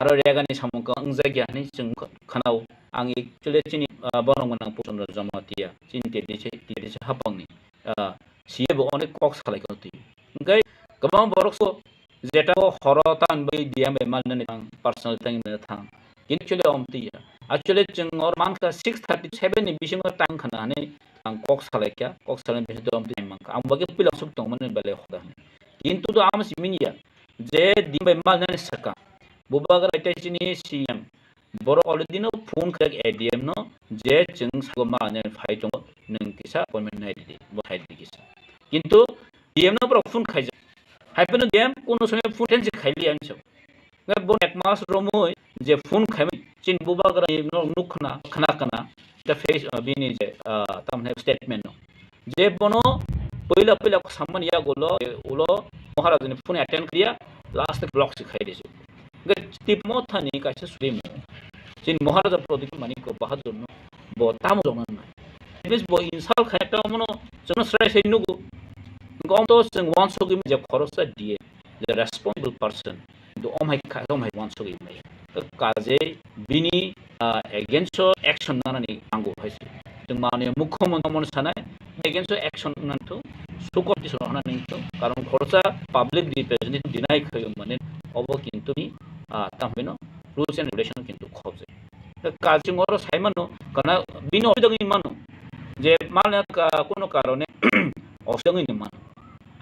आरो रेगानि सामुखौ आं जायगानि जों खानाव आं एक्चुअली चिनि बरंगनां पसन्द जमातिया चिनते दिसे हापांनि सिएबो अनेक कक्स खालायखौ ति ओंखाय गोबां बरकसो जेटाव हरतान बै डिएम माननानै थां पार्सनेल टाइम थां एक्चुअली अमतिया एक्चुअली जों और मानका 6:37 नि बिसिङाव टाइम खानानै आं कक्स खालायखा कक्स खालायनो बिसिङाव अमति मानका आं बगे पिला सुक दं माने बेले खदा किन्तु तो आम सिमिनिया जे दिबै माननानै सका बुबागा राइटाइसिनि सीएम बर अलरेडी नो फोन खा एडीएम नो जे जों सगो माने फाइ दं नों किसा अपॉइंटमेंट नायदि बहायदि किसा किन्तु डीएम नो पर फोन खाइ हाइपन डीएम कोनो समय फोन टेंस खाइलि आनसो बो एक मास रमय जे फोन खाइ चिन बुबागा नो नुखना खना द फेस बिनि जे तामने स्टेटमेंट नो जे बनो पहिला सामानिया गोलो उलो महाराजनि फोन अटेंड किया लास्ट ब्लॉक से खाइ दिसो टिप मो थानी कासे सुरेमो चिन महाराजा प्रोदिक मानि को बहादुर नो बो तामो जमन मिस बो इंसाल खायटा मनो जनो स्ट्राइक सैनुगो गम तो जों वान सगि जे खरसा दिए द रेस्पोंसिबल पर्सन दो ओमाय वान सगि काजे बिनि एगेंस्ट एक्शन नानि नांगौ हायसे जों माने मुख्यमंत्री मन सानाय एगेंस्ट एक्शन नांथो सुकति सहानानै कारण खरसा पब्लिक रिप्रेजेंटेटिव दिनाय खयो माने अब किन्तु नि तामबिनो रुल्स एंड रेगुलेशन किन्तु खबजे काजिंगर साइमानो कना बिनो अदगि मानो जे माने कोनो कारणे अफदगि मानो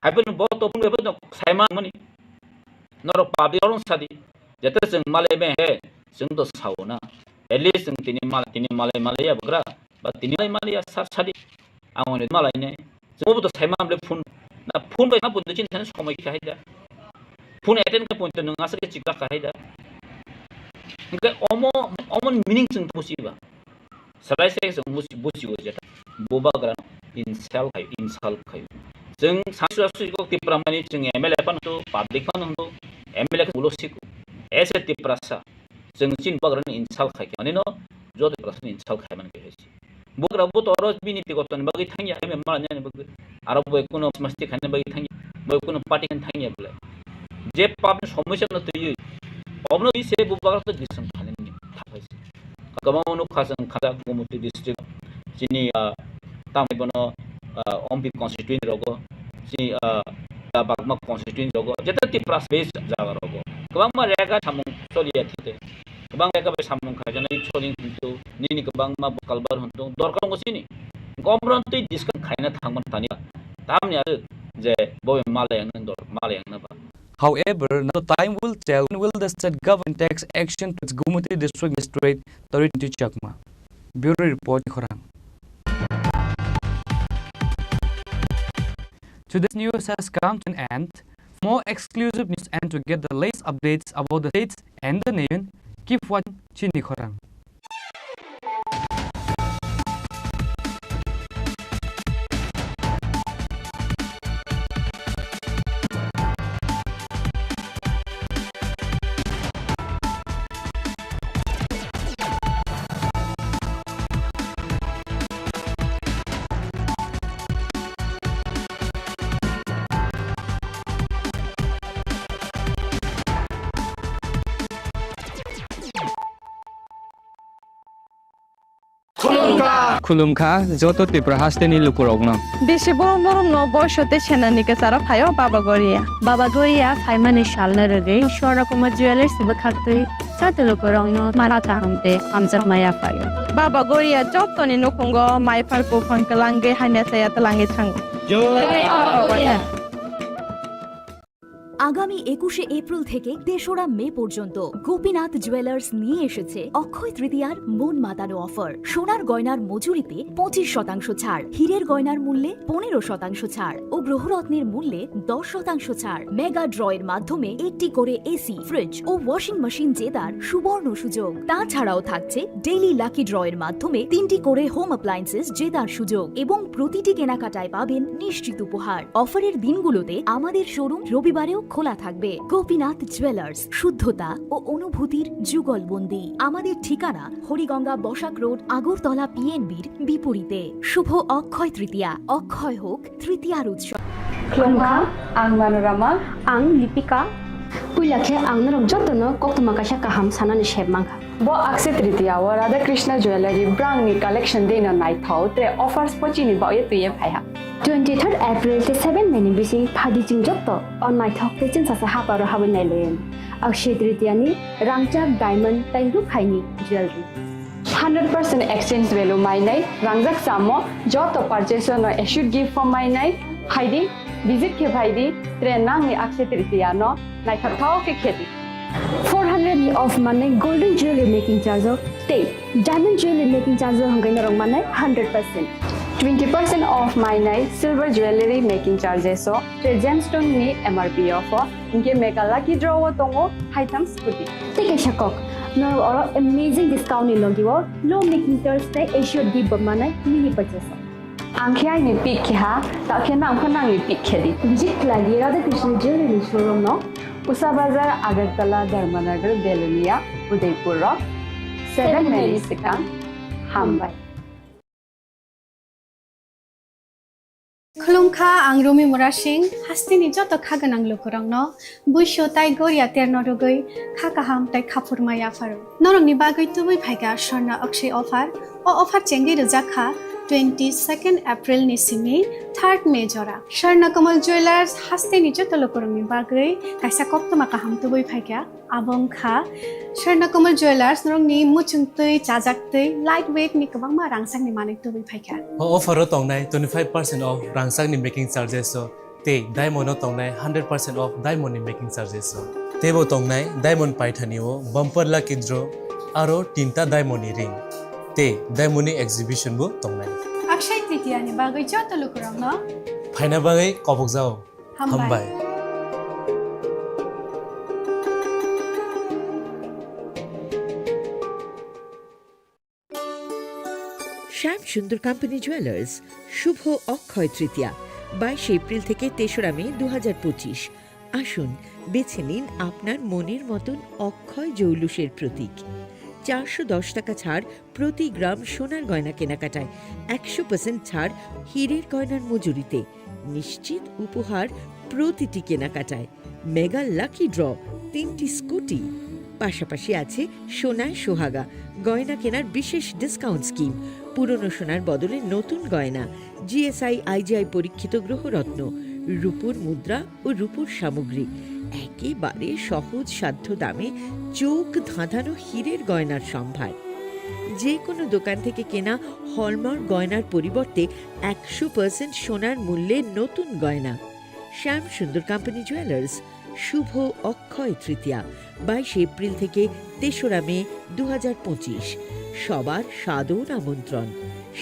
हाइबन बत पुंगेबो साइमान मनि नरो पब्लिक अरन सादि जेते जों मालेबे हे जों तो सावना एटलिस्ट जों तिनि माले बग्रा बा तिनि माले सार सादि आंने मालायने जोंबो तो साइमान बे फोन बाय ना बुंदो चिन समय खायदा फोन एटेंड का पॉइंट नों आसके चिका खायदा ओंखाय अमन मीनिंग जों बुजिबा सराय से जों बुजियो जेता बोबाग्रा इनसाल खाय जों सासुआसुखौ तिप्रामानि जों एमएलए पान तो पब्लिक पान हो एमएलए को बोलसिको एसे तिप्रासा जों चिन बाग्रानि इनसाल खाय माने न जो तिप्रासनि इनसाल खाय माने केसि बोग्रा बो तो रज बिनि तिगतन बागै थांया एम माने बगै आरो बय कोनो समस्ति खाने बागै थांया बय कोनो पार्टी खाने थांया बले जे पाप समस्या न तय अबनो से बोबाग्रा तो दिसन खाने नि थाफायसे गबावनो खाजों खाजा गुमुति डिस्ट्रिक्ट जिनि तामबनो अम्पी कन्स्टिट्युएन्सी रगो जि बागमा कन्स्टिट्युएन्सी रगो जेता तिप्रास बेस जागा रगो गोबां मा रेगा सामुं सलिया थिते गोबां रेगा बे सामुं खाजनाय सलिं खिन्थु निनि गोबां मा कालबार हन्तो दरकार गसिनि गमरन्ति डिस्काउन्ट खायना थांमोन तानि तामनि आरो जे बय मालायानो बा However, now time will tell when will the state government takes action to its Gumati district magistrate Tarinti Chakma. Bureau report Khorang. Today's news has come to an end. For more exclusive news and to get the latest updates about the states and the nation, keep watching Chini Khorang. खुलुमखा जत त्रिपुरा हास्टेनि लुकुरगनो बेसे बरम न बयसते सेनानि केसारा फायो बाबा गरिया फाइमानि सालनो रगे शरकमा jewellers बखातै साते लुकुरगनो माराता हमते आमजा माया फायो बाबा गरिया जतनि नखंगो माइफारको फनकलांगे हानेसाया तलांगे थांग আগামী 21শে April থেকে ৩রা মে পর্যন্ত গোপীনাথ জুয়েলার্স নিয়ে এসেছে অক্ষয় তৃতীয়ার মন মাতানো অফার। সোনার গয়নার মজুরিতে 25% ছাড়, হীরের গয়নার মূল্যে 15% ছাড় ও গ্রহরত্নের মূল্যে 10% ছাড়। মেগা ড্রয়ের মাধ্যমে একটি করে এসি, ফ্রিজ ও ওয়াশিং মেশিন জেতার সুবর্ণ সুযোগ। তাছাড়াও থাকছে ডেইলি লাকি ড্রয়ের মাধ্যমে 3টি করে হোম অ্যাপ্লায়েন্সেস জেতার সুযোগ এবং প্রতিটি কেনাকাটায় পাবেন নিশ্চিত উপহার। অফারের দিনগুলোতে আমাদের শোরুম রবিবারেও খোলা থাকবে। গোপীনাথ জুয়েলার্স, শুদ্ধতা ও অনুভূতির যুগলবন্দি। আমাদের ঠিকানা হরিগঙ্গা বসাক রোড, আগরতলা পিএনবির বিপরীতে। শুভ অক্ষয় তৃতীয়া, অক্ষয় হোক তৃতীয়ার উৎসব। Klongkha, ang Manorama, ang Lipika. Puilakhe ang narok jotono koktuma kasha kaham sanani shebmangkha. Bo Akshay Tritiya wa Radha Krishna Jewelry brand ni collection dena nai thau tre offers pochini ba ye tuye phaiha. 23rd April te 7 meni bisi phadi jing jotto on my thok te chin sa ha paro ha nai len. Akshay Tritiya ni rangchak diamond tairu phaini jewelry. 100% exchange value mai nai rangjak samo joto purchase no issued gift from mai nai haidi visit ke bhaidi tre nang ni Akshay Tritiya no nai thau ke kheti 400 ni off manai golden jewelry making charge of te diamond jewelry making charge hangai na rong manai 100% 20% off manai silver jewelry making charges so tre gemstone ni MRP off inke mega lucky draw tongo haitam scooty take a shakok no or amazing discount ni logiwo low making charge te assured give manai mini purchase Angkhiai ni pik kha ta khena angkhana ni pik khedi visit lagi Radha Krishna Jewelry showroom no Usa Bazar Agartala Dharmanagar Belunia Udaipur Rock 7 Mary Sikang Hambai Khulungkha ang Rumi Murashing hastini joto khaganang lokorang no buisho tai goria terno rogoi khakaham tai khapurmaya faru norong ni bagoi tubui phaiga Sharna Akshay offer o offer chengi rujakha 22nd April ni simi 3rd May jora Sharna Kamal Jewelers hastini joto lokorang ni bagoi kaisa koktoma kaham tubui phaiga abong kha Sharna Kamal Jewelers norong ni muchungtui chajaktui lightweight ni kabangma rangsang ni manik tubui phaiga offer tongnai 25% off rangsang ni making charges so te diamond tongnai 100% off diamond ni making charges so tebo tongnai diamond paithani o bumper lucky draw aro tinta diamond ni ring te diamond ni exhibition bu tongnai Akshay Tritiya ni bagoi joto lokorang no phaina bagai kobok jao hambai Shyam Sundar company jewellers শুভ Akshaya Tritiya 22 April থেকে 3রা May 2025 আসুন বেছে নিন আপনার মনের মতন অক্ষয় জৌলুসের প্রতীক 410 টাকা ছাড় প্রতি গ্রাম সোনার গয়না কেনাকাটায় 100% ছাড় হীরের গয়নার মজুরিতে নিশ্চিত উপহার প্রতিটি কেনাকাটায় মেগা লাকি ড্র 3টি স্কুটি পাশাপাশি আছে সোনায় সোহাগা গয়না কেনার বিশেষ ডিসকাউন্ট স্কিম পুরনো সোনার বদলে নতুন গয়না জিএসআই আইজিআই পরীক্ষিত গ্রহরত্ন রূপোর মুদ্রা ও রূপোর সামগ্রী একেবারে সহজ সাধ্য দামে চোখ ধাঁধানো হীরের গয়নার সম্ভার যে কোনো দোকান থেকে কেনা হলমার্ক গয়নার পরিবর্তে 100% সোনার মূল্যে নতুন গয়না শ্যাম সুন্দর কোম্পানি জুয়েলার্স শুভ অক্ষয় তৃতীয়া 22 এপ্রিল থেকে 3রা মে 2025 সবার সাদর আমন্ত্রণ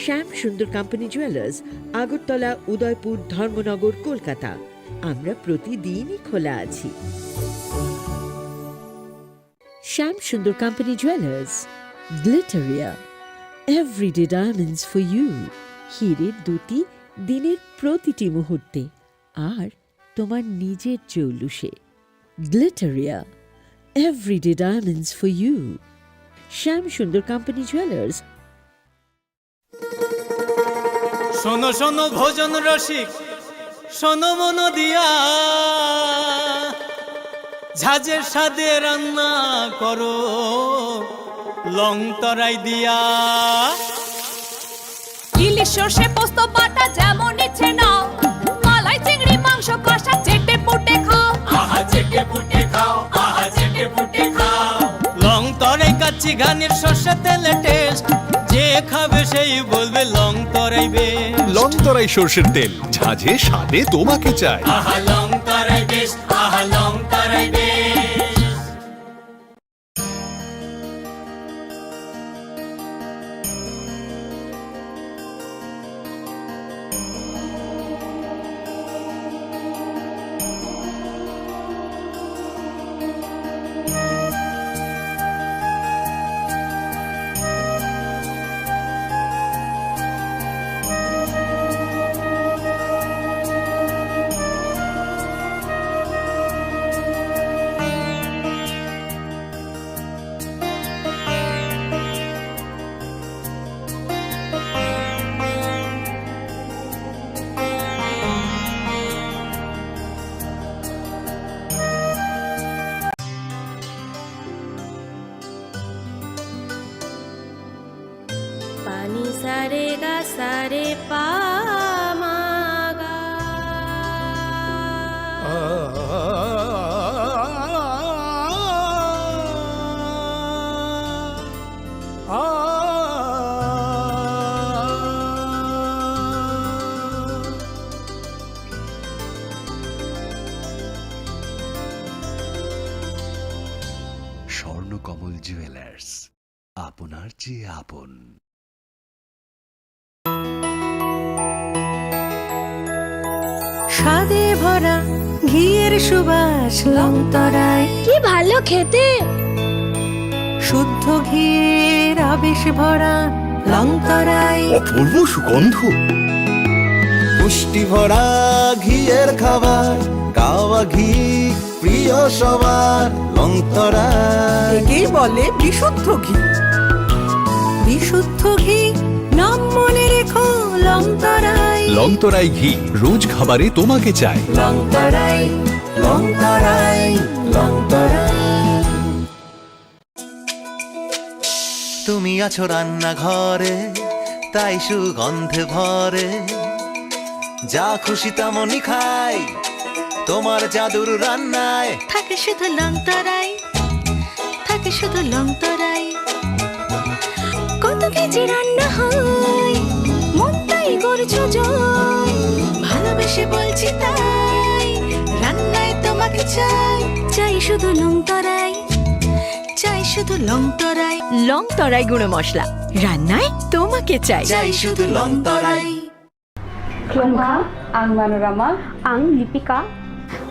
শ্যাম সুন্দর কোম্পানি জুয়েলার্স আগরতলা উদয়পুর ধর্মনগর কলকাতা আমরা প্রতিদিনই খোলা আছি Shyam Sundar company jewellers Glitteria everyday diamonds for you হীরের দুটি দিনের প্রতিটি মুহূর্তে আর তোমার নিজের জৌলুসে Glitteria everyday diamonds for you Shyam Sundar company jewellers শোনো শোনো ভোজন রসিক শোনো মন দিয়া ঝাঁঝের স্বাদে রান্না করো লং তরাই দিয়া ইলিশ সর্ষে পোস্ত বাটা যেমন ইচ্ছে নাও মালাই চিংড়ি মাংস কষা চেটে পুটে খাও আহা চেটে পুটে খাও আহা চেটে পুটে খাও লং তরাই কাচ্চি ঘানির সর্ষে তেলে টেস্ট যে খাবে সেই বলবে লং তরাই বেশ লং তরাই সর্ষের তেল ঝাঁঝে স্বাদে তোমাকে চাই আহা লং তরাই বেশ আহা লং তরাই বেশ নি সা রে গা সা রে পা মা গা। স্বর্ণকমল জুয়েলার্স, আপনার চেয়ে আপন। স্বাদে ভরা ঘিয়ের সুবাস লংতরায়, কি ভালো খেতে। শুদ্ধ ঘিয়ের আবেশ ভরা লংতরায়, অপূর্ব সুগন্ধ। পুষ্টি ভরা ঘিয়ের খাবার, গাওয়া ঘি প্রিয় সবার লংতরা। একেই বলে বিশুদ্ধ ঘি। বিশুদ্ধ ঘি নাম মনে রেখো লংতরায়। লংতরাই ঘি রোজ খাবারে তোমাকে চাই। লংতরায় লংতরায় লংতরায়। তুমি আছো রান্নাঘরে, তাই সুগন্ধে ভরে, যা খুশি তেমনই খাই তোমার জাদুর রান্নায়। থাকে শুধু লংতরায়, থাকে শুধু লংতরায়। কত কেজি রান্না হয়, মন তাই করছো জয়। ভালোবেসে বলছি তাই, রান্নায় তোমাকে চাই। চাই শুধু লংতরায়, চাই শুধু লংতরায়। লংতরাই গুঁড়ো মশলা, রান্নায় তোমাকে চাই। চাই শুধু Longtharai. Kelongka, ang Manorama, ang Lipika.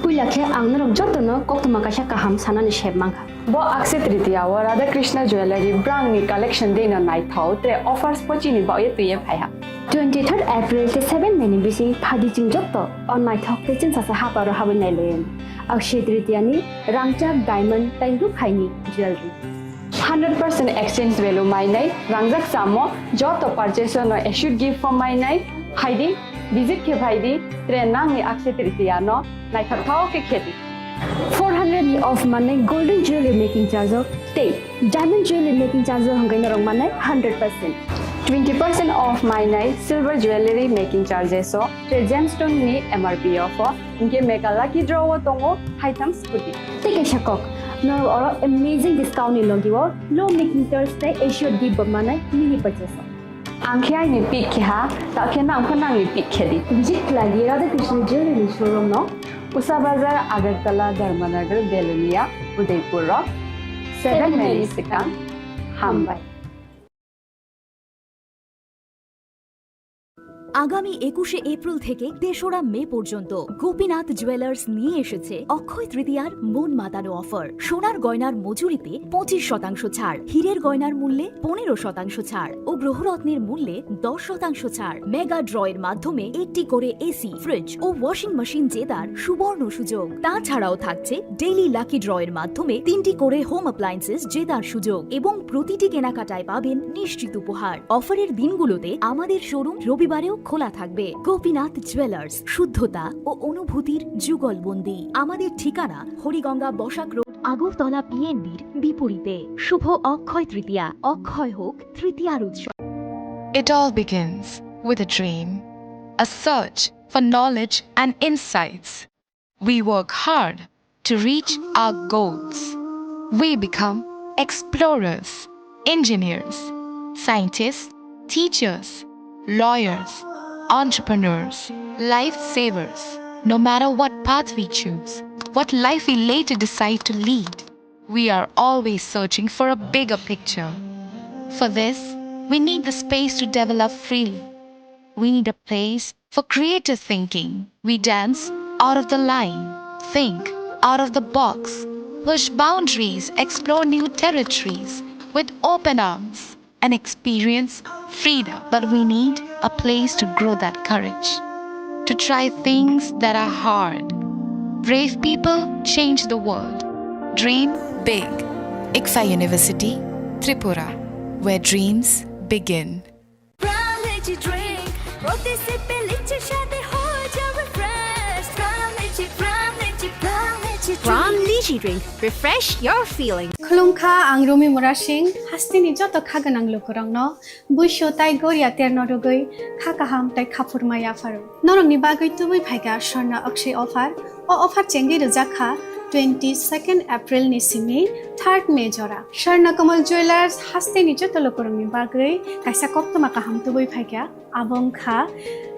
Puilakhe ang narok jotono koktuma kasha kaham sanani sheb mangha. Bo Akshaya Tritiya wa Radha Krishna Jewelry brand ni collection dena nai thau tre offers pochini ba ye tuye phaiha. 23rd April te 7 meni bisi phadi jing jotto on my thok te chin sasa haparo habin nai loyen. Akshaya Tritiya ni rangchak diamond tai ru khaini jewelry. 100% exchange value mai nai rangjak samo joto purchase no issued gift from mai nai haidi visit ke bhaidi tre nang ni Akshaya Tritiya no nai thau ke kheti. 400 ni off manai golden jewelry making charge of te diamond jewelry making charge of hangai narong manai 100%. 20% off my night silver jewelry making charges so tre gemstone ni MRP offer inke mega lucky draw tongo items puti. Take a shakok. No or amazing discount ni logiwo low making charge te assured give manai mini purchase. Angkhai ni pik kha ta khena angkhana ni pik khedi. Visit lagi Radha Krishna Jewelry showroom no Usa Bazar Agartala Dharmanagar Belunia Udaipur Rock 7 Mary Sikang Hambai. আগামী 21শে April থেকে 3রা মে পর্যন্ত Gopinath jewellers নিয়ে এসেছে অক্ষয় তৃতীয়ার মন মাতানো offer. সোনার গয়নার মজুরিতে 25% ছাড়, হীরের গয়নার মূল্যে 15% ছাড় ও গ্রহরত্নের মূল্যে 10% ছাড়। মেগা ড্রয়ের মাধ্যমে একটি করে এসি, ফ্রিজ ও ওয়াশিং মেশিন জেতার সুবর্ণ সুযোগ। তাছাড়াও থাকছে ডেইলি লাকি ড্রয়ের মাধ্যমে 3টি করে হোম অ্যাপ্লায়েন্সেস জেতার সুযোগ এবং প্রতিটি কেনাকাটায় পাবেন নিশ্চিত উপহার। অফারের দিনগুলোতে আমাদের শোরুম রবিবারেও খোলা থাকবে। গোপীনাথ জুয়েলার্স, শুদ্ধতা ও অনুভূতির যুগলবন্দি। আমাদের ঠিকানা হরিগঙ্গা বসাক রোড, আগরতলা পিএনবির বিপরীতে। শুভ অক্ষয় তৃতীয়া, অক্ষয় হোক তৃতীয়ার উৎসব। It all begins with a dream, a search for knowledge and insights. We work hard to reach our goals. We become explorers, engineers, scientists, teachers, lawyers, entrepreneurs, lifesavers. No matter what path we choose, what life we later decide to lead, we are always searching for a bigger picture. For this, we need the space to develop freely. We need a place for creative thinking. We dance out of the line, think out of the box, push boundaries, explore new territories with open arms and experience freedom. But we need a place to grow that courage, to try things that are hard. Brave people change the world. Dream big. ICFA University, Tripura, where dreams begin. প্রাণ লিচি energy drink. Refresh your feeling. Khulungkha ang Rumi Murashing hastini joto khaganang lokorangno buisho tai goria ternorugoi khakaham tai khapurmaya faru norongni bagoi tubui phaiga sharna akshay offer o offer chengi rujakha 22nd April ni simi 3rd May jora Sharna Kamal Jewelers hastini joto lokorangni bagoi kaisa koptoma kaham tubui phaiga abongkha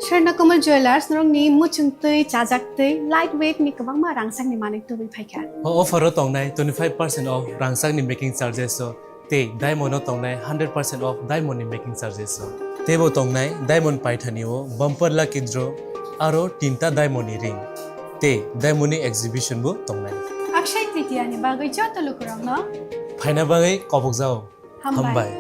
Sharna Kamal Jewelers norongni muchungtui chajaktui lightweight ni kabangma rangsang ni manik tubui phaiga o offer o tongnai 25% of rangsang ni making charges so te diamond o tongnai 100% of diamond ni making charges so tebo tongnai diamond paithani o bumper lucky draw aro tinta diamond ni ring te diamond ni exhibition bu tongnai Akshay Tritiya ni bagoi joto lokorangno phaina bagai kobok jao hambai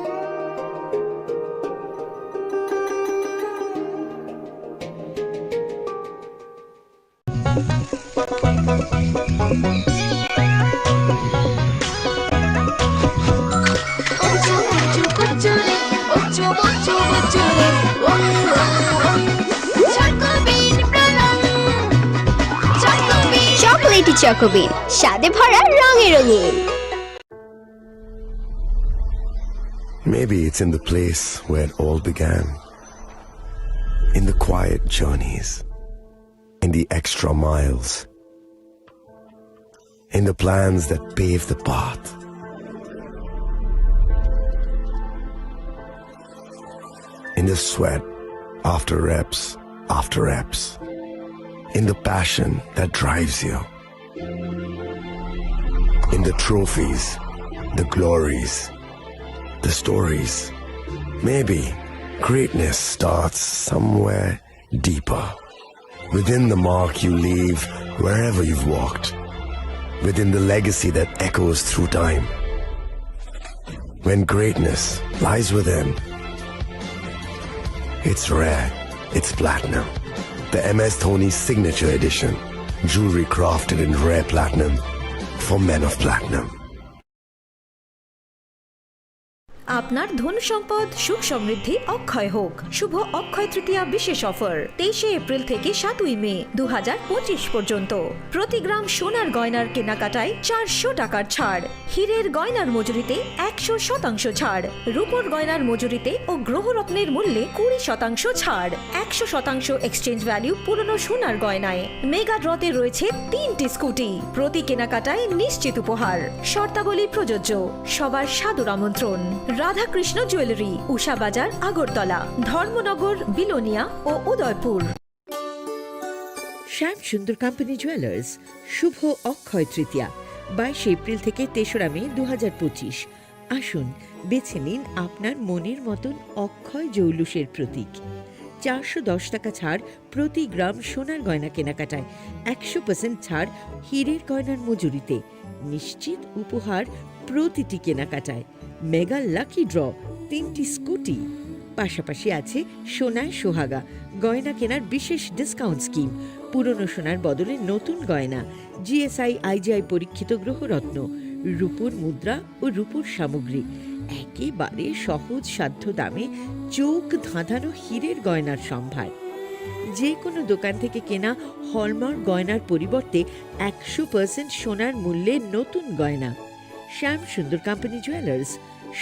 chocolatey Chocobean স্বাদে ভরা রঙে রঙিন Maybe it's in the place where it all began. In the quiet journeys. In the extra miles. In the plans that pave the path. In the sweat after reps. In the passion that drives you. In the trophies, the glories, the stories. Maybe greatness starts somewhere deeper. Within the mark you leave wherever you've walked. Within the legacy that echoes through time. When greatness lies within, it's rare, it's platinum. The MS Dhoni Signature Edition. Jewelry crafted in rare platinum for men of platinum. আপনার ধন সম্পদ সুখ সমৃদ্ধি অক্ষয় হোক শুভ অক্ষয় তৃতীয়া বিশেষ offer 23 April থেকে 7 মে 2025 পর্যন্ত প্রতি গ্রাম সোনার গয়নার কেনাকাটায় 400 টাকার ছাড় হীরের গয়নার মজুরিতে 100% ছাড় রূপোর গয়নার মজুরিতে ও গ্রহরত্নের মূল্যে 20% ছাড় 100% এক্সচেঞ্জ ভ্যালু পুরনো সোনার গয়নায় মেগা ড্রতে রয়েছে 3টি স্কুটি প্রতি কেনাকাটায় নিশ্চিত উপহার শর্তাবলী প্রযোজ্য সবার সাদর আমন্ত্রণ রাধাকৃষ্ণ জুয়েলারি উষা বাজার আগরতলা ধর্মনগর বিলোনিয়া ও উদয়পুর শ্যাম সুন্দর কোম্পানি জুয়েলার্স শুভ অক্ষয় তৃতীয়া 22 এপ্রিল থেকে 3রা মে 2025 আসুন বেছে নিন আপনার মনের মতন অক্ষয় জৌলুসের প্রতীক 410 টাকা ছাড় প্রতি গ্রাম সোনার গয়না কেনাকাটায় 100% ছাড় হীরের গয়নার মজুরিতে নিশ্চিত উপহার প্রতিটি কেনাকাটায় মেগা লাকি ড্র 3টি স্কুটি পাশাপাশি আছে সোনায় সোহাগা গয়না কেনার বিশেষ ডিসকাউন্ট স্কিম পুরনো সোনার বদলে নতুন গয়না জিএসআই আইজিআই পরীক্ষিত গ্রহরত্ন রূপোর মুদ্রা ও রূপোর সামগ্রী একেবারে সহজ সাধ্য দামে চোখ ধাঁধানো হীরের গয়নার সম্ভার যে কোনো দোকান থেকে কেনা হলমার্ক গয়নার পরিবর্তে 100% সোনার মূল্যে নতুন গয়না শ্যাম সুন্দর কোম্পানি জুয়েলার্স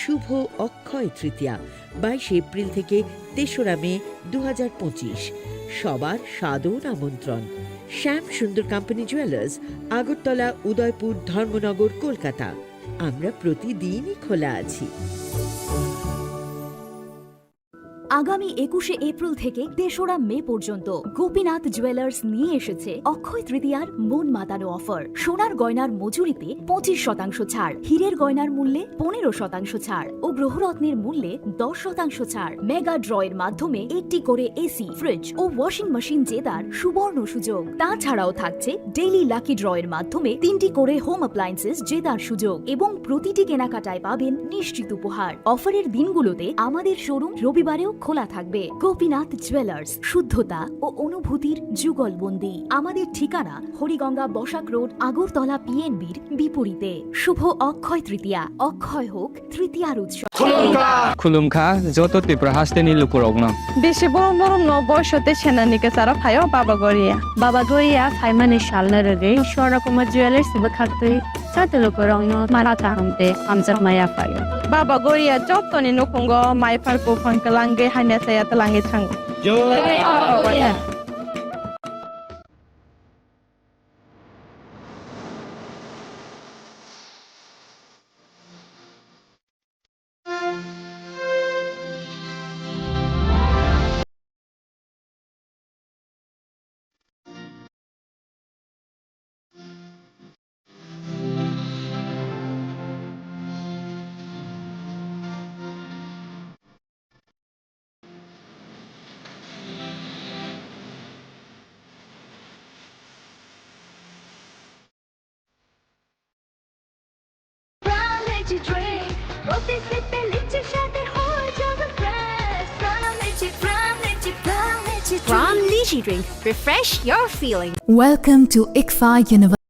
শুভ অক্ষয় তৃতীয়া 22 এপ্রিল থেকে 3রা মে 2025 সবার সাদর আমন্ত্রণ শ্যাম সুন্দর কোম্পানি জুয়েলার্স আগরতলা উদয়পুর ধর্মনগর কলকাতা আমরা প্রতিদিনই খোলা আছি আগামী 21 এপ্রিল থেকে 3রা মে পর্যন্ত গোপীনাথ জুয়েলার্স নিয়ে এসেছে অক্ষয় তৃতীয়ার মন মাতানো অফার সোনার গয়নার মজুরিতে 25% ছাড় হীরের গয়নার মূল্যে 15% ছাড় ও গ্রহরত্নের মূল্যে 10% ছাড় মেগা ড্রয়ের মাধ্যমে একটি করে এসি ফ্রিজ ও ওয়াশিং মেশিন জেতার সুবর্ণ সুযোগ তাছাড়াও থাকছে ডেইলি লাকি ড্রয়ের মাধ্যমে 3টি করে হোম অ্যাপ্লায়েন্সেস জেতার সুযোগ এবং প্রতিটি কেনাকাটায় পাবেন নিশ্চিত উপহার অফারের দিনগুলোতে আমাদের শোরুম রবিবারেও খোলা থাকবে। গোপীনাথ জুয়েলার্স, শুদ্ধতা ও অনুভূতির যুগলবন্দি। আমাদের ঠিকানা হরিগঙ্গা বসাক রোড, আগরতলা পিএনবির বিপরীতে। শুভ অক্ষয় তৃতীয়া, অক্ষয় হোক তৃতীয়ার উৎসব। খুলুমখা যত ত্রিপুরা হাসতেনি লুকুরগ্ন বেশি বড় বড় বয়সতে সেনানিকে সারা ফাইও বাবা গরিয়া ফাইমানি শালনা রগে সরকমা জুয়েলার্স বখাতই সাথে লুকুরগ্ন মারাতা হামতে আমজাক মায়া ফাইও বাবা গরিয়া যতনি নকুঙ্গ মাইফার কোফান কলাঙ্গে হাইনা সায়া তলাঙ্গে থাঙ্গ জয় From Lychee Drink, refresh your feeling. Welcome to ICFA University.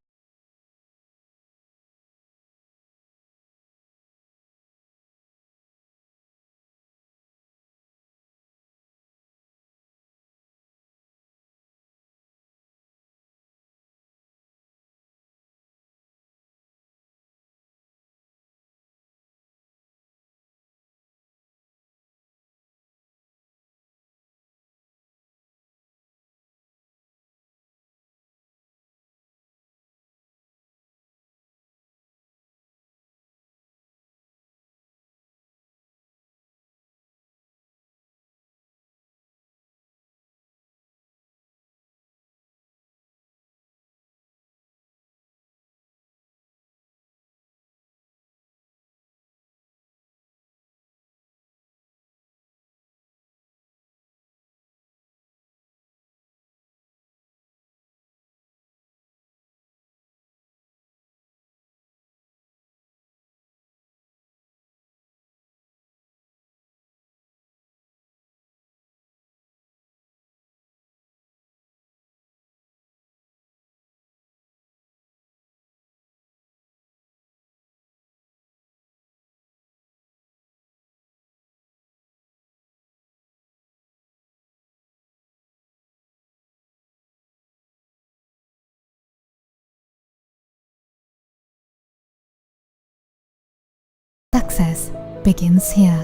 Success begins here.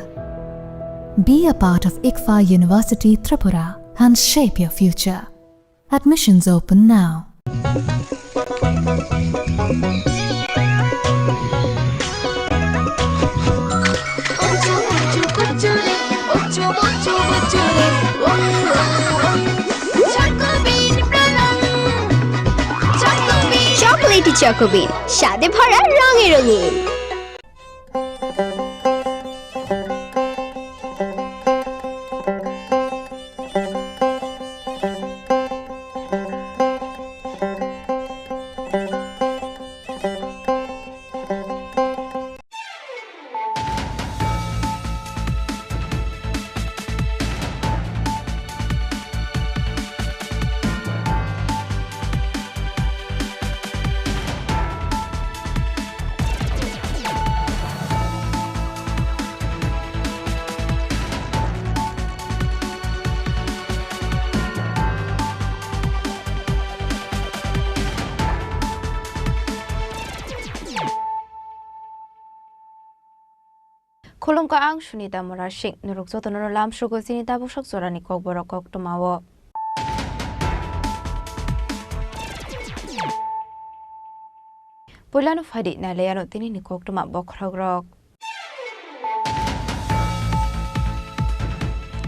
Be a part of ICFA University Tripura and shape your future. Admissions open now. Chocolatey Chocobean, স্বাদে ভরা রঙে রঙিন। Khulumka ang Sunita Morashik, Nuruksoto Lam Sugo Sinita Bushok Sorani Kok Borokok Tomawo. Pulano Fadi Naleano Tini Nikok Toma Bokragrok.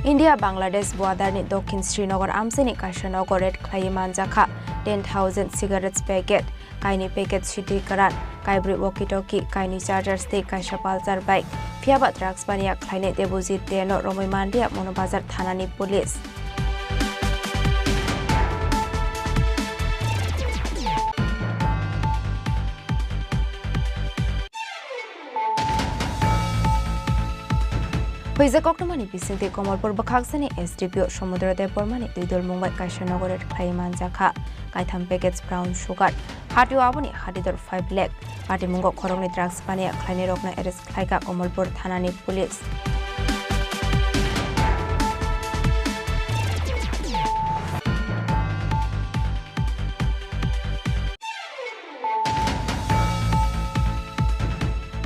India Bangladesh border ni Dokin Srinagar Amseni Kashanogor Red Klayiman Jaka 10,000 cigarettes packet kaini packet city karan kaibri walkie talkie kaini charger stick kaisa pulsar bike fiaba drugs bania khlaine debojit teno romoi mandia monobazar thanani police হইজে কক্টমানি বিসিংতে কমলপুর বখাকসানি SDPO Samudradeb বর্মানি দুইদল মুম্বাই কাশনগরের খাইমান জাখা কাইথাম প্যাকেজ ব্রাউন সুগার হাটিও আবনি হাটিদর 5 লাখ পার্টি মুঙ্গ খরংনি ড্রাগস পানিয়া খাইনি রকনা এরেস্ট খাইকা কমলপুর থানানি পুলিশ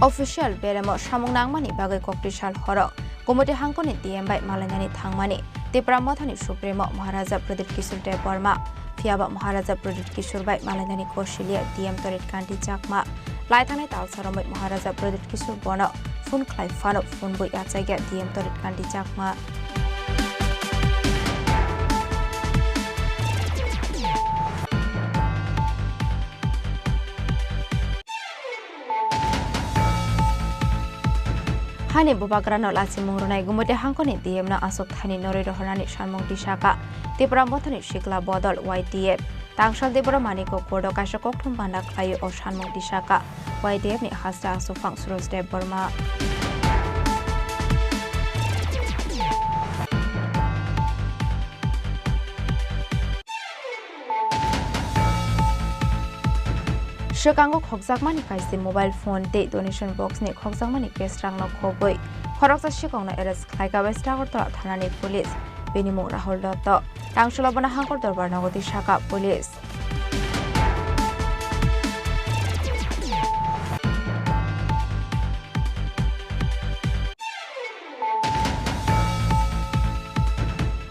অফিসিয়াল বেরেমো সামুং নাংমানি বাগৈ ককটিশাল হর গোমতি হাংকনি ডিএম বাই মালাঙ্গানি থাংমানি ত্রিপুরা মথানি সুপ্রিমো মহারাজা প্রদীপ কিশোর দেব বর্মা ফিয়াবা মহারাজা প্রদীপ কিশোর বাই মালাঙ্গানি কৌশলিয়া ডিএম তরিত কান্তি চাকমা লাইথানাই তালসারमै মহারাজা প্রদীপ কিশোর বন ফুন খ্লাই ফানো ফুন বই আচাইগা ডিএম তরিত কান্তি চাকমা हानि बुबाग्रानो लासि मुंरुनाय गुमते हांखनि डिएमना आसक थानि नरै रहनानि सानमुं दिसाका त्रिपुरा मथनि सिक्ला बदल YTF तांसाल देबरा मानिको कोर्डो काशा कक्थुम बान्दा ख्लायो अ सानमुं दिसाका YTF नि हास्रा आसुफां सुरज देव Burma Shikanggo khokjakmani kaisi mobile phone te donation box ni khokjakmani kestrangno khoboi khoroksa shikongno arrest khlaika west agortala thanani police benimo rahul dotto tangsulabana hangkor dorbar nagoti shaka police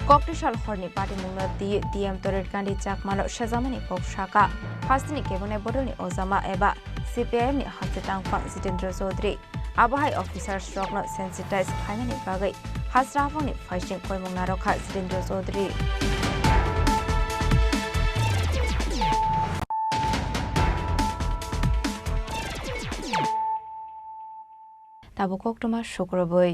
ককটিশাল হরনি party মুংনা দিয়ে DM তরিত কান্দি চাকমানো সেজামানি cock শাখা হাস্তিনি কেবনে বদলনি ওজামা এবা সিপিআইএম নি হাস্তে টাংফাং জিতেন্দ্র চৌধুরী আবহাই অফিসার স্ট্রকনো সেন্সিটাইজ খাইনানি বাগৈ হাসরা আফাংনি ফাইসিং কয়মুং নারখা জিতেন্দ্র চৌধুরী তাবো কক্টমা শুক্রবই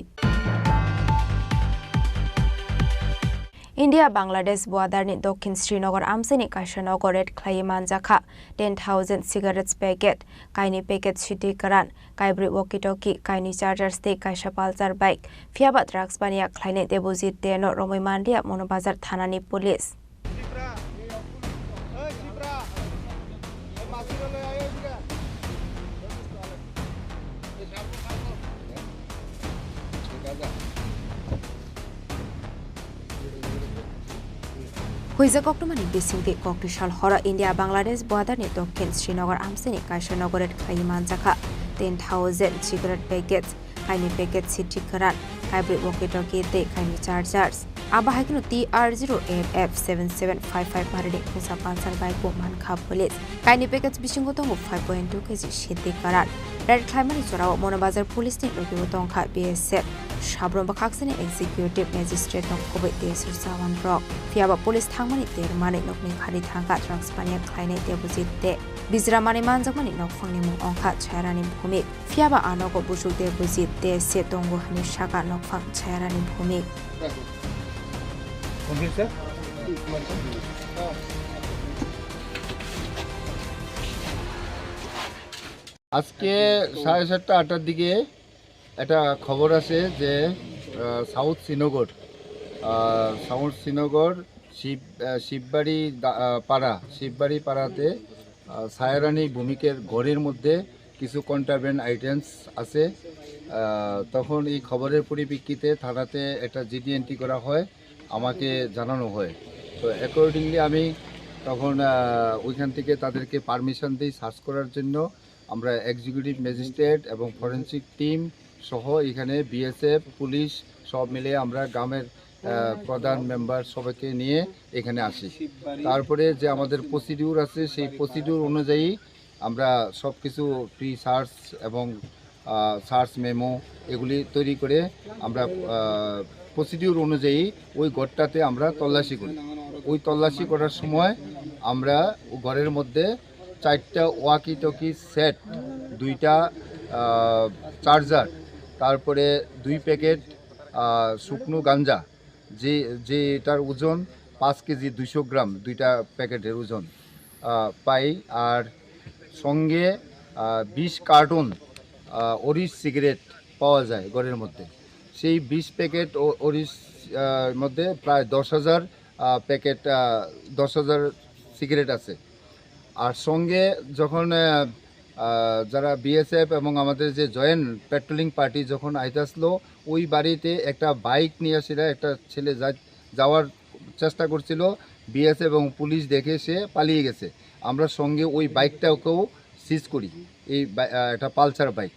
ইন্ডিয়া বাংলাদেশ বর্ডারনি দক্ষিণ শ্রীনগর আমসেনি কাশনগরের খ্লাই মানজাখা 10,000 সিগারেটস প্যাকেট কাইনি প্যাকেট সিটি কারান কাইব্রি ওয়াকিটকি কাইনি চার্জার্স তে কাইসা পালসার বাইক ফিয়াবা ড্রাগস বানিয়া খ্লাইনে দেবজিৎ দেন রমই মান্ডিয়া মনোবাজার থানানি পুলিশ হুইজা কক্টমানি বিসিংতে ককটিশাল হর ইন্ডিয়া বাংলাদেশ বর্ডারনি দক্ষিণ শ্রীনগর আমসেনি কাশনগরের খ্লাই মানজাখা 10,000 সিগারেট প্যাকেট কাইনি প্যাকেট সিটি কারান কাইব্রি ওয়াকিটকি তে কাইনি চার্জার্স আবাহাইকনো TR0FF7755 মারিনি খুসা পালসার বাইক মানখা পুলিশ কাইনি প্যাকেজ বিসিংগত 5.2 কেজি সিটি কারান রেড খ্লাইমানি চরাও মনোবাজার পুলিশনি লবিও তংখা BSF সাব্রম বাখাকসেনি এক্সিকিউটিভ ম্যাজিস্ট্রেট নকবৈ দেসুর জাওয়ান ব্রক ফিয়াবা পুলিশ থাংমানি তেরমানি নকনি খানি থাঙ্কা ড্রাগস পানিয়া খ্লাইনে দেবজিৎ দে বিজরামানি মানজাকমানি নকফাंनि मुं अंखा छायारानि भूमिक फियाबा आनगो बुसुक देबजिৎ दे से दंगो हानि शाखा नकफां छायारानि भूमिक আজকে 7:30 8টার দিকে একটা খবর আছে যে সাউথ শ্রীনগর শিববাড়ি পাড়াতে ছায়ারানী ভূমিকের ঘরের মধ্যে কিছু কন্ট্রাব্যান্ড আইটেমস আছে তখন এই খবরের পরিপ্রেক্ষিতে থানাতে একটা জিডি এন্ট্রি করা হয় আমাকে জানানো হয় তো অ্যাকর্ডিংলি আমি তখন ওইখান থেকে তাদেরকে পারমিশন দিই সার্চ করার জন্য আমরা এক্সিকিউটিভ ম্যাজিস্ট্রেট এবং ফরেনসিক টিম সহ এখানে বিএসএফ পুলিশ সব মিলে আমরা গ্রামের প্রধান মেম্বার সবাইকে নিয়ে এখানে আসি তারপরে যে আমাদের প্রসিডিউর আছে সেই প্রসিডিউর অনুযায়ী আমরা সব কিছু প্রি সার্চ এবং সার্চ মেমো এগুলি তৈরি করে আমরা প্রসিডিউর অনুযায়ী ওই ঘরটাতে আমরা তল্লাশি করি ওই তল্লাশি করার সময় আমরা ঘরের মধ্যে 4টা ওয়াকি টকি সেট 2টা চার্জার তারপরে 2 প্যাকেট শুকনো গাঞ্জা যেটার ওজন 5 কেজি 200 গ্রাম 2টা প্যাকেটের ওজন পাই আর সঙ্গে 20 কার্টন অরিজ সিগারেট পাওয়া যায় ঘরের মধ্যে সেই 20 প্যাকেট ওরিস মধ্যে প্রায় 10,000 প্যাকেট 10,000 সিগারেট আছে। আর সঙ্গে যখন যারা বিএসএফ এবং আমাদের যে জয়েন্ট পেট্রোলিং পার্টি যখন আইতে আসলো, ওই বাড়িতে একটা বাইক নিয়ে আসিরা একটা ছেলে যাওয়ার চেষ্টা করছিল, বিএসএফ এবং পুলিশ দেখে সে পালিয়ে গেছে। আমরা সঙ্গে ওই বাইকটাকেও সিজ করি, এই একটা পালসার বাইক।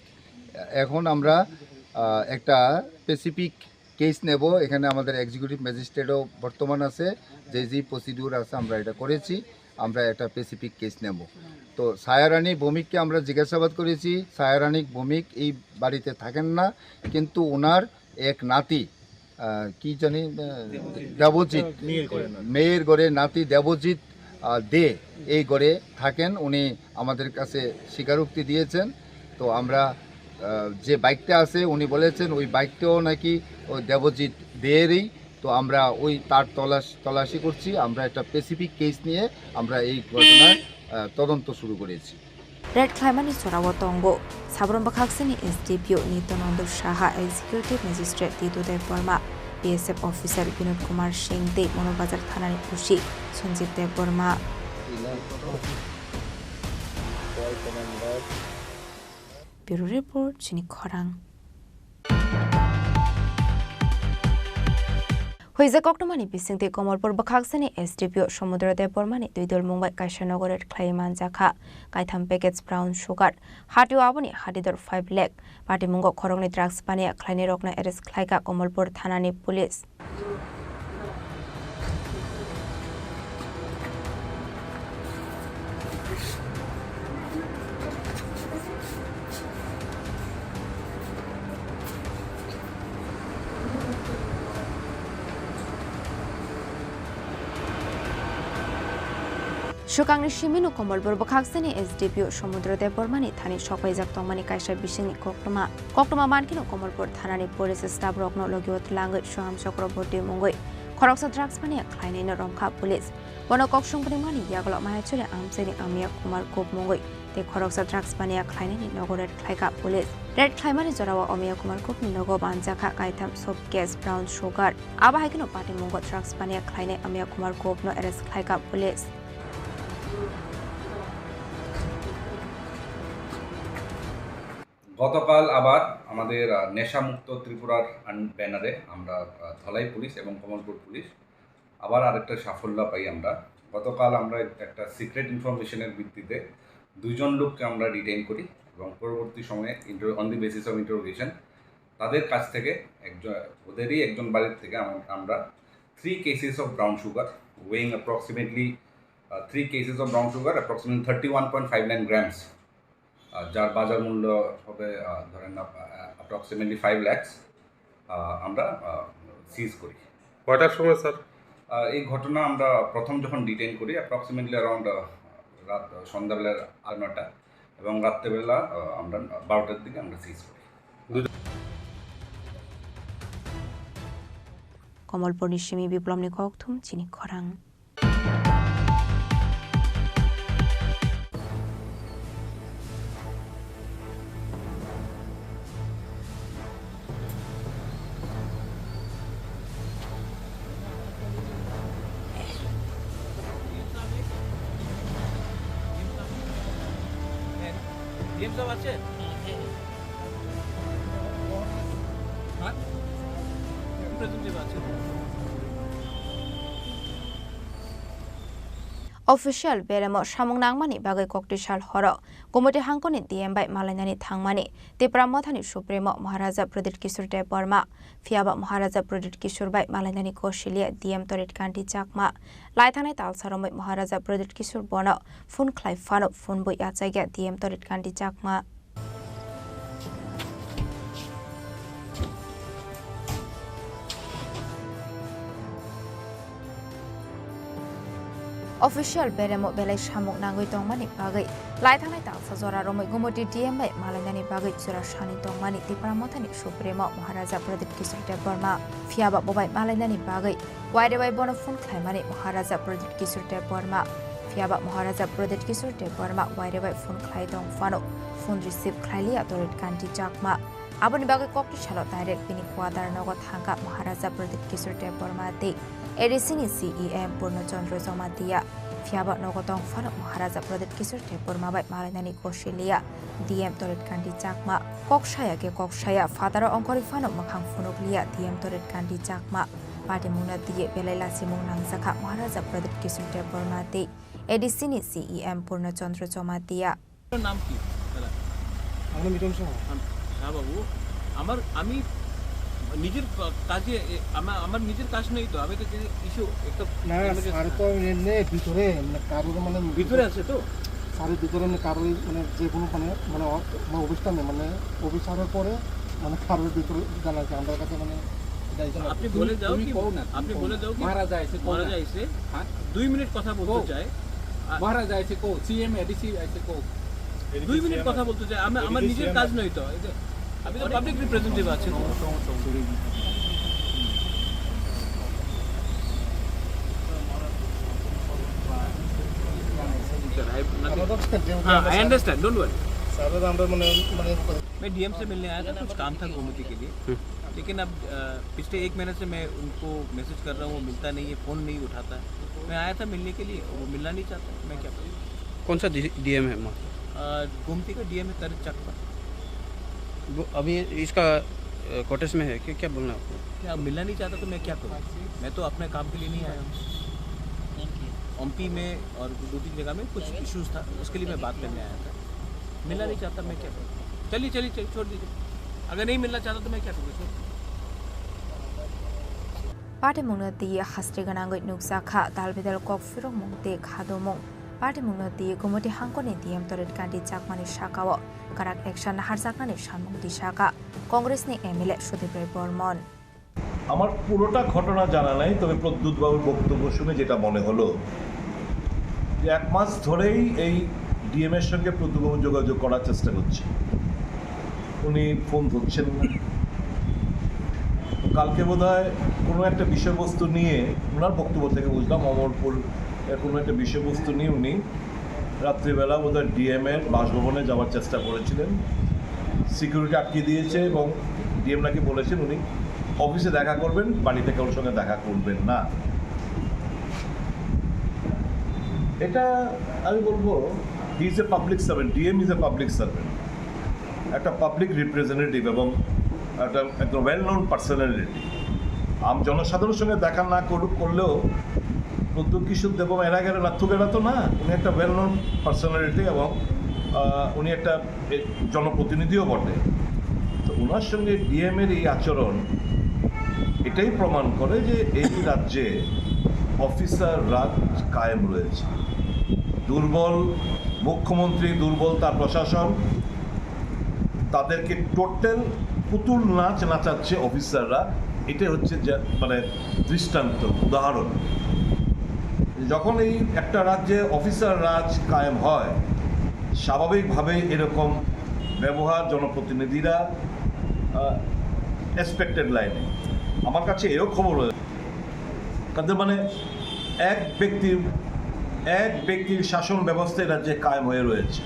এখন আমরা একটা স্পেসিফিক কেস নেব, এখানে আমাদের এক্সিকিউটিভ ম্যাজিস্ট্রেটও বর্তমান আছে, যে প্রসিডিউর আছে আমরা এটা করেছি, আমরা একটা স্পেসিফিক কেস নেব। তো সায়ারানী ভৌমিককে আমরা জিজ্ঞাসাবাদ করেছি, সায়ারানী ভৌমিক এই বাড়িতে থাকেন না, কিন্তু ওনার এক নাতি কি জানি দেবজিৎ, মেয়ের গড়ে নাতি দেবজিৎ দে এই গড়ে থাকেন, উনি আমাদের কাছে স্বীকারোক্তি দিয়েছেন। তো আমরা যে বাইকটা আছে উনি বলেছেন ওই বাইকটাও নাকি ওই দেবজিৎ দেয়েরই। তো আমরা ওই তার তল্লাশি করছি, আমরা একটা স্পেসিফিক কেস নিয়ে আমরা এই ঘটনার তদন্ত শুরু করেছি। রেড ক্লাইমানি চোরাবতঙ্গ সাবরম বাখাকসেনি SDPO Nityananda Saha, executive magistrate Didudeb Barma, BSF officer Binod Kumar Singh De, Manubazar থানার খুশি সঞ্জীব দেব বর্মা। ব্যুরো রিপোর্ট, চিনি খরাং। হইজা কক্টমানি বিসিংতে কমলপুর বাখাকসানি এসডিপিও সমুদ্রদেব বর্মানি দুই দল মুম্বাই কাইশানগরের খ্লাইমান জাখা কাইথাম প্যাকেজ ব্রাউন সুগার হাটিও আবনি হাটিদর 5 লাখ পার্টি মুঙ্গ খরংনি ড্রাগস পানিয়া খ্লাইনি রকনা এরেস্ট খ্লাইকা কমলপুর থানানি পুলিশ। সুকাংনি সিমিনু কমলপুর বাখাকসানি এসডিপিও সমুদ্রদেব বর্মানি থানি সকাইজাক তংমানি কাইসা বিশিংনি কক্টমা মানকিনো কমলপুর থানানি পুলিশ স্টাফ রকন লগিয়ত লাঙ্গৈ সোহাম চক্রবর্তী মুঙ্গৈ খরকসা ড্রাগস পানিয়া খ্লাইনাইনো রমখা পুলিশ বনক ককসংপুনি মানি ইয়াগল মায়াচলে আমসেনি আমিয়া কুমার গোপ মুঙ্গৈ তে খরকসা ড্রাগস পানিয়া খ্লাইনাইনি নগরের খ্লাইকা পুলিশ রেড খ্লাইমানি জরাওয়া অমিয়া কুমার গোপনি নগ বানজাখা কাইথাম সব গ্যাস ব্রাউন সুগার আবাহাইকিনো পার্টি মুঙ্গ ড্রাগস পানিয়া খ্লাইনাই আমিয়া কুমার গোপনো এরেস্ট খ্লাইকা পুলিশ। গতকাল আবার আমাদের নেশামুক্ত ত্রিপুরার ব্যানারে আমরা ধলাই পুলিশ এবং কমলপুর পুলিশ আবার আরেকটা সাফল্য পাই। আমরা গতকাল আমরা একটা সিক্রেট ইনফরমেশনের ভিত্তিতে 2 জন লোককে আমরা ডিটেইন করি এবং পরবর্তী সময়ে on the basis of interrogation তাদের কাছ থেকে ওদেরই একজন বাড়ির থেকে আমরা 3 cases of brown sugar weighing approximately 3 cases of brown sugar approximately 31.59 grams যার বাজার মূল্য হবে ধরেন অ্যাপ্রক্সিমেটলি 5 লাখ আমরা সিজ করি। কয়টার সময় স্যার এই ঘটনা আমরা প্রথম যখন ডিটেইন করি অ্যাপ্রক্সিমেটলি অ্যারাউন্ড রাত সন্ধ্যাবেলার 9টা এবং রাত্রেবেলা আমরা 12টার দিকে আমরা সিজ করি। কমলপুর নিশিমি বিপ্লব নিকথুম চিনি খরাং। অফিসিয়াল বেরেমো সামং নাংমানি বাগৈ ককটিশাল হর গোমতি হাংকনি ডিএম বাই মালাইনানি থাংমানি ত্রিপুরা মথানি সুপ্রিমো মহারাজা প্রদীপ কিশোর দেব বর্মা ফিয়াবা মহারাজা প্রদীপ কিশোর বাই মালাইনানি কৌশিলিয়া ডিএম তরিত কান্তি চাকমা লাইথানাই তালসারमै মহারাজা প্রদীপ কিশোর বন ফোন খ্লাই ফানো ফোন বই আচাইগা ডিএম তরিত কান্তি চাকমা। অফিসিয়াল বেরেমো বেলাই সামুক নাঙ্গৈ তংমানি বাগৈ লাইথানাই তালসা জরা রमै गुमति ডিএম বাই মালাইনানি বাগৈ জরা সানি তংমানি ত্রিপুরা মথানি সুপ্রিমো মহারাজা প্রদীপ কিশোর দেব বর্মা ফিয়াবা ববাই মালাইনানি বাগৈ ওয়াইরে বাই বন ফোন খ্লাইমানি মহারাজা প্রদীপ কিশোর দেব বর্মা ফিয়াবা মহারাজা প্রদীপ কিশোর দেব বর্মা ওয়াইরে বাই ফোন খ্লাই দং ফানো ফোন রিসিভ খ্লাইলিয়া Tarit Kanti Chakma Aboni bagai kokti shalo direct bini kuadar nogot hangka Maharaja Pradip Kishore Deborma de Edisini CEM Purno Chandra Zomadia Fiaba nogotong fano Maharaja Pradip Kishore Deborma bai malanani Koshilia DM Torit Kandi Chakma Kokshaya ke Kokshaya Father Onkori fano makhang funoglia DM Torit Kandi Chakma Pati Muna Diye Belela Simung Nangsaka Maharaja Pradip Kishore Deborma de Edisini CEM Purno Chandra Zomadia নাম কি দাদা আমার মিটন শাহ শাহ বাবু আমার আমি নিজের কাজে আমার নিজের কাজ নেই তো আমি তো ইস্যু একটা না স্যার তো এমনি ভিতরে মানে কারোর মানে ভিতরে আছে তো স্যারের ভিতরে মানে কারোর মানে যে কোনো মানে অবস্থানে মানে অফিসারের পরে মানে কারোর ভিতরে জানা যায় আমাদের কাছে মানে আপনি বলে দাও কি আপনি বলে দাও কি মারা যাইছে 2 মিনিট কথা বলতে চাই মারা যাইছে কো সিএম এডিসি আইছে কো 2 মিনিট কথা বলতে চাই আমার নিজের কাজ নয় তো আমি তো পাবলিক রিপ্রেজেন্টেটিভ আছি I understand, don't worry. मैं डीएम से मिलने आया था कुछ काम था गोमती के लिए लेकिन अब पिछले 1 महीने से मैं उनको मैसेज कर रहा हूँ वो मिलता नहीं है फ़ोन नहीं उठाता है मैं आया था मिलने के लिए वो मिलना नहीं चाहता मैं क्या करूँ कौन सा डीएम है गोमती का डीएम है तरत चक पर अभी इसका कोटेस में है क्या बोलना आपको क्या मिलना नहीं चाहता तो मैं क्या करूँ मैं तो अपने काम के लिए नहीं आया हूँ एमपी में और 2-3 जगह में कुछ इश्यूज था उसके लिए मैं बात करने आया था मिलना नहीं चाहता मैं क्या करूँ चलिए छोड़ दीजिए अगर नहीं मिलना चाहता तो मैं क्या करूँ Party Munati Hastriganango Nuksaka, Dalvidal Kok Firong Monte Kadomong, Party Munati, Gomoti Hankoni, DM Torit Kandi Chakmani Shakawa, Karak Action Harzakani Shamong Dishaka, Congress ni Emile Shudipre Bormon. আমার পুরোটা ঘটনা জানা নাই তবে প্রদ্যুৎ বাবুর বক্তব্য শুনে যেটা মনে হলো যে 1 মাস ধরেই এই ডিএম এর সঙ্গে প্রদ্যুৎ বাবু যোগাযোগ করার চেষ্টা করছে উনি ফোন ধরছেন না কালকে বোধহয় কোনো একটা বিষয়বস্তু নিয়ে ওনার বক্তব্য থেকে বুঝলাম অমরপুর কোনো একটা বিষয়বস্তু নিয়ে উনি রাত্রিবেলা বোধহয় ডিএম এর বাসভবনে যাওয়ার চেষ্টা করেছিলেন সিকিউরিটি আটকে দিয়েছে এবং ডিএম নাকি বলেছেন উনি অফিসে দেখা করবেন বাড়িতে কারোর সঙ্গে দেখা করবেন না এটা আমি বলবো he is a public servant DM is a public servant একটা পাবলিক রিপ্রেজেন্টেটিভ এবং একটা একদম ওয়েল নোন পার্সোনালিটি জনসাধারণের সঙ্গে দেখা না করলেও প্রদ্যুৎ কিশোর দেবম এরা গেলে নাথুকেরা তো না উনি একটা ওয়েল নোন পার্সোনালিটি এবং উনি একটা জনপ্রতিনিধিও বটে তো ওনার সঙ্গে ডিএমের এই আচরণ এটাই প্রমাণ করে যে এই রাজ্যে অফিসার রাজ কায়েম রয়েছে দুর্বল মুখ্যমন্ত্রী দুর্বল তার প্রশাসন তাদেরকে টোটাল পুতুল নাচ নাচাচ্ছে অফিসাররা এটাই হচ্ছে যে মানে দৃষ্টান্ত উদাহরণ যখন এই একটা রাজ্যে অফিসার রাজ কায়েম হয় স্বাভাবিকভাবেই এরকম ব্যবহার জনপ্রতিনিধিরা এক্সপেক্টেড লাইনে আমার কাছে এও খবর রয়েছে তাদের মানে এক ব্যক্তির শাসন ব্যবস্থায় রাজ্যে কায়েম হয়ে রয়েছে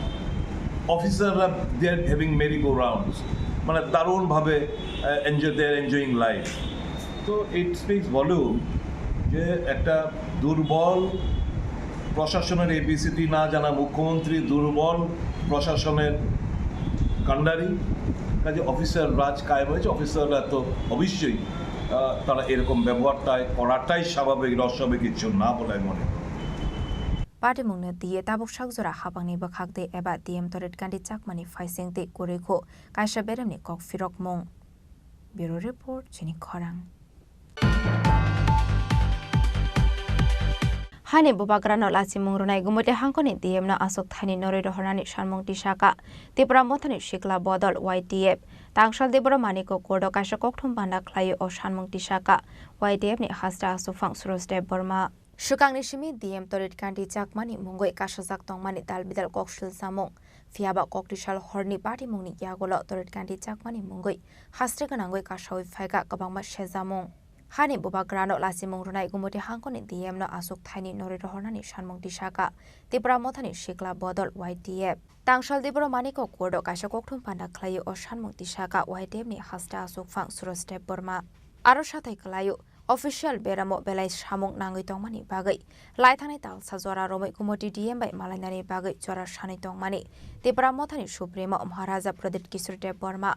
অফিসাররা they are having merry go rounds মানে দারুণভাবে এনজয়িং লাইফ তো ইট স্পিক্স ভলিউম যে একটা দুর্বল প্রশাসনের এবিসিডি না জানা মুখ্যমন্ত্রী দুর্বল প্রশাসনের কাণ্ডারি কাজে অফিসার রাজ কায়েম হয়েছে অফিসাররা তো অবশ্যই তারা এরকম ব্যবহারটাই করাটাই স্বাভাবিক অস্বাভাবিক কিছু না বলে মনে Party Munati Tabuk Shakzura Habangni Bakakde Eba DM Torit Kandi Chakmani Faising de Kureko, Kaisha Beremni Kok Firok Mong. Bureau Report, Chini Khorang. Hani Bubagrano Lasi Mungrunai Gumuti Hankoni DM na Asok Thani Nori Horani Sharmong Tishaka, Tibra Motani Shikla Bodol YDF, Tangshal Debra Maniko Kodo Kaisha Koktum Banda Klayo o Sharmong Tishaka, YDF ni Hasta Asufang Surosde Burma. Shukang Nishimi DM Torit Kandi Chakmani Mungoi Kashazak Tongmani Dalbidal Kokshil Samong, Fiaba Koktishal Horni Party Muni Yagolo Torit Kandi Chakmani Mungoi, Hastreganangoi Kashawi Faga Kabangma Shezamong. Hani buba grano lasimung runai gumuti hangkoni DM no asuk thaini nori rohornani shanmung tisaka Tripura mothani shikla bodol YTF Tangshal Tripura maniko kordo kaisa kokthum panda khlayu o shanmung tisaka YTF ni hasta asuk phang surostep Burma aro sathai khlayu official beramo belai samung nangui tongmani bagai lai thanai tal sajora romai gumuti DM bai malainani bagai chora shanai tongmani Tripura mothani supremo Maharaja Pradip Kisurte Burma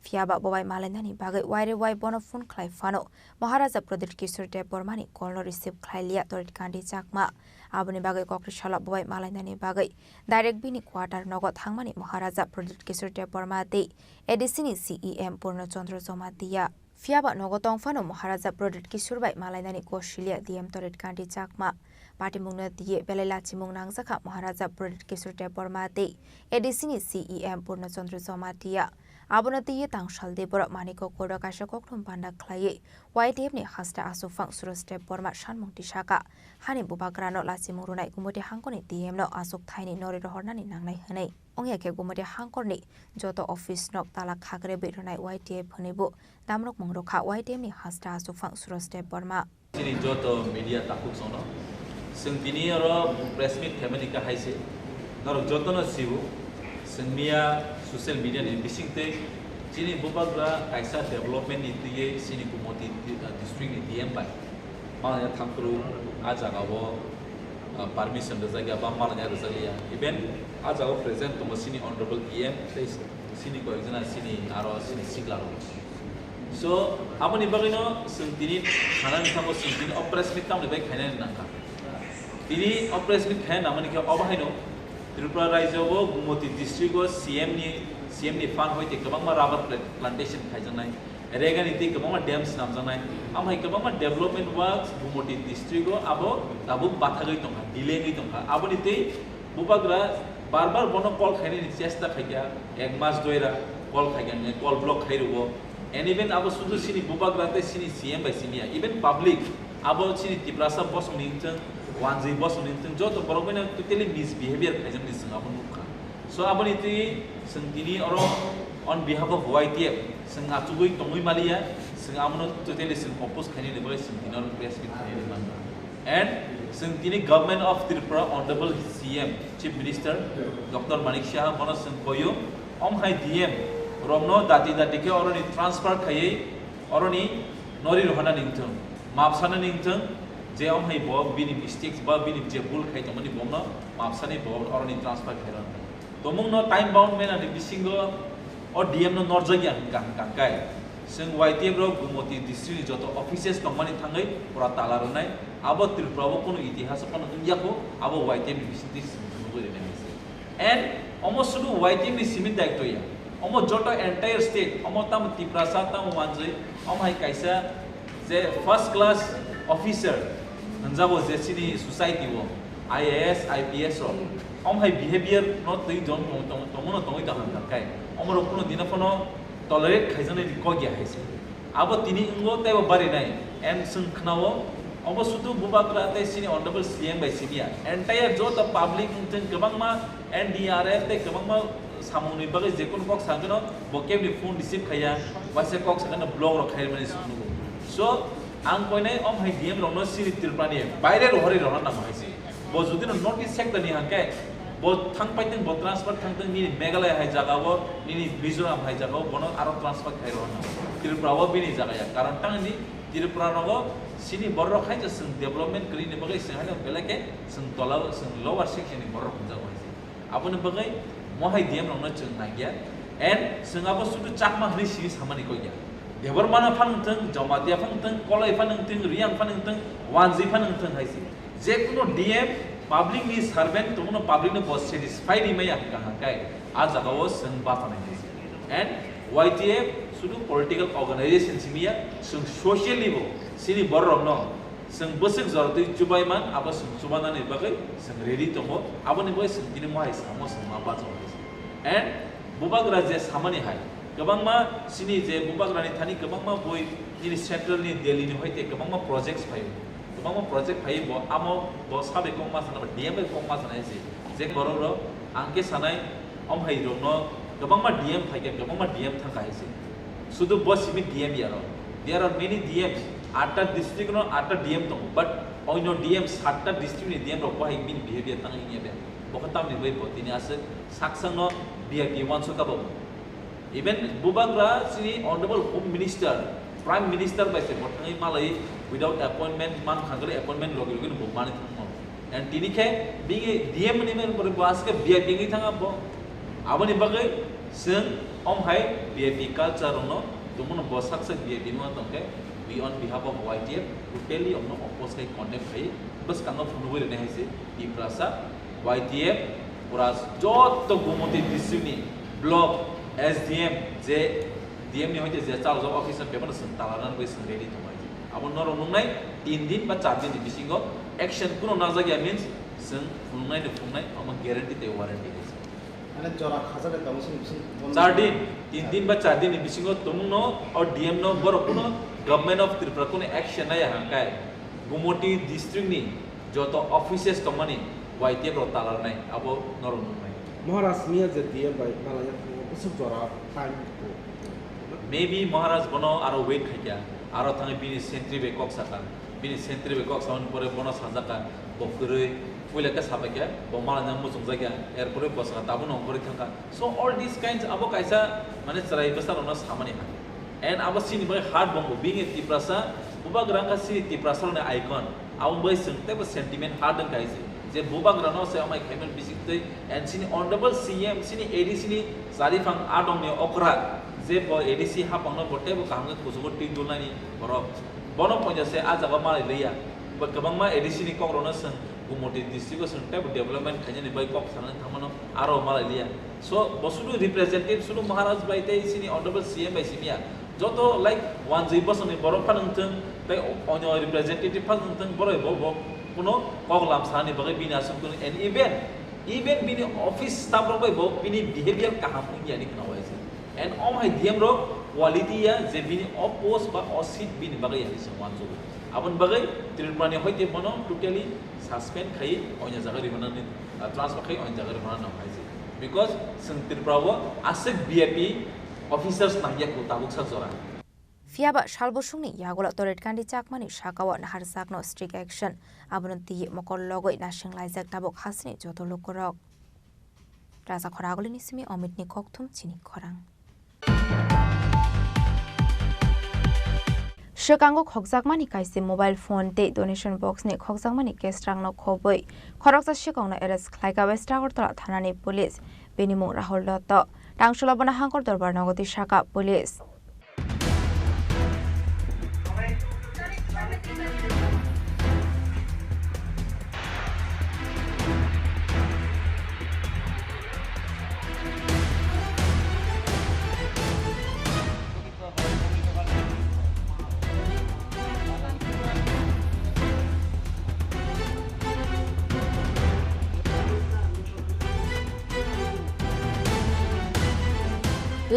Fiaba bobai malainani bagai waire wai bono phone khlai fano Maharaja Pradip Kisurte Burmani call receive khlailia torit kandi chakma abuni bagai kokrishala bobai malainani bagai direct bini quarter nogot thangmani Maharaja Pradip Kisurte Burma de edisini CEM Purno Chandra Somatiya Fiaba nogotong fano Maharaja Pradip Kisurbai malainani koshilia DM torit kandi chakma Party mungna diye belela chimung nangzakha Maharaja Pradip Kisurte Burma de edisini CEM Purno Chandra Somatiya Abonati ye tangshal de bor maniko koda kasha kokthum panda khlaye YTF ni hasta asufang surostep borma shanmung tisaka hani bubagrano lasimung runai gumuti hangkoni DM no asuk thaini nori rohornani nangnai hanai ongya ke gumuti hangkorni joto office nok tala khagre be runai YTF phanibu damrok mungrokha YTF ni hasta asufang surostep borma Chini joto media takuk sono sing tini oro press meet family ka haise norok joto no sibu sengmia social media ni bising te Chini bubagra kaisa development itu ye sini kumoti district ni DM bai malanya thangkru ajaga wo permission da jaga ba malanya da jaga even ajaga present to sini honorable EM sini ko exana sini aro sini sigla so amani bagino sentini khana ni thango sentini oppress mit kam bai khaina nangka tini oppress mit khaina amani ke obahaino Tripura Raijo Gumoti District go CM ni fan hoite kabang ma rubber plantation khaijanai rega niti kabang ma dams namjanai amhai kabang ma development works Gumoti District go abo bathagai tongha delay ngai tongha abo niti bubagra barbar bono call khaini ni chesta khaigya ek mas doira call khaigya ne call block khairugo and even abo sudu sini bubagra te sini CM by sini even public abo sini Tripura sa boss ningchang wanzi boss ningchang joto borogena totally misbehavior khaijan ni singa bunukha so aboni ti sengtini oro on behalf of YTF senga tugui tongui malia senga amono totally sing oppose khani le boy sengtini oro press kit khani le manga and sengtini government of Tripura honorable CM chief minister Dr. Manik Shah bono sengkoyo hai DM romno dati ke oro ni transfer khaye oro ni nori rohana ningthong mapsana ningthong je hai bo bini mistakes ba bini je bul khai tomani bomno mapsani bo oro ni transfer khairon tomung no time bound mena ni bisingo or DM no norjagi ang kai sing YTF ro Gumoti district joto offices tomani thangai pura tala ronai abo Tripura bo kono itihas kono dunya ko abo YTF bisinti singgo re nese and almost sudu YTF ni simit daikto ya almost joto entire state almost tam Tripura sa tam wanjai hai kaisa je first class officer anjabo je sini society wo IAS IPS ro hai behavior not the don tomono tongoi da han kai amro kono dinafono tolerate khaijane ko gya haise abo tini ngo taibo bari nai and sung khnawo abo sudu bubagra tai sini honorable CM by senior entire jo the public tin kabang ma NDRF te kabang ma samuni bagai jekon kok sangno bokeb ni phone receive khaya wase kok sangna blog ro khair mani sunu so ang koine hai DM ro no siri Tripura ni baire ro hori ro na haise bo jodi no notice sector ni hankai bo thang paiteng bo transfer thangteng ni Meghalaya hai jaga bo ni Mizoram hai jaga bo bono aro transfer khairo na Tripura bo bini jaga ya karon tang ni Tripura no sini borro khai je sing development kri ni bagai sing hano belake sing tola sing lower section ni borro khunja ho abone bagai mo hai DM no chung na gya and sing abo sudu chakma hri siri samani ko gya debar mana phangteng jamatia phangteng kolai phangteng riang phangteng wanzi phangteng haisi je kuno DM public ni servant tomono public no boss satisfied ni maya kaha kai a jaga wo sing ba phane and YTF sudu political organization simia sing social level sini borrom no sing busik zorti chubai man aba sing subana ni bagai sing ready tomo abani boy sing kini mai samo sing ma ba jo and bubagra je samani hai kabang ma sini je bubagra ni thani kabang ma boy ni central ni Delhi ni hoite kabang ma projects phai kabang ma project phai bo amo bo sabe kong ma sana DM kong ma sana se je boro ro angke sanai hai ro no kabang ma DM phai ke kabang ma DM thang kai se sudu boss simi DM yaro there are many DMs 8টা district নো 8টা DM দङ but অন্য DM 7টা ডিস্ট্রিক্টनि DM रok बाहाय बिनि behaviour tang ingya be bokha tamni bai potini ase saksang no VIP 1 suka bo even bubagra sini honorable home minister prime minister by se botangai malai without appointment man khangre appointment logi logi bo mani thangmo and tini khe bingi DM ni men bor bas ke VIP ngi thanga bo aboni bagai sing om hai VIP culture no tumun bo saksa VIP no tongke we on behalf of YTF totally of no oppose kai contact hai bas kanga phone bole ne haise Tiprasa YTF pura jot gumoti district ni block SDM je DM ni hoite je charge of officer paper santalanan bai sing ready to mai abon nor nungnai 3 din ba 4 din ni bisingo action kuno na jagya means sing fungnai ne fungnai ama guarantee te warranty is মানে জরা খাজারে কামসিং 4 दिन 3 दिन বা 4 दिन ni bisingo tumno or DM no bor kuno government of Tripura kuno action na ya kai gumoti district ni joto offices to mani YTF ro talar nai abo nor nungnai মহারাজ মিয়া যে দিয়ে by Malaya কিছু জরা time maybe Maharaj bono aro wait khaikya aro thangi bini sentry be kok saka bini sentry be kok saun pore bono sanjaka bokurui puila ka sabakya bo mala nam mo sumjakya er pore bosaka tabun ongori thanga so all these kinds abo kaisa mane charai besar ona samani ha and abo sini bai hard bomb being a Tiprasa bubagrang ka sini Tiprasa ne icon abo bai sungte ba sentiment hard ang kaise je bubagrang no se amai khaimen bisikte and sini honorable CM sini ADC ni sarifang adong ne okra जे ब ADC हा पंगनो बटे ब कांगे कुसुगो टिक दुलानि बरो बनो पंजा से आ जागा माले लैया ब गबंगमा एडीसी नि ककरोनो सं गुमोटी डिस्ट्रिक्ट सं टाइप डेवलपमेंट खाजनि बाय कक साने थामनो आरो माले लैया सो बसुदु रिप्रेजेंटेटिव सुनु महाराज बायते सिनि ऑनरेबल सीएम बाय सिमिया जतो लाइक वन जै बसनि बरो फानंथं बाय अन्य रिप्रेजेंटेटिव फानंथं बरो बो कुनो कगलाम सानि बागै बिना सं एन इवेंट बिनि ऑफिस स्टाफ रो बाय बो बिनि बिहेवियर काहाम यानि कनावायसे and all my DM ro quality ya je bini oppose ba osit bini bagai ya sewan so abon bagai Tripura ni hoite bono totally suspend khai onya jaga ri banan transfer khai onya jaga ri banan na haise because sing Tripura wo asik VIP officers na ya ko tabuk sa jora Fiaba shalbosungni yagola toret kandi chakmani shakawa nahar sakno strict action abon ti mokol logoi na shinglai jak tabuk hasni joto lokorok Raza Khoragoli ni simi omit ni kokthum Chini Khorang Shikango khokjakmani kaise mobile phone te donation box ni khokjakmani kestrang no khoboi khoroksa shikong na arrest khlaika west agartala thanani police benimung rahul dotto tangshulabana hangkor dorbar nagoti shaka police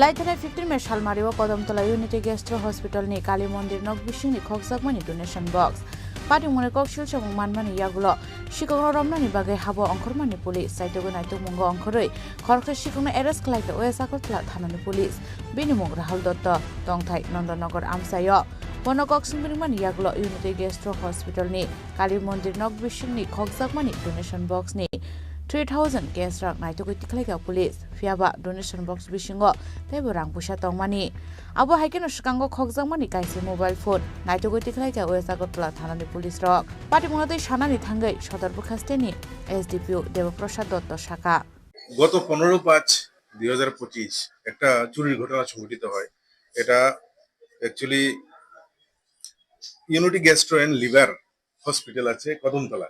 Laithane 15 me Shalmariwa Kodamtola Unity Gastro Hospital ni Kali Mondir Nok Bishing ni Khokjakmani donation box. Pati mone kok shilcha manmani yagulo shikongro romnani bagai habo angkormani police saitogo naito mungo angkoroi khorkha shikongna arrest khlaika oesakotla thanani police binimung rahul dotto tongthai nandanagar amsayo bonokok singbiringmani yagulo Unity Gastro Hospital ni Kali Mondir Nok Bishing ni Khokjakmani donation box ni 3000 cash rak naitogoi tikhlaika police fiaba donation box bisingo tebo rang pusa tongmani abo haikeno shikango khokjakmani kaise mobile phone naitogoi tikhlaika oesagotla thanani police rok patimungate shanani thangai sodar bukhasteni SDPO Debprasad Dutta শাখা গত 15/5/2025 একটা চুরির ঘটনা সংঘটিত হয় এটা actually unity gastro and liver hospital আছে কদমতলা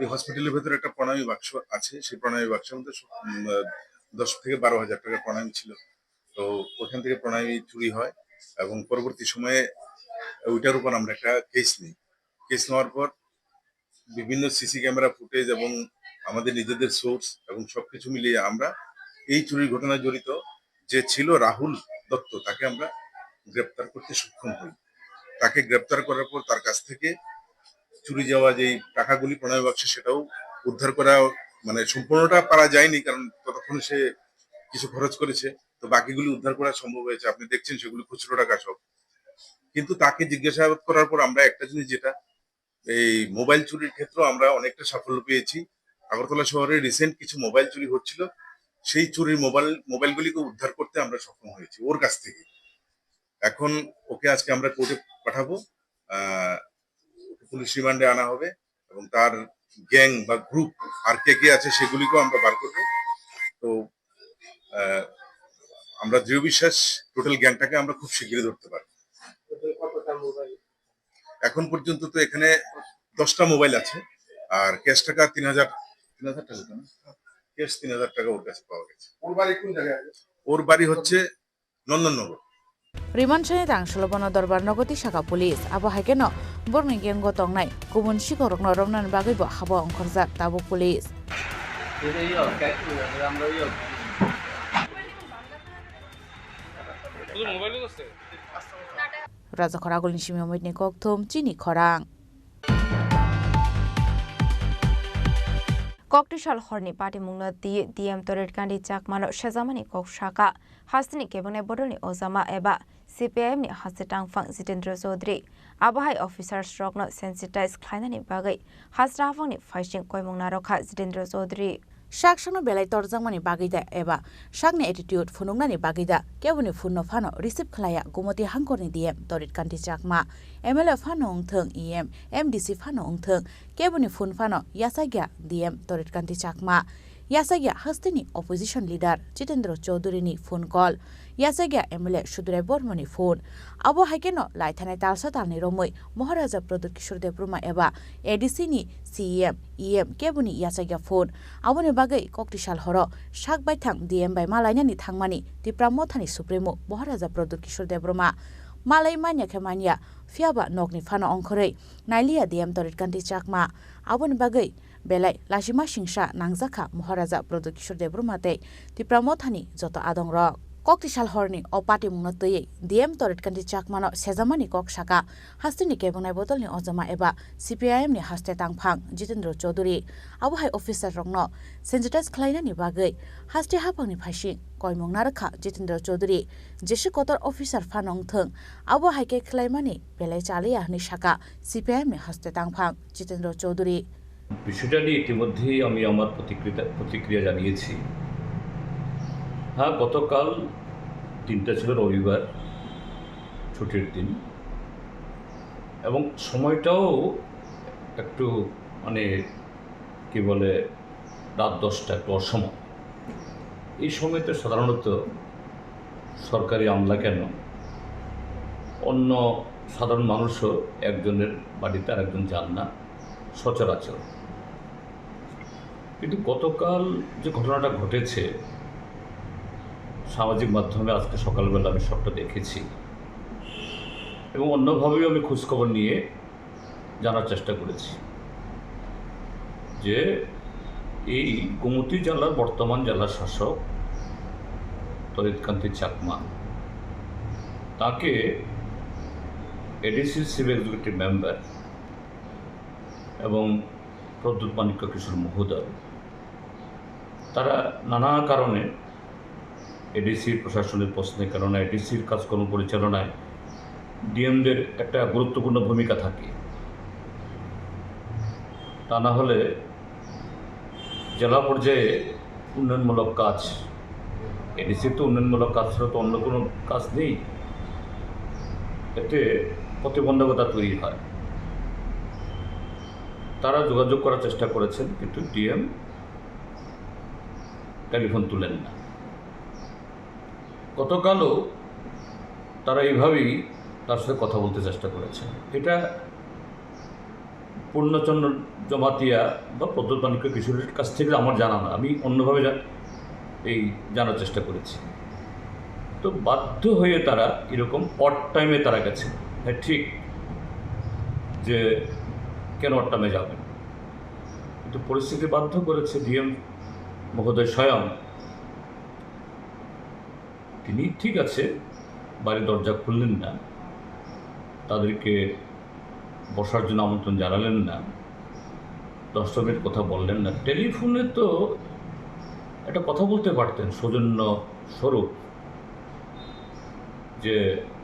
এই হসপিটালের ভিতরে একটা প্রণামী বাক্স আছে সেই প্রণামী বাক্সের মধ্যে 10 থেকে 12,000 টাকা প্রণামী ছিল তো ওখান থেকে প্রণামী চুরি হয় এবং পরবর্তী সময়ে ওইটার উপর আমরা একটা কেস নিই কেস নেওয়ার পর বিভিন্ন সিসি ক্যামেরা ফুটেজ এবং আমাদের নিজেদের সোর্স এবং সবকিছু মিলিয়ে আমরা এই চুরির ঘটনায় জড়িত যে ছিল রাহুল দত্ত তাকে আমরা গ্রেপ্তার করতে সক্ষম হই তাকে গ্রেপ্তার করার পর তার কাছ থেকে চুরি যাওয়া যে টাকাগুলি প্রণয় বাক্সে সেটাও উদ্ধার করা মানে সম্পূর্ণটা পারা যায়নি কারণ ততক্ষণ সে কিছু খরচ করেছে তো বাকিগুলি উদ্ধার করা সম্ভব হয়েছে আপনি দেখছেন সেগুলি খুচরো টাকা সব কিন্তু তাকে জিজ্ঞাসাবাদ করার পর আমরা একটা জিনিস, যেটা এই মোবাইল চুরির ক্ষেত্রে আমরা অনেকটা সাফল্য পেয়েছি। আগরতলা শহরে রিসেন্ট কিছু মোবাইল চুরি হচ্ছিল, সেই চুরির মোবাইলগুলিকে উদ্ধার করতে আমরা সক্ষম হয়েছি ওর কাছ থেকে। এখন ওকে আজকে আমরা কোর্টে পাঠাবো, পুলিশ রিমান্ডে আনা হবে এবং তার গ্যাং বা গ্রুপ আর কে কে আছে সেগুলিকেও আমরা বার করবো। তো আমরা দৃঢ় বিশ্বাস টোটাল গ্যাংটাকে আমরা খুব শীঘ্রই ধরতে পারবো। এখন পর্যন্ত তো এখানে 10টা মোবাইল আছে, আর ক্যাশ টাকা 3,000 টাকা, ক্যাশ 3,000 টাকা ওর কাছে পাওয়া গেছে। ওর বাড়ি কোন জায়গায়? ওর বাড়ি হচ্ছে নন্দননগর। রিমান্ডসাनि रांसलबनो दरबार नगति साखा पुलिस आबो हाइकेनो बरनि गेंगो तंनाय गुबुन सिखरकनो रमनानि बागैबो हाबो अंखरजाक ताबो पुलिस राजा खरागुलनि सिमी मैदनि कक्थुम चिनी खरां Koktisal Horni Party Mungna DM Toret Kandi Chakmano Shazamani Kok Shaka Hastini Kebone Bodoni Ozama Eba CPM ni Hasitang Fang Zitendra Zodri Abahai Officer Stroke not sensitized Kleinani Bagay Hasrafang ni Fishing Koimungaroka Zitendra Zodri Shakshano belai torjangmani bagida eba shakni attitude funungnani bagida kebuni funno phano receive khlaya gumoti hangkorni diem torit kanti chakma MLA phano ungtheng EM MDC phano ungtheng kebuni fun phano yasagya diem torit kanti chakma yasagya hastini opposition leader Jitendra Chaudhary ni phone call yasagya MLA Shudurai Bormani phone abo haikeno laithanai talsa talni romoi Maharaja Pradut Kishore Devruma eba ADC ni CEM EM kebuni yasagya phone aboni bagai Koktisal horo shak bai thang DM bai malainani thangmani Tripura mothani supremo Maharaja Pradut Kishore Devruma malai manya khemania fiaba nokni phano ongkhorei nailia DM torit kanti chakma aboni bagai belai lasima singsa nangjaka Maharaja Pradut Kishore Devruma te Tripura mothani joto adong rok Koktisal horni o party mungna tei DM toret kanti chakmano sejamani kok saka hastini kebonai botolni ojama eba CPIM ni haste tangphang Jitendra Chaudhary abohai officer rokno sensitize khlainani bagai haste hapangni phasing koimungna rakha Jitendra Chaudhary jesu kotor officer phanong theng abohai ke khlaimani belai chaliya ni saka CPIM ni haste tangphang Jitendra Chaudhary বিষয়টা নিয়ে ইতিমধ্যেই আমি আমার প্রতিক্রিয়া জানিয়েছি। হ্যাঁ, গতকাল 3টা ছিল রবিবার, ছুটির দিন এবং সময়টাও একটু মানে কি বলে রাত 10টা একটু অসময়। এই সময়তে সাধারণত সরকারি আমলা কেন অন্য সাধারণ মানুষও একজনের বাড়িতে আর একজন যান না সচরাচর। কিন্তু গতকাল যে ঘটনাটা ঘটেছে সামাজিক মাধ্যমে আজকে সকালবেলা আমি সবটা দেখেছি এবং অন্যভাবেও আমি খোঁজখবর নিয়ে জানার চেষ্টা করেছি যে এই গোমতী জেলার বর্তমান জেলা শাসক তরিৎকান্তি চাকমা তাকে এডিসি চিফ এক্সিকিউটিভ মেম্বার এবং প্রদ্যুৎ মাণিক্য কিশোর মহোদয় তারা নানা কারণে এডিসি প্রশাসনের প্রশ্নের কারণে এডিসির কাজকর্ম পরিচালনায় ডিএমদের একটা গুরুত্বপূর্ণ ভূমিকা থাকে। তা না হলে জেলা পর্যায়ে উন্নয়নমূলক কাজ এডিসির তো উন্নয়নমূলক কাজ ছাড়া তো অন্য কোনো কাজ নেই, এতে প্রতিবন্ধকতা তৈরি হয়। তারা যোগাযোগ করার চেষ্টা করেছেন কিন্তু ডিএম টেলিফোন তুলেন না। গতকালও তারা এইভাবেই তার সাথে কথা বলতে চেষ্টা করেছেন। এটা পূর্ণচন্দ্র জমাতিয়া বা প্রদ্যুৎ মাণিক্য কিশোরের কাছ থেকে আমার জানা না, আমি অন্যভাবে এই জানার চেষ্টা করেছি। তো বাধ্য হয়ে তারা এরকম অড টাইমে তারা গেছেন। হ্যাঁ ঠিক যে কেন অড টাইমে যাবেন, কিন্তু পরিস্থিতি বাধ্য করেছে ডিএম মহোদয় স্বয়ং তিনি ঠিক আছে বাড়ির দরজা খুললেন না, তাদেরকে বসার জন্য আমন্ত্রণ জানালেন না, 10 মিনিট কথা বললেন না। টেলিফোনে তো একটা কথা বলতে পারতেন সৌজন্য স্বরূপ যে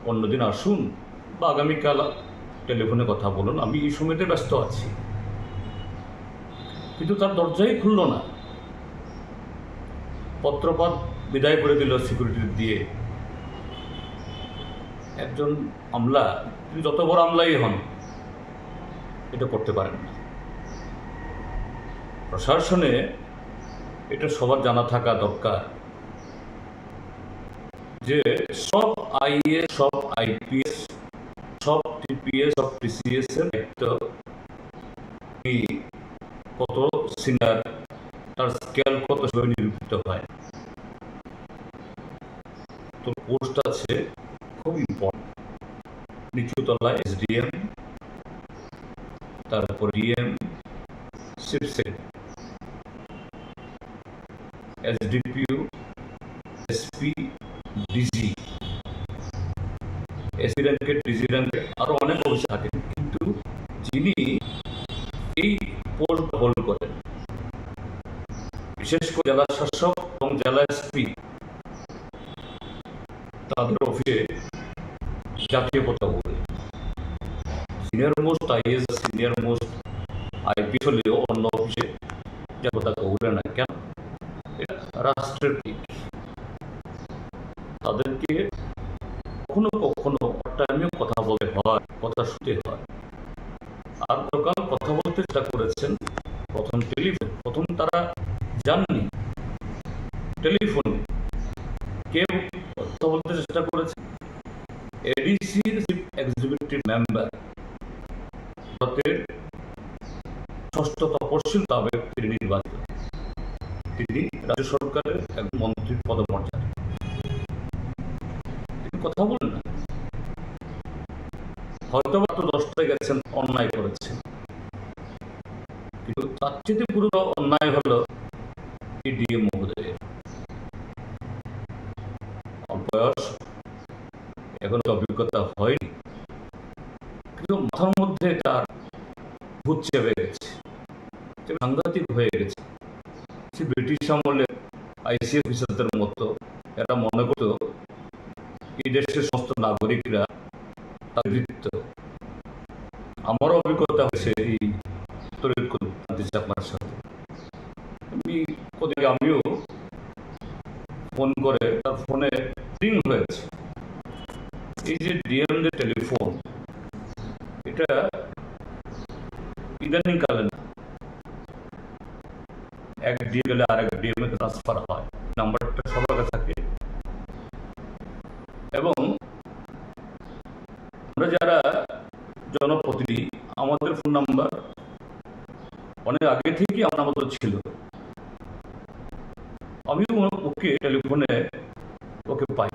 অন্যদিন আসুন বা আগামীকাল টেলিফোনে কথা বলুন, আমি এই সময়তে ব্যস্ত আছি। কিন্তু তার দরজাই খুলল না, পত্রপাত বিদায় করে দিল সিকিউরিটি দিয়ে। একজন আমলা, তিনি যত বড় আমলাই হন, এটা করতে পারেন না। প্রশাসনে এটা সবার জানা থাকা দরকার যে সব আইএস, সব আইপিএস, সব টিপিএস, সব টিসিএস এর দায়িত্ব কত সিনিয়র, তার স্কেল কত সেভাবে নিরূপিত হয়। তো পোস্ট আছে খুব ইম্পর্টেন্ট, নিচুতলায় এসডিএম, তারপর DM, chief secretary, SDPO, SP, DG, SP র্যাঙ্কের, ডিজি র্যাঙ্কের আরো অনেক অফিসার থাকেন। কিন্তু যিনি এই পোস্ট হোল্ড করেন, বিশেষ করে জেলা শাসক এবং জেলা এসপি, তাদের অফিসে জাতীয় পতাকা ওড়ে। Senior most is, senior most IPS হলেও অন্য অফিসে জাতীয় পতাকা ওড়ে না। কেন? এটা রাষ্ট্রের দিক। তাদেরকে কখনো কখনো টাইমেও কথা বলতে হয়, কথা শুনতে হয়। আর গতকাল কথা বলতে চেষ্টা করেছেন প্রথম টেলিফোন, প্রথম তারা জাননি টেলিফোনে কেউ কথা বলতে চেষ্টা করেছে। এডিসির চিফ এক্সিকিউটিভ মেম্বার, ভারতের ষষ্ঠ তপশীল তাবেক তিনি নির্বাচিত, তিনি রাজ্য সরকারের এক মন্ত্রীর পদমর্যাদা, তিনি কথা বলেন না। হয়তো মাত্র 10টায় গেছেন, অন্যায় করেছেন, কিন্তু তার চেয়ে পুরো অন্যায় হলো এই ডিএম মহোদয়ের। বয়স এখন অভিজ্ঞতা হয়নি, কিন্তু মাথার মধ্যে তার ভূত চেপে গেছে, সাংঘাতিক হয়ে গেছে। সে ব্রিটিশ আমলে আইসি অফিসারদের মতো এরা মনে করত এই দেশের সমস্ত নাগরিকরা তার বৃত্ত। আমারও অভিজ্ঞতা হয়েছে এই তরিত চাকমার সাথে। আমিও ফোন করে, তার ফোনে রিং হয়েছে। এই যে ডিএম যে টেলিফোন, এটা ইদানিং কালে না, এক ডিএম গেলে আরেক ডিএম এ ট্রান্সফার হয়, নাম্বারটা সবার কাছে থাকে। এবং আমরা যারা জনপ্রতিনিধি, আমাদের ফোন নাম্বার অনেক আগে থেকেই আমার মতো ছিল। আমিও ওকে টেলিফোনে ওকে পাই,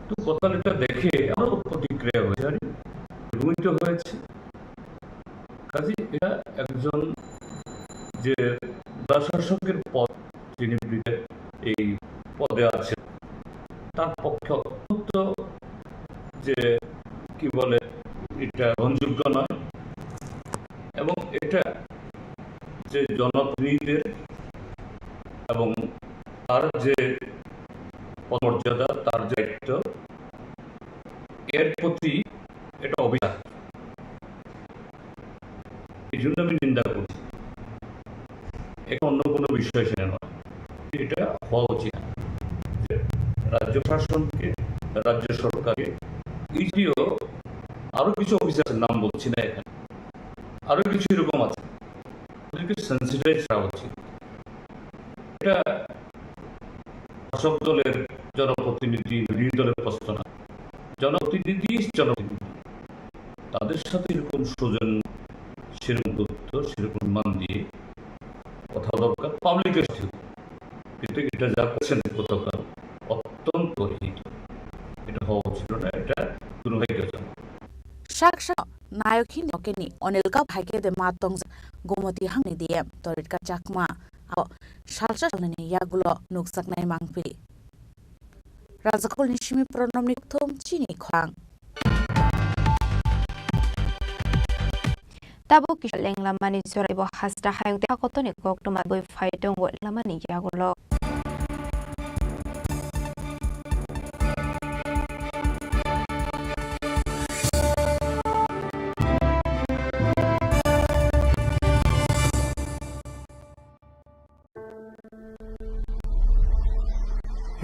তো কথাটা দেখে আমারও প্রতিক্রিয়া হয়েছে, রুমিত হয়েছে। কাজে এটা একজন যে শাসকের পদ, যিনি এই পদে আছে, তার পক্ষে অত্যন্ত যে কি বলে, এটা গ্রহণযোগ্য নয়। এবং এটা যে জনপ্রতিনিধিদের এবং তার যে মর্যাদা, তার যে দায়িত্ব, এর প্রতি এটা অভিযান। এই জন্য আমি নিন্দা করছি। এটা অন্য কোনো বিষয় সেটা নয়, এটা হওয়া উচিত। রাজ্য শাসনকে, রাজ্য সরকারকে, ইজিও আরো কিছু অফিসারের নাম বলছি না এখানে, আরো কিছু এরকম আছে, ওদেরকে সেন্সিটাইজ করা উচিত। এটা শাসক দলের জনপ্রতিনিধি, বিরোধী দলের প্রশ্ন না, জনপ্রতিনিধি তাদের সাথে এরকম সুজন, সেরকম গুরুত্ব, সেরকম মান দিয়ে কথা দরকার পাবলিকের ঠিক। কিন্তু এটা যা করছেন গতকাল অত্যন্ত এটা হওয়া উচিত না, এটা দুর্ভাগ্যজনক। Shaksha Nayokin Okeni Onelka Hake de Matong Gomoti Hangni DM Toritka Chakma Shalsha Yagulo Nuksak Nai Mangpi Razakol Nishimi Pronomnik Tom Chini Khorang Tabu Kishaleng Lamani Sorebo Hasta Hang de Hakotoni Koktoma Boy Fighton with Lamani Yagulo.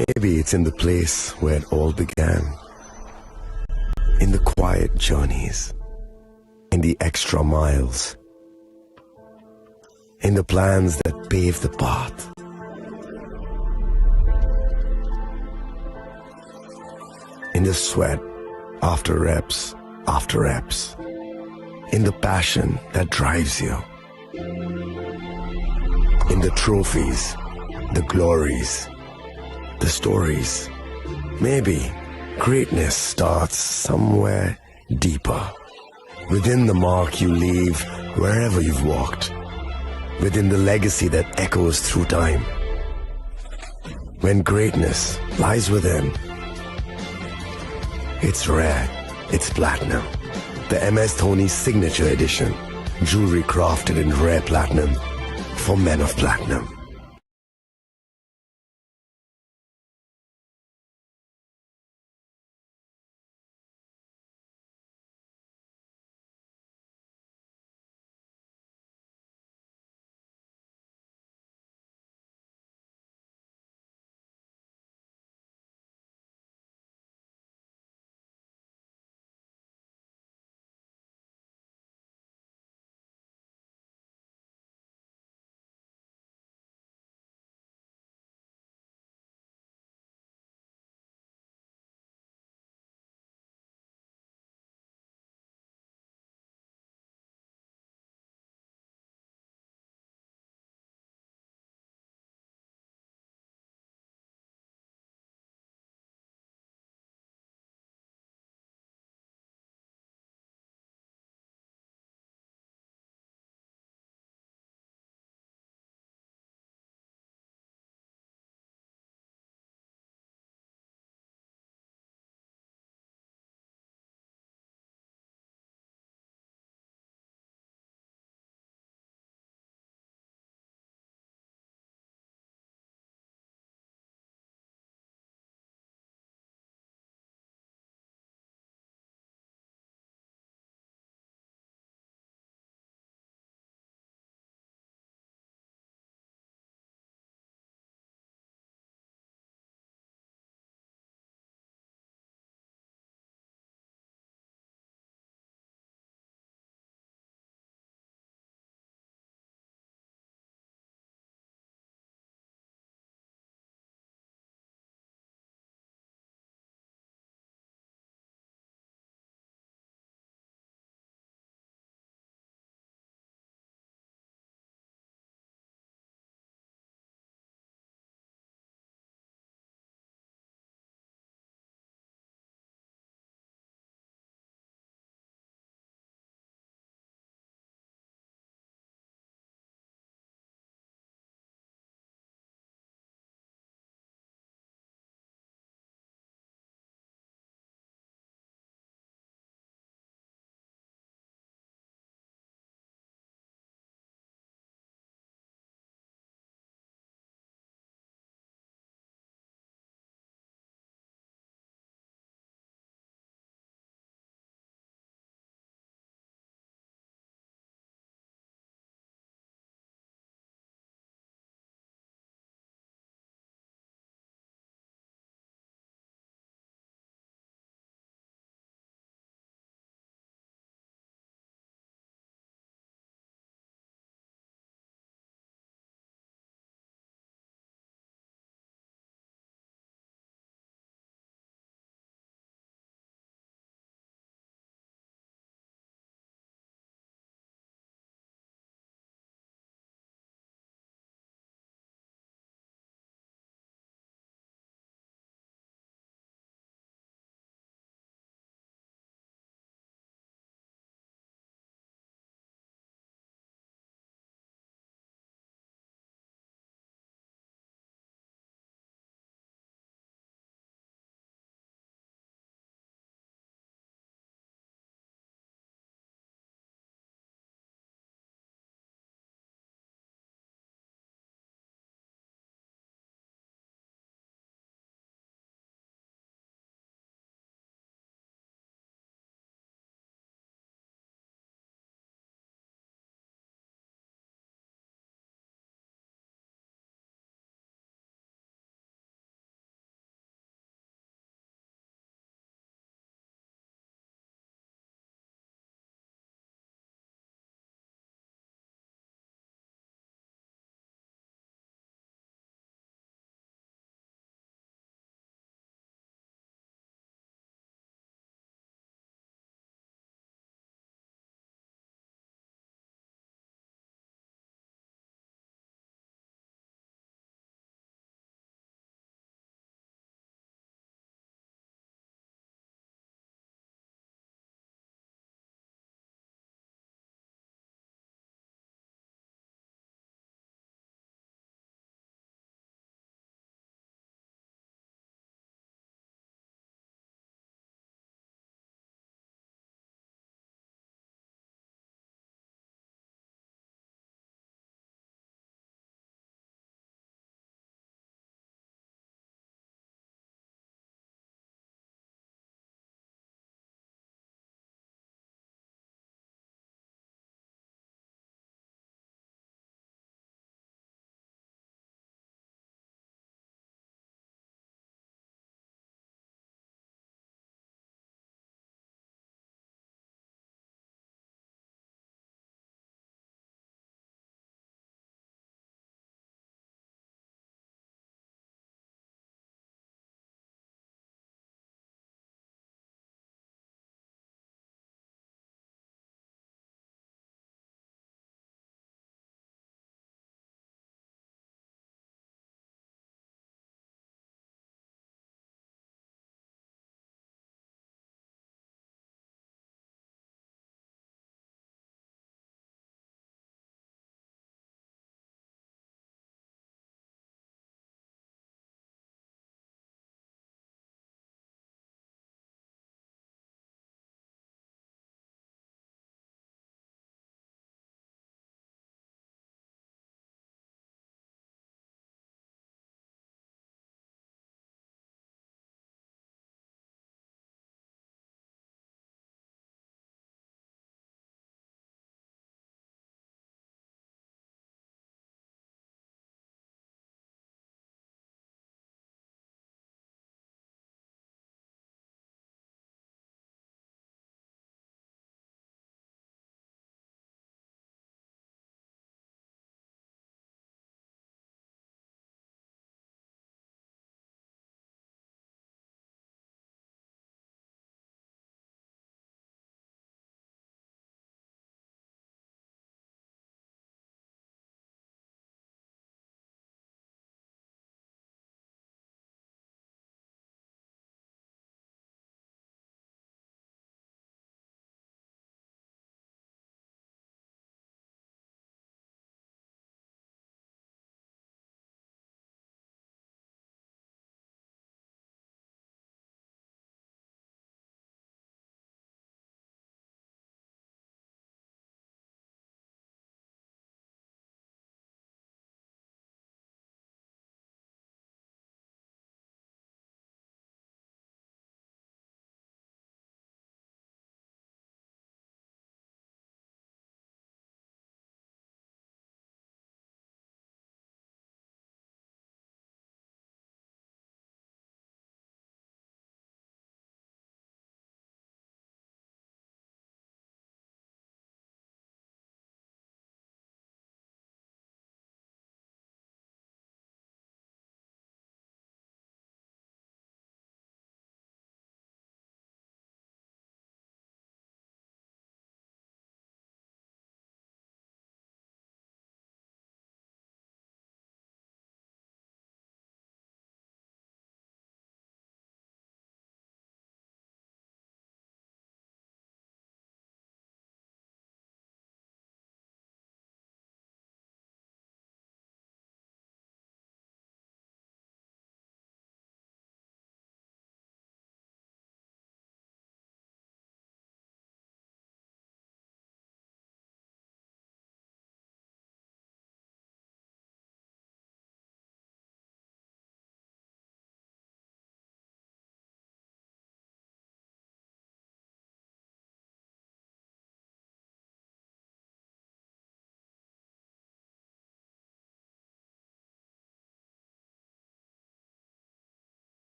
Maybe it's in the place where it all began. In the quiet journeys, in the extra miles, in the plans that pave the path. In the sweat after reps, in the passion that drives you, in the trophies, the glories, the stories. Maybe greatness starts somewhere deeper, within the mark you leave wherever you've walked, within the legacy that echoes through time. When greatness lies within, it's rare, it's platinum. The MS Dhoni Signature Edition, jewelry crafted in rare platinum for men of platinum.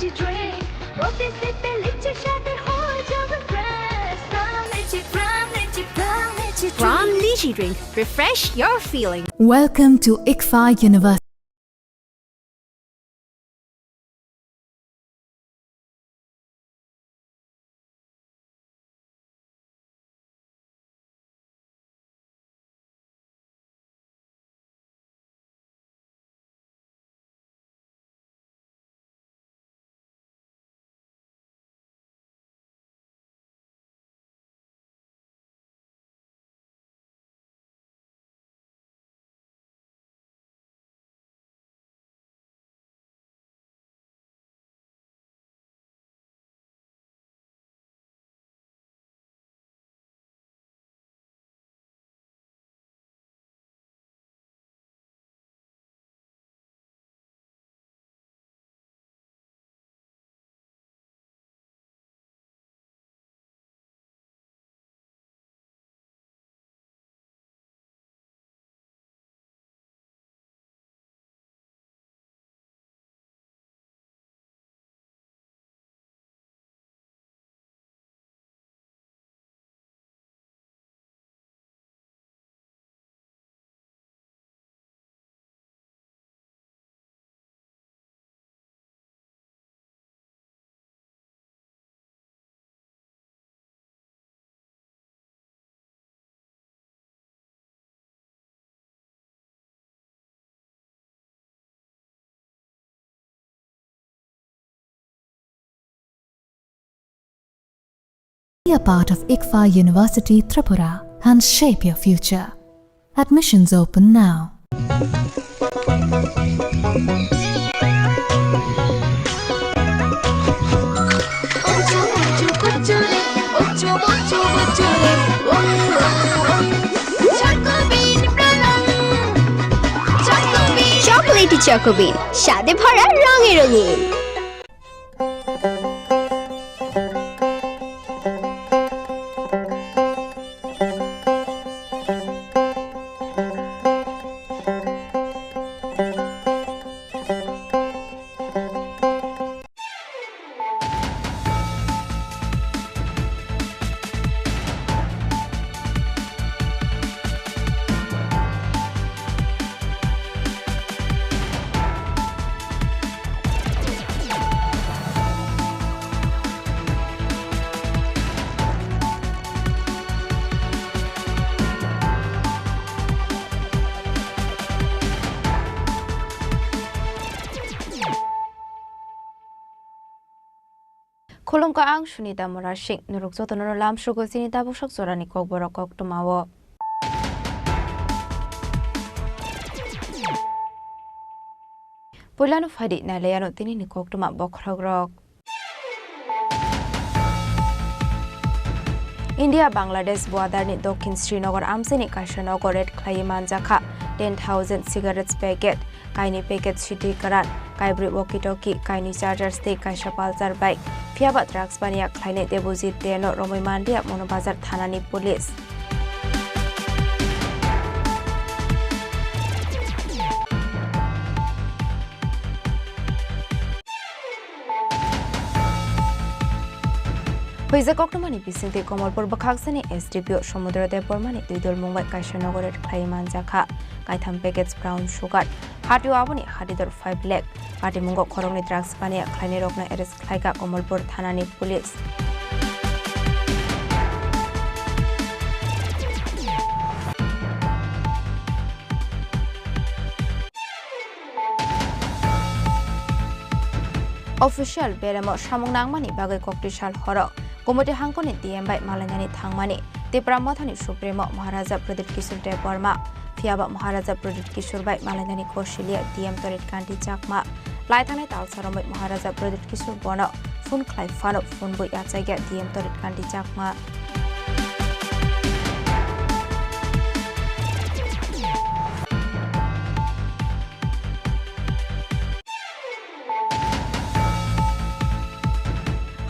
energy drink. Protein sippe লিচি সাথে হয়ে যাবে fresh. From Lychee Drink, refresh your feeling. Welcome to ICFA University. Be a part of ICFA University Tripura and shape your future. Admissions open now. Chocolatey চকোবিন স্বাদে ভরা রঙে রঙিন। Khulumka ang Sunita Morashik nurukso tono lam shugo sinita bushak zorani kok borok kok tumawo. Pulanu fadi na leyano tini ni kok tuma bokragrok. India Bangladesh border ni Dokhin Srinagar amseni Kashanogor red Klayiman Jakha 10,000 cigarettes packet kaini packet Chini Khorang Kaibri walkie talkie kaini charger stick kaisa pulsar bike fiaba drugs bania khlaine debojit teno romoi mandia monobazar thanani police. Hoise koktomani bisingte Komolpur bakhaksani SDPO Somudrodev Bormani duidol Mumbai Kashanogor Klayiman Jakha kaitham packets brown sugar hatu aboni hadidor 5 lakh Pati Mungo Khorongni drugs bania khlaine rokna arrest khlaika Komolpur thanani police. Official beremo samung nangmani bagai kokti sal horo Komoti hangkoni DMbai Malayani Thangmani Tripura Mathani Supremo Maharaja Pradip Kishore Dev Burma Fiaba Maharaja Pradip Kishore Bai Malayani Koshilia DM Torit Kanti Jakma Laithane Talsaromai Maharaja Pradip Kishore Bono Phun Klai Fano Phun Bui Achaiga DM Torit Kanti Jakma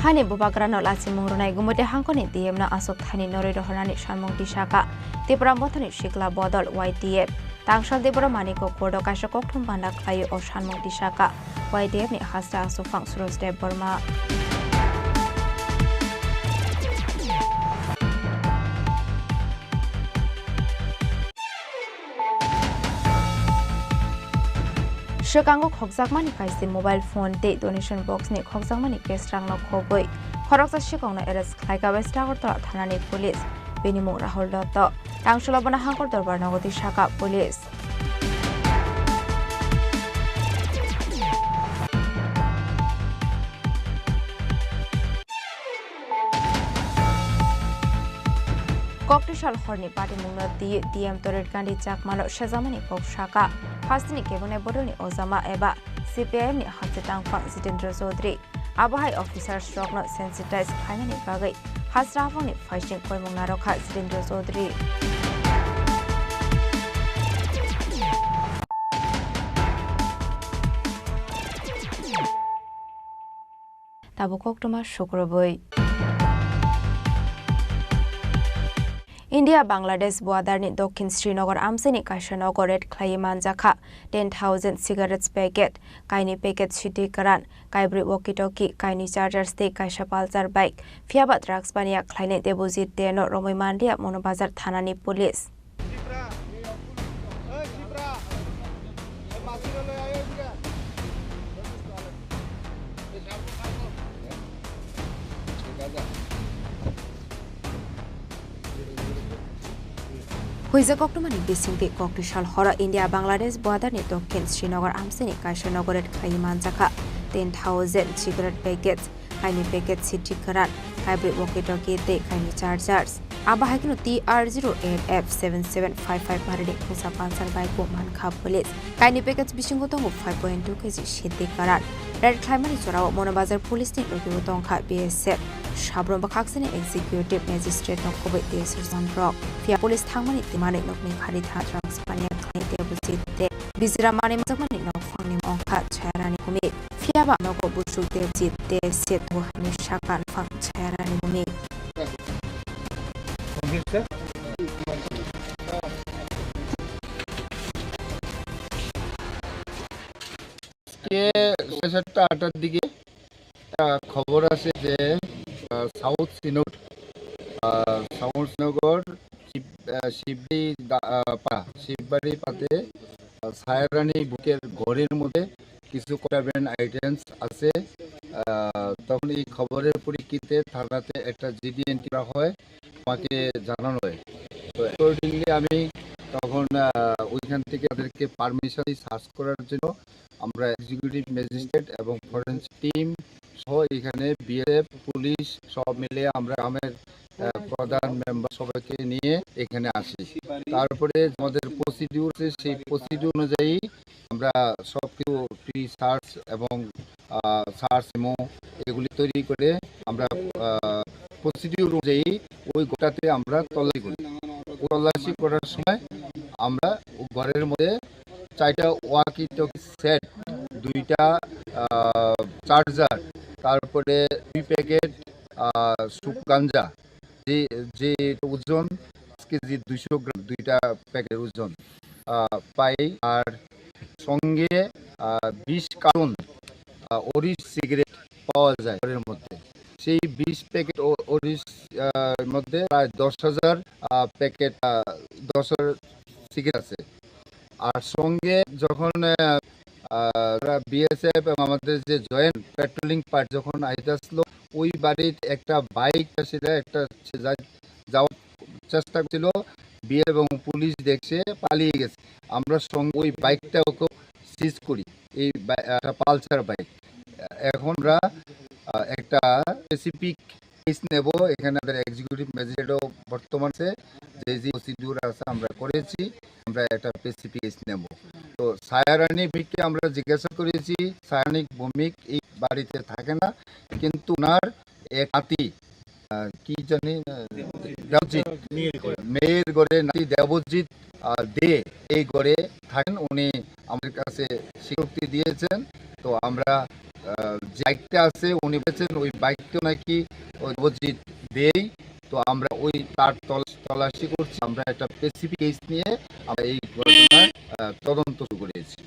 Hani bubagrano lasi mungrunai gumute hangkoni DM na asok thani nori rohorani sharmong disaka Tripura Mathani Shikla Bodol YTF Tangsal Tripura Maniko Kordo Kaisa Kokthum Banda Klayo o sharmong disaka YDF ni hasra asufang Surosdev Burma. Shikangok Hoksakmani kaisi mobile phone te donation box ni Hoksakmani kestrang no khoboi. Khoroksa shikong na arrest khlaika Westagor tor thanani police. Binimu Rahul Dotto. Tangshulabana Hangkor Dorbar Nagoti Shaka police. Cocktail Horny Party Muna DM Toret Gandhi Jakmalo Shazamani Pop Shaka Hasni Kevone Bodoni Ozama Eba CPM ni Hatsetang Fang Zitendra Zodri Abahai officer stroke not sensitized Kaimani Bagai Hasrafoni fighting Koimungaroka Zitendra Zodri Tabukok Toma Shukraboi India Bangladesh border ni Dokhin Srinagar Amseni Kaishanagar red Khlai Manjakha 10,000 cigarettes packet kaini packet Chini Khorang Kaibri walkie talkie kaini chargers te kaisa palsar bike fiaba drugs bania khlaine deposit deno Romoi Mandia Monobazar Thanani police Huiza Koktumani Bisingti Koktishal Hora India Bangladesh border ni Dokhin Srinagar Amseni Kaishanagar red Khlai Manjakha 10,000 cigarette packets kaini packet Chini Khorang Kaibri walkie talkie te kaini chargers Abahakino TR08F7755 Maridi Kusa Pansar bike Mankha police kaini packets Bishingotongo 5.2 kg Chini Khorang red Khlai Mani Chorao Monobazar police ni Lokibotongkha BSF Shabron Bakakseni executive magistrate Nokobe Desir Zandrok Fia police Thangmani Timani Nokni Khari Tha drugs Pania Khlai Debusite Bizramani Mazamani Nokfangni Ongkha Chairani Kumi Fiaba Noko Bushu Debjit De Setu Hani Shakan Fang Chairani Kumi সাতটা আটার দিকে খবর আছে যে south Srinagar Shibbari পাতে সায়রানি বুকের ঘরের মধ্যে কিছু কন্ট্রাব্যান্ড আইটেমস আছে তখন এই খবরের পরিপ্রেক্ষিতে থানাতে একটা জিডি এন্ট্রি করা হয় আমাকে জানানো হয় তো অ্যাকর্ডিংলি আমি তখন ওইখান থেকে তাদেরকে পারমিশন সার্চ করার জন্য আমরা এক্সিকিউটিভ ম্যাজিস্ট্রেট এবং ফরেন্সিক টিম সহ এখানে বিএসএফ পুলিশ সব মিলে আমরা গ্রামের প্রধান মেম্বার সবাইকে নিয়ে এখানে আসি তারপরে আমাদের প্রসিডিউর সেই প্রসিডিউর অনুযায়ী আমরা সব কিছু প্রি সার্চ এবং সার্চ মেমো এগুলি তৈরি করে আমরা প্রসিডিউর অনুযায়ী ওই গোটাতে আমরা তল্লাশি করার সময় আমরা ঘরের মধ্যে 4টা ওয়াকি টকি সেট 2টা চার্জার তারপরে 2 প্যাকেট সুপ গাঞ্জা যে ওজন কেজি 200 গ্রাম 2টা প্যাকেটের ওজন পাই আর সঙ্গে 20 কার্টন অরিশ সিগারেট পাওয়া যায় ঘরের মধ্যে সেই 20 প্যাকেট অরিশ মধ্যে প্রায় 10,000 প্যাকেট 10,000 সিগারেট আছে আর সঙ্গে যখন বিএসএফ এবং আমাদের যে জয়েন্ট পেট্রোলিং পার্ট যখন আইতে আসলো ওই বাড়ির একটা বাইক সেটা একটা যাওয়ার চেষ্টা করছিল বিএ এবং পুলিশ দেখছে পালিয়ে গেছে আমরা সঙ্গে ওই বাইকটাকে সিজ করি এই একটা পালসার বাইক এখন আমরা একটা স্পেসিফিক কেস নেব এখানে আমাদের এক্সিকিউটিভ ম্যাজিস্ট্রেটও বর্তমান আছে যে প্রসিডিউর আছে আমরা করেছি আমরা একটা স্পেসিফিক কেস নেব তো সায়রানি ভূমিককে আমরা জিজ্ঞাসা করেছি সায়রানি ভূমিক এই বাড়িতে থাকে না কিন্তু ওনার এক নাতি কি জানি দেবজিৎ মেয়ের গড়ে নাতি দেবজিৎ দে এই গড়ে থাকেন উনি আমাদের কাছে স্বীকৃতি দিয়েছেন তো আমরা যে বাইকটা আছে উনি বলেছেন ওই বাইকটা নাকি ওই দেবজিৎ দেই তো আমরা ওই তার তল্লাশি করছি আমরা একটা স্পেসিফিক কেস নিয়ে আমরা এই ঘটনার তদন্ত শুরু করেছি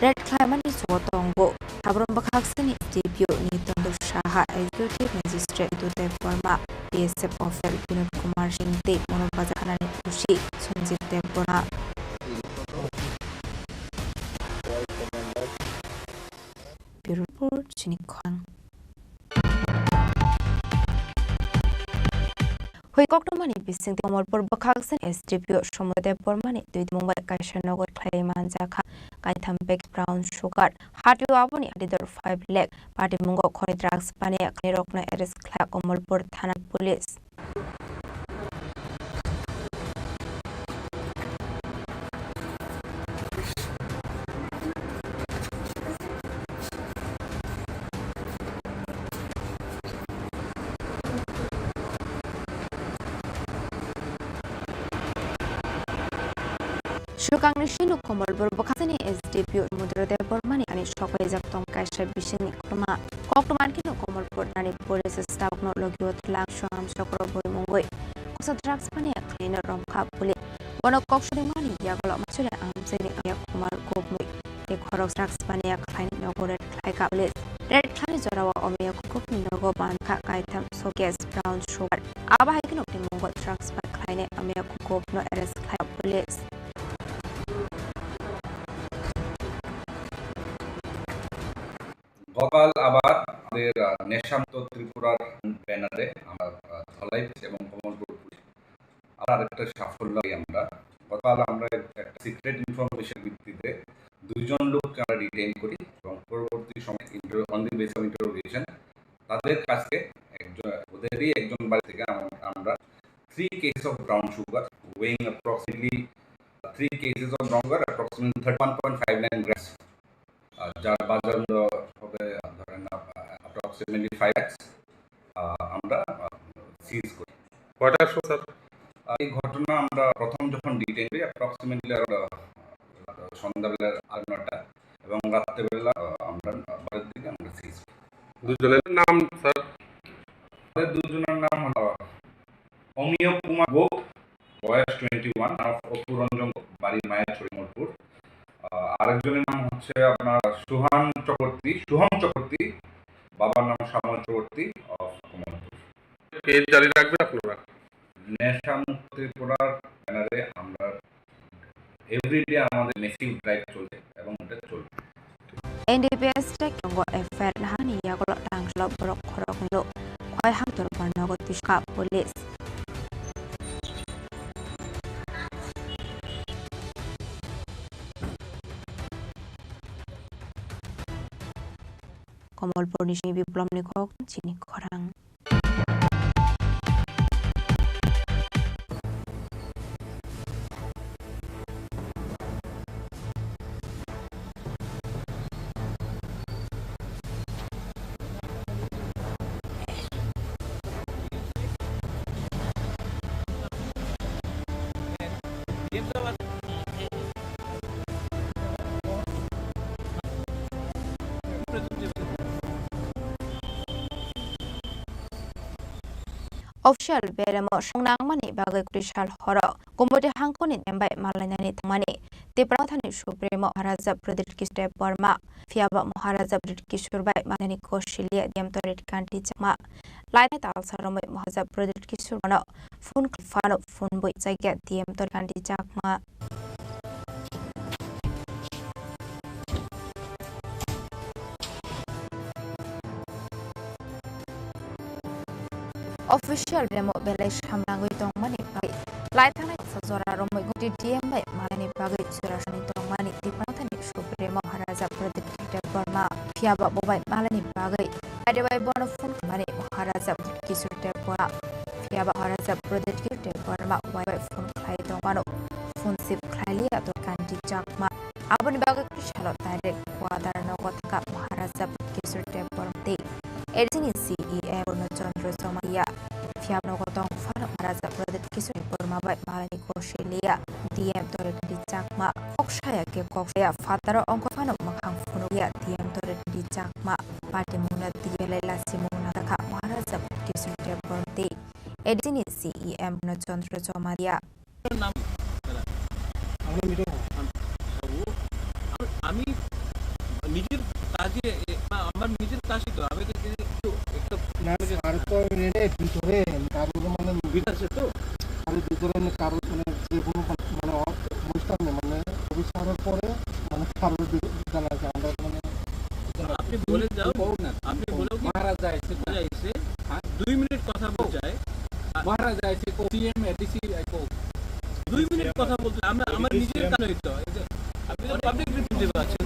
red claimant is what ongo habron bakhaksani debut ni tondu shaha executive magistrate to the forma DSF official Vinod Kumar Singh te mono bajakhanani khushi Sanjit Debona Bureau report Chini Khorang Hoi Koktomani bising Komolpur Bakhaksan SDPO Shomode Bormani Duit Mumbai Kaishanagar Klaiman Jaka Kaitham Big Brown Sugar Hatu Aboni Adidor 5 Leg Party Mungo Koni Drugs Pania Knirokna Eris Kla Komolpur Thana Police Shukang Shinu Komolpur Bakhasani SDPO Mudrode Bormani and Shokoi Zaptong Kaisha Bishini Kroma Koktoman Kino Komolpur Nani Police Staff No Logiot Lang Sham Shokro Boymongoi Kosa Drugs Pania Cleaner Romka Puli One of Kokshimani Yagolo Machula Amseni Ayakumar Gopmui the Khorang Drugs Pania Klein Nogoret Klaika Police Red Clan Zorawa Omia Kukumi Nogo Banka Kaitam Soges Brown Sugar Abahikino Mongol Drugs by Kleine Amia Kukop No Eres Klaya Police গতকাল আবার আমাদের নেশামুক্ত ত্রিপুরার ব্যানারে আমরা ধলাই এবং Kamalpur police আবার একটা সাফল্য আমরা গতকাল আমরা একটা সিক্রেট ইনফরমেশন ভিত্তিতে দুইজন লোককে আমরা ডিটেইন করি এবং পরবর্তী সময় on the base of interrogation তাদের কাছে ওদেরই একজন বাড়ি থেকে আমরা 3 cases of brown sugar weighing approximately 3 cases of brown sugar approximately 31.59 grams যার বাজার মূল্য হবে ধরেন approximately 5 lakhs আমরা সিজ করি কয়টার সময় স্যার এই ঘটনা আমরা প্রথম যখন ডিটেইন করি approximately সন্ধ্যাবেলা 9টা এবং রাত্রেবেলা আমরা বাড়ির দিকে আমরা সিজ করি দুজনের নাম স্যার আমাদের দুজনের নাম হলো অমিয় কুমার গোপ বয়স 21 আর অপুরঞ্জন বাড়ি মায়াছড়ি মোড়পুর আরেকজনের নাম হচ্ছে আপনার শুভম চক্রবর্তী বাবার নাম শ্যামল চক্রবর্তী অফ কমলপুর কে জারি রাখবে আপনারা নেশামুক্ত ত্রিপুরার ব্যানারে আমরা এভরিডে আমাদের মেসিভ ড্রাইভ চলছে এবং এটা চলবে NDPS tek yongo FR lahani yagolo tanglo borok khoroklo khoi hamtor barnago tishka police Komolpur Nishni Biplom Nikok Chini Khorang Official beremo songnang mani bagai krishal horo gomode hangkoni nembai malainani thamani Tiprathani Supremo Maharaja Pradesh Kiste Burma Fiaba Maharaja Pradesh Kishurbai Madani Koshilia Diamtoret Kanti Chama Lainai Talsaromai Maharaja Pradesh Kishurano Fun Fano Fun Boy Zagat Diamtor Kanti Chakma Official demo Belesh Hamlango Tongmani Pai Laitana Sazora Romo DM by Malani Bagai Surashani Tongmani Tiprathani Supremo Maharaja Pradesh Kiste Burma Fiaba Bobai Malani Bagai Adawai Bono Fun Mani Maharaja Kisute Burma Fiaba Maharaja Pradesh Kiste Burma Wai Fun Klai Tongmano Fun Sip Klailia to Kanti Chakma Abani Bagai Krishalot Direct Wadar Nogotaka Maharaja Kisute Burma Edini CEM no Chandra Somaya Fiabno Gotong Fano Maharaja Pradesh Kisuri Burma by Malani Koshilia DM Torre di Chakma Okshaya ke Kokshaya Fataro Onkofano Makang Funuya DM Torre di Chakma Party Muna Dielela Simona Ka Maharaja Kisuri Burma Edini CEM no Chandra Somaya আমি কাশি তো আমি তো একটু না আর তো ভিতরে কারোর মানে ভিতরে তো আর ভিতরে কারোর মানে যে কোনো মানে অনুষ্ঠান মানে অফিসারের পরে মানে কারোর জানা যায় আমরা মানে আপনি বলে যাও আপনি বলো কি মহারাজা এসে যাইছে 2 মিনিট কথা বলছায় মহারাজা এসে কো সিএম এডিসি কো 2 মিনিট কথা বলতে আমরা আমার নিজের কানে হইতো আপনি তো পাবলিক রিপ্রেজেন্টেটিভ আছেন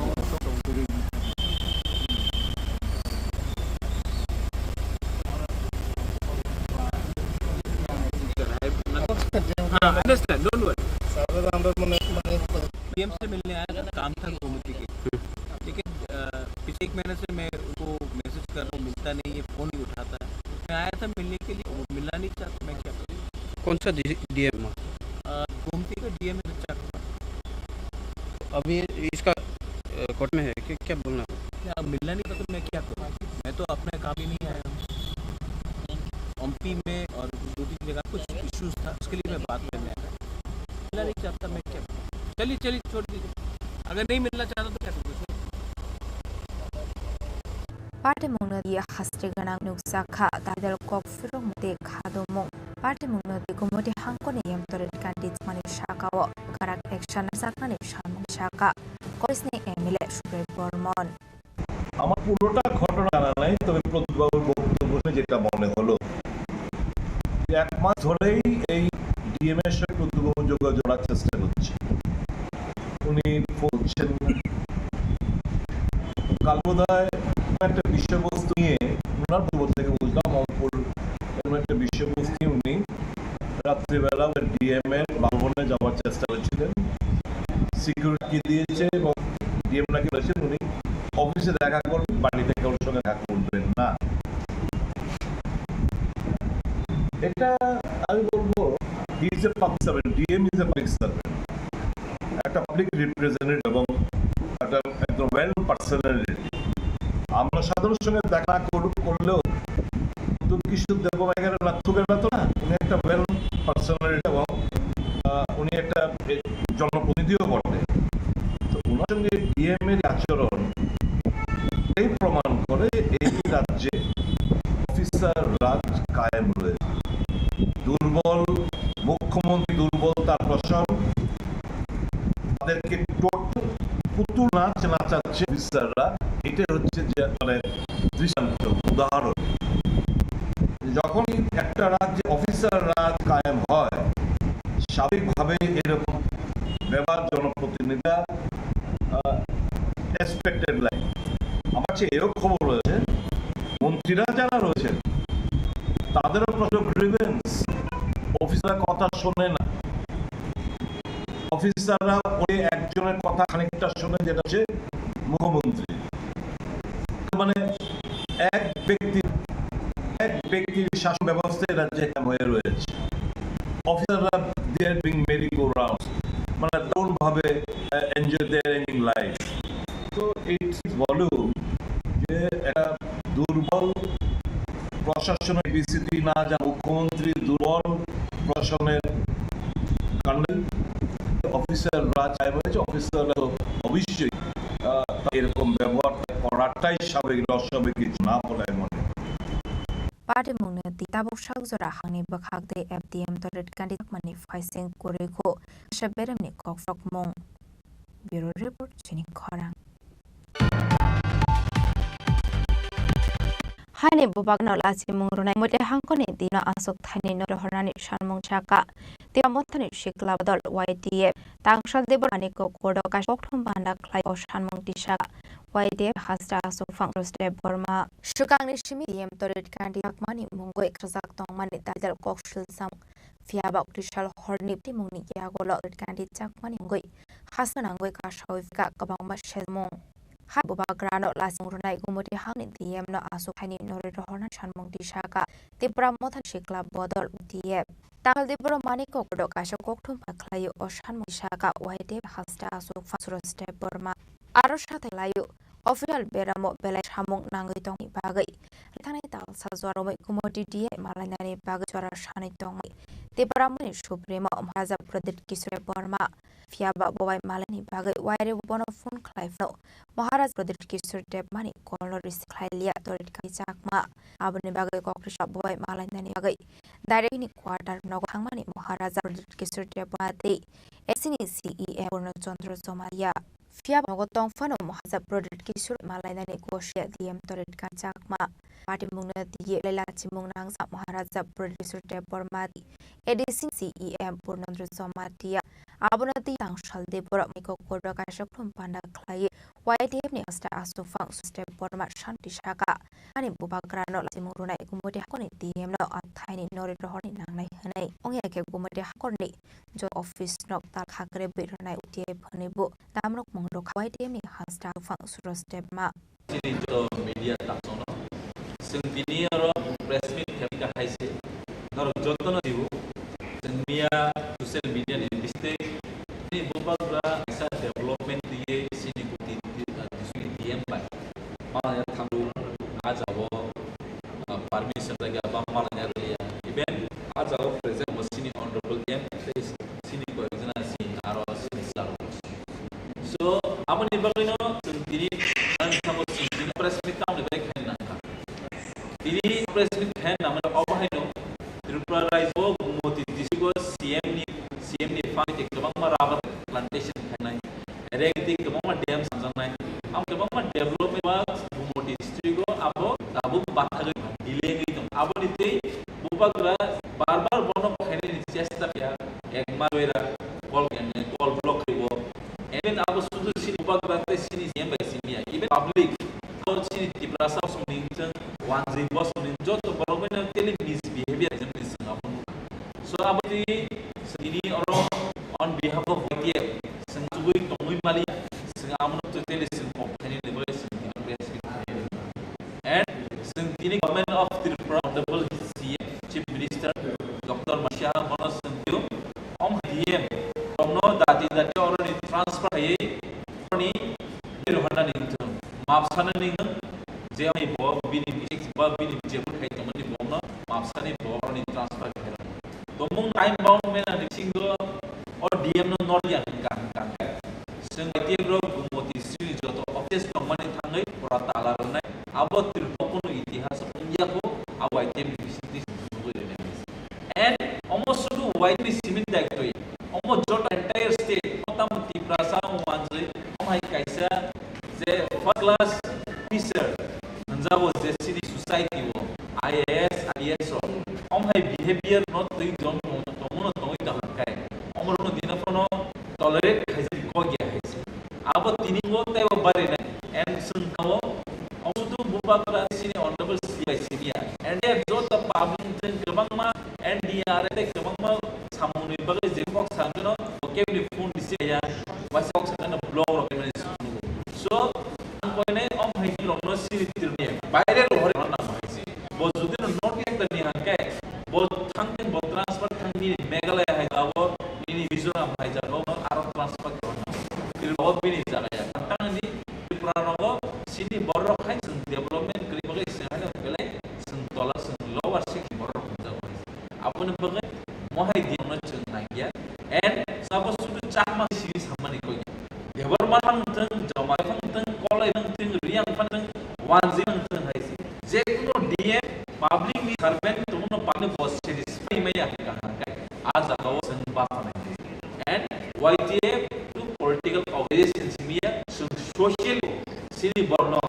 अंडरस्टैंड डोंट वरी सर আমরা মানে पीएम से मिलने आया था काम था गोमती के लेकिन पिछले 1 महीने से मैं उनको मैसेज कर रहा हूँ मिलता नहीं है फ़ोन नहीं उठाता है मैं आया था मिलने के लिए वो मिलना नहीं चाहता मैं क्या करूँ कौन सा डीएम गोमती का डीएम है अभी इसका कोर्ट में है कि क्या बोलना क्या मिलना नहीं था तो मैं क्या करूँ मैं तो अपने काम ही नहीं आया हूँ एमपी में और 2-3 जगह कुछ इश्यूज था उसके लिए मैं बात करने आया मिलना नहीं चाहता मैं क्या करूँ चलिए चलिए छोड़ दीजिए अगर नहीं मिलना चाहता तो क्या करूँ Party mungna di hasri ganang nuksaka tadal kok firong de khadomong party mungna di gumodi hangkone yam toret kandit mani shakawo karak action sakane shamung shaka korisne emile shukre bormon আমার পুরোটা ঘটনা জানা নাই তবে প্রতিবাবুর বক্তব্য যেটা মনে হলো 1 মাস ধরেই এই ডিএম এর সাথে প্রতিবাবু যোগাযোগ করার চেষ্টা করছে উনি বলছেন কাল বোধহয় একটা বিষয়বস্তু নিয়ে ওনার পরিবর্তন থেকে বুঝলাম অঙ্কুর একটা বিষয়বস্তু উনি রাত্রিবেলা ডিএম এর বাসভবনে যাওয়ার চেষ্টা করেছিলেন সিকিউরিটি দিয়েছে এবং ডিএম নাকি বলেছেন উনি অফিসে দেখা করবেন বাড়িতে কারোর সঙ্গে দেখা করবেন না এটা আমি বলবো he is a public servant DM is a public servant একটা পাবলিক রিপ্রেজেন্টেটিভ এবং একটা একদম ওয়েল পার্সোনালিটি আমরা সাধারণের সঙ্গে দেখা করলেও কিছু দেবো এখানে রাখতে না তো না উনি একটা ওয়েল পার্সোনালিটি এবং উনি একটা জনপ্রতিনিধিও বটে তো ওনার সঙ্গে ডিএম এর আচরণ এই প্রমাণ করে এই রাজ্যে অফিসার রাজ কায়েম রয়েছে দুর্বল মুখ্যমন্ত্রী দুর্বল তার প্রশাসন তাদেরকে পুতুল নাচ নাচাচ্ছে অফিসাররা এটা হচ্ছে যে মানে দৃষ্টান্ত উদাহরণ যখনই একটা রাজ্যে অফিসার রাজ কায়েম হয় স্বাভাবিকভাবে এরকম ব্যবহার জনপ্রতিনিধিরা এক্সপেক্টেড লাইন আমার কাছে এরকম খবর রয়েছে মন্ত্রীরা যারা রয়েছেন তাদেরও প্রচুর গ্রিভেন্স অফিসাররা কথা শোনে না অফিসাররা ওই একজনের কথা খানিকটা শুনে যেটা হচ্ছে মুখ্যমন্ত্রী মানে এক ব্যক্তির শাসন ব্যবস্থা রাজ্যে হয়ে রয়েছে অফিসাররা they are being merry go round মানে দারুণ ভাবে এনজয় দেয়ার এনিং লাইফ তো ইটস ভলিউম যে একটা দুর্বল প্রশাসনের বিস্তৃতি না যা মুখ্যমন্ত্রী দুর্বল প্রশাসনের কারণে অফিসার রাজ হয়েছে অফিসাররা তো অবশ্যই এরকম ব্যবহার করাটাই স্বাভাবিক অস্বাভাবিক কিছু না বলে মনে Party mungna di tabuk shakzora hangni bakhak de FDM toret kandit mani faiseng koreko shaberem ni kokfrok mong Bureau Report Chini Khorang Hani bubagna lasi mungrunai mode hangkone dina asok thani no horani shanmung chaka tiamothani shikla badal YDF tangshal deborani ko kodo ka shokthum banda klai o shanmung tisha YDF hasra asok fangros de borma shukangni shimi diem toret kandi akmani mungo ekrazak tongmani dadal kokshil sam fiaba uktishal horni timungni yagolo kandi chakmani mungoi hasanangoi ka shawifka kabangma shelmong Hai bubagrano lasing runai gumudi hangni diem no asuk hani nori rohona shanmung dishaka Tripura mothan shikla bodol diem Tangal Tripura maniko kodok asok kokthum paklayu o shanmung dishaka YDF hasta asuk fasuro step borma Aro shate layu official beramo belai shamung nangoi tongi bagai Ritane tal sa zoromai gumudi die malanani bagai suara shani tongi Tebramuni Supremo Maharaja Pradit Kisure Borma Fiaba Boy Malani Bagai Wire Bono Phone Clive Maharaj Pradit Kisure Debmani Coloris Clilia Torit Kaijakma Abuni Bagai Kokrisha Boy Malani Bagai Directly Quarter no Hangmani Maharaja Pradit Kisure Debate Esini CEM Purno Chondro Somalia Fiab Nogotong Fano Maharaja Pradit Kisure Malani Negotiate DM Torit Kaijakma Party Mungna Di Lela Chimunang Maharaja Pradit Kisure Debormati Edison CEM Purnandra Somatia Abonati Tangshal Debora Miko Korda Kashakum Panda Clay White Evening Asta Asufang Step Borma Shanti Shaka and Bubagrano Simuruna Gumodi Hakoni DM no a tiny Nori Honi Nanai Hane Ongeke Gumodi Hakoni Jo Office Nok Tal Hakre Bitronai Utie Panibu Damrok Mongdok White Evening Hasta Fang Suros Debma media taksono sendiri ro press meet kami haise nor jotono diu sendiri social media ni mistake ni beberapa bisa development dia sini kuti disui DM pak malah yang tanggung ajawo permission lagi apa malah yang dia event ajawo present sini honorable DM sini koordinasi aro sini selalu so apa ni bagino sendiri kamu sini press meet kamu lebih kaya nangka ini press meet kaya nama apa hino Tripura Rise Gumoti Disigo CM ni fang tik kebang marabat plantation kaya nai erek tik kebang dam samsang nai am kebang development works Gumoti Distrigo abo tabu bathaga delay gitu abo nite bubagra barbar bono kaya ni chesta ya ekmar wera call block ribo even abo sudu sini bubagra te sini CM by sini ya even public abo sini Tripura South Sumington wanzi boss Sumington to borobena tele misbehavior so abadi sini orang on behalf of YTF sengtugui tongui mali sengamun to tele seng opini level sengtini presbyt and sengtini government of Tripura honorable CM Chief Minister Dr. Masya Monos Sengtio DM Omno dati orang transfer ye ni rohana ningto mapsana ningto je ai bo bini je kai tomani bomno mapsani bo ni transfer Tomong time bound mena single or DM no Norian kan seng dia bro Gumoti Sri joto office tomani thangai purata alarnai abot tirpopun itihas punja ko awai tem business and almost sudu white cement factory almost jot entire state motam Tripura sa wanjai amai kaisa je first class officer nanjabo je city society wo IAS IAS amai behavior not the John Tomono Toy Dakai Omorono Dinafono tolerate has a Kogia has Abo Tiningo Taiwa Barina and Sunkawo also to Bubakra Sini honorable by Syria and they have brought the public Kamama and DR Kamama Samuni Bagay Fox Sangano vocabulary phone Syria was Fox and a blog organization so I'm going on my Rono City by the Horana was not get the Nihankai both tangin both transfer tangin Meghalaya hai abo ini Mizoram hai jabo aro transfer korna fir bahut bini jagaya tangin di Tripura nogo sini borok hai sing development kri bagai sehana belai sing tola sing lower sing borok jabo apun bagai mohai diamna chung nagia and suppose sudu chakma sini samani koi debar manang tang jama tang kolai tang riang tang wanjing tang hai je kuno DM public servant tumono pane posted maya as a and YTF to political organizations social sini borno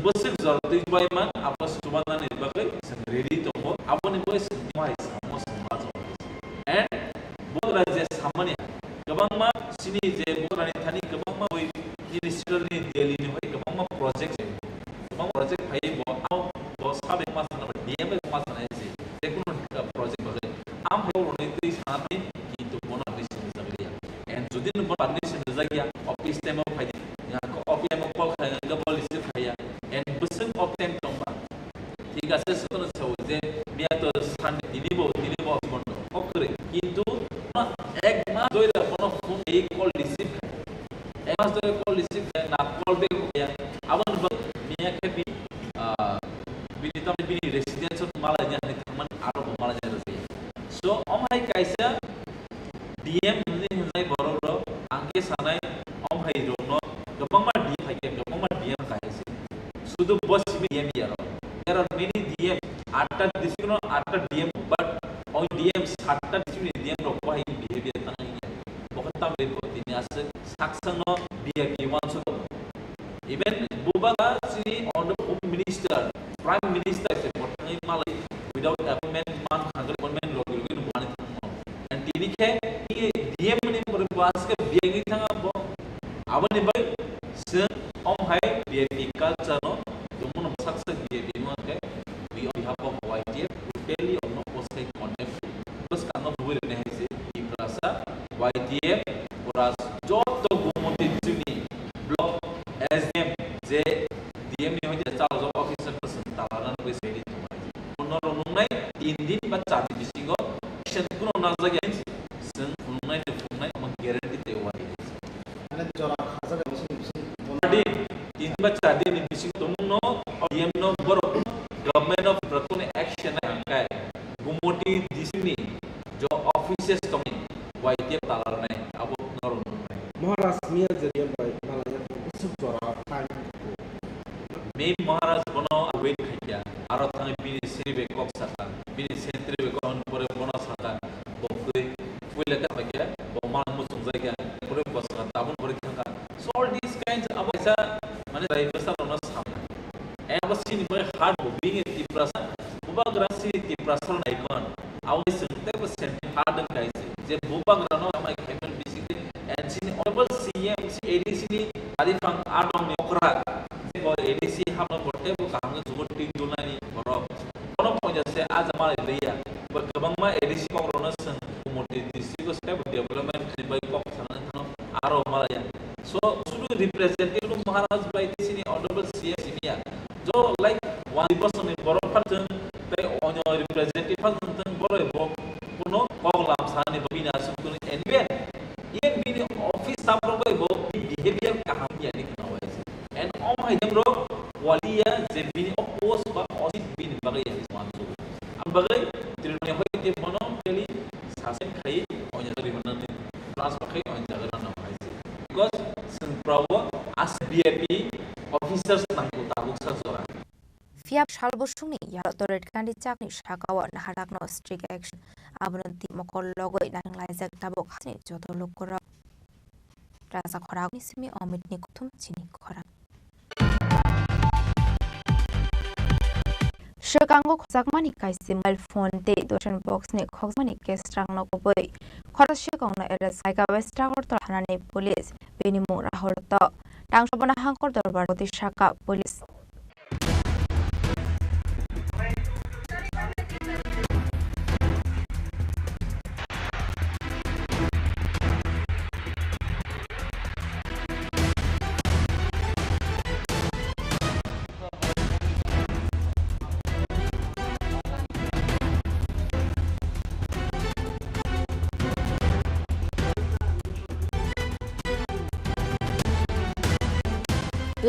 bosik zorti boy man apa subana ni bagai ready to go apa ni boy mai samos and bola je samane kabang ma sini je bola ni thani kabang ma boy minister ni delhi ni boy kabang ma project bhai bo sabe ma sana DM ma sana je tekno project bagai am hai roniti sanati kintu bona mission zagya and jodin bona mission zagya office time of hai ya ko office time call khaya ga policy khaya and busing of time tomba tiga sesuatu sauje dia to stand dinibo bondo okre kintu ek ma doira bona phone ek call receive ek ma doira call receive na call back ya aban mia kepi bini residence malanya ni teman aro malanya so omai Prime Minister is important Malay without appointment man khangre appointment logi logi bani thang and tini ke DM ni berbahas ke biang thang abo abani bai se om hai BAP culture no jomun saksa BAP no ke we on behalf of YTF totally on no post kai condemn plus kano buil ne hai se iprasa YTF oras joto gumoti juni block SDM je DM ni hoje charge of officer person talaran wis ready to honor nungai 3 din ba 4 din bisingo action kuno nazagi sen nungai ne fungai am guarantee te wali ane jora khasa da bisin din 3 ba 4 din bising tumno DM no boro government of pratone action kai gumoti disini jo offices tomi YTF talaran abo nor Maharaj Mia jadi baik malaya usuk jora time May Maharaj bono await khaya aro thang bini sebe kok sata bini sentre be kon pore bono sata bokre puila ka bagya boman mo sungzaiga pore bosga tabun pore thanga so all these kinds of aisa mane divesta no sam and was seen very hard being in Tiprasa buba grasi Tiprasa na icon always they was sent hard and guys je buba grano my capital basically and seen honorable CM ADC ni alifang adong ni okra ADC हमने बोलते वो काम जो team जुलना नहीं बरो कोनो point जैसे आज हमारे लिया बकबंग में ADC को रोनस मोटी DC को स्टेप डेवलपमेंट बाई को सामने थानो आरो हमारा सो सुदु रिप्रेजेंटेटिव महाराज बाई DC ने ऑनरेबल CS इंडिया जो लाइक 1% में बरो फंक्शन पे ऑन रिप्रेजेंटेटिव फंक्शन बरो बो कोनो कोगलाम साने बिना सुकुन एनवे ये बिन ऑफिस सामरो बाई बो बिहेवियर का हम या लिखना हुआ है and all my demro walia je bini opos ba osit bini bagai ya ismansu am bagai tirune hoy te mono kali sasen khai onya dari mana ni plus bagai onya gara na hai because sen prawo as BAP officers nang ko tabuk sa zora Fiap Shalbosuni Yatoret Kandi Chakni Shakawa Naharakno strict action Abunti Mokol logo nang Lizak Tabok Hasni Joto Lokora Rasa Khorang Nismi Omit Nikutum Chini Khorang Shakango Khosakmani Kaisi mobile phone te Doshan box ne Khosmani Kestrang no Boy Khorashakong na Eres Saika Westra or Hanani police Benimu Rahorto Tangshabana Hankor Dorbar Shaka police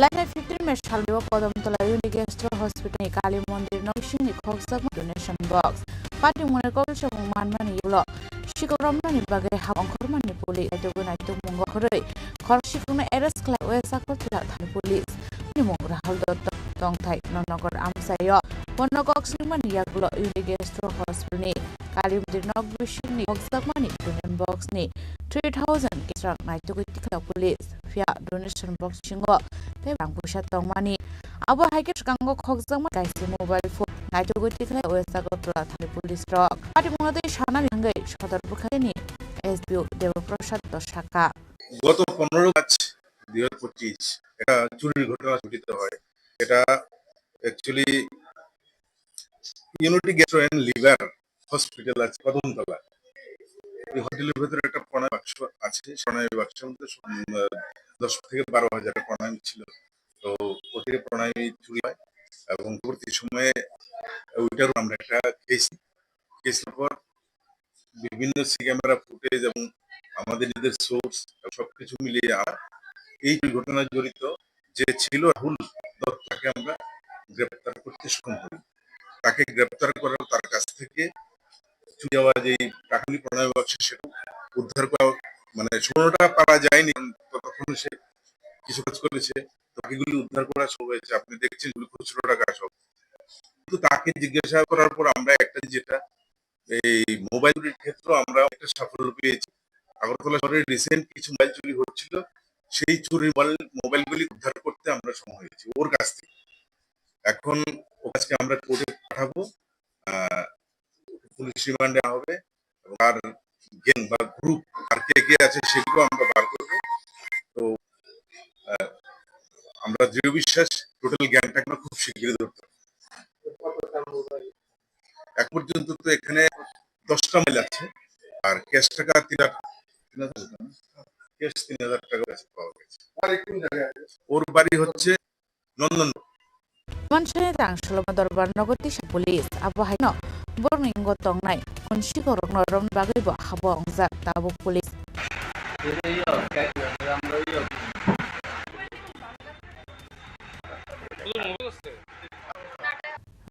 Lain 15 में शालवा पदम तला यूनिगेस्ट्रो hospital काली मंदिर नौशिंग खोक्सक donation box party मुने कोलशो मानमानि युलो शिकोरमनानि बागे हाबंखरमानि police आइतोगनाइतो मंगखरै खरशिकुने arrest क्ला वेसाकतला थानि police निमो Rahul Dutt तंगथाइ ननगर आमसायो बनकक्सनिमानि यागलो यूनिगेस्ट्रो hospital काली मंदिर नौशिंग खोक्सकमानि donation box नि 3000 केस्ट्रा नाइतोगतिखला police फिया donation box सिंगो Bang pusat tong mani. Abo haikir kanggo khokjang guys mobile phone. Naito goti khala oesa gotra thali police rock. Pati mongate shana hangai সদর প্রখানি এসবিও দেবপ্রসাদ দশাকা গত 15 March 2025 এটা চুরির ঘটনা ঘটিত হয়। এটা actually unity gastro and liver hospital আছে কদমতলা। এই হোটেলের ভিতরে একটা প্রণয় বাক্স আছে। প্রণয় বাক্সের মধ্যে 10 থেকে 12,000 টাকা প্রণয় ছিল। তো ওদের প্রণয় চুরি হয় এবং পরবর্তী সময়ে ওইটার আমরা একটা কেসের পর বিভিন্ন সি ক্যামেরা ফুটেজ এবং আমাদের নিজেদের সোর্স সবকিছু মিলিয়ে আমরা এই ঘটনায় জড়িত যে ছিল রাহুল দত্তকে আমরা গ্রেপ্তার করতে সক্ষম হই। তাকে গ্রেপ্তার করার তার কাছ থেকে চুরি যাওয়া যে টাকাগুলি প্রণয় বাক্স সেটা উদ্ধার করা মানে 16টা পারা যায়নি, ততক্ষণ সে কিছু কাজ করেছে। বাকিগুলি উদ্ধার করা সব হয়েছে, আপনি দেখছেন খুচরো টাকা সব। কিন্তু তাকে জিজ্ঞাসা করার পর আমরা একটা যেটা এই মোবাইল চুরির ক্ষেত্রে আমরা একটা সাফল্য পেয়েছি। আগরতলা শহরে রিসেন্ট কিছু মোবাইল চুরি হচ্ছিল, সেই চুরির মোবাইলগুলি উদ্ধার করতে আমরা সময় হয়েছি ওর কাছ থেকে। এখন আজকে আমরা কোর্টে পাঠাবো, পুলিশ রিমান্ডে হবে এবং আর গ্যাং বা গ্রুপ আর কে আছে সেগুলো আমরা বার করবো। তো আমরা দৃঢ় বিশ্বাস টোটাল গ্যাংটা আমরা খুব শীঘ্রই ধরতে পারবো। এক পর্যন্ত তো এখানে 10টা মাইল আছে, আর ক্যাশ টাকা 3,000 টাকা পাওয়া গেছে। ওর বাড়ি হচ্ছে নন্দন। Manchane tang shalom dorbar nogoti sa police abo haino borning gotong nai kunshi korok norom bagai bo habo angza tabo police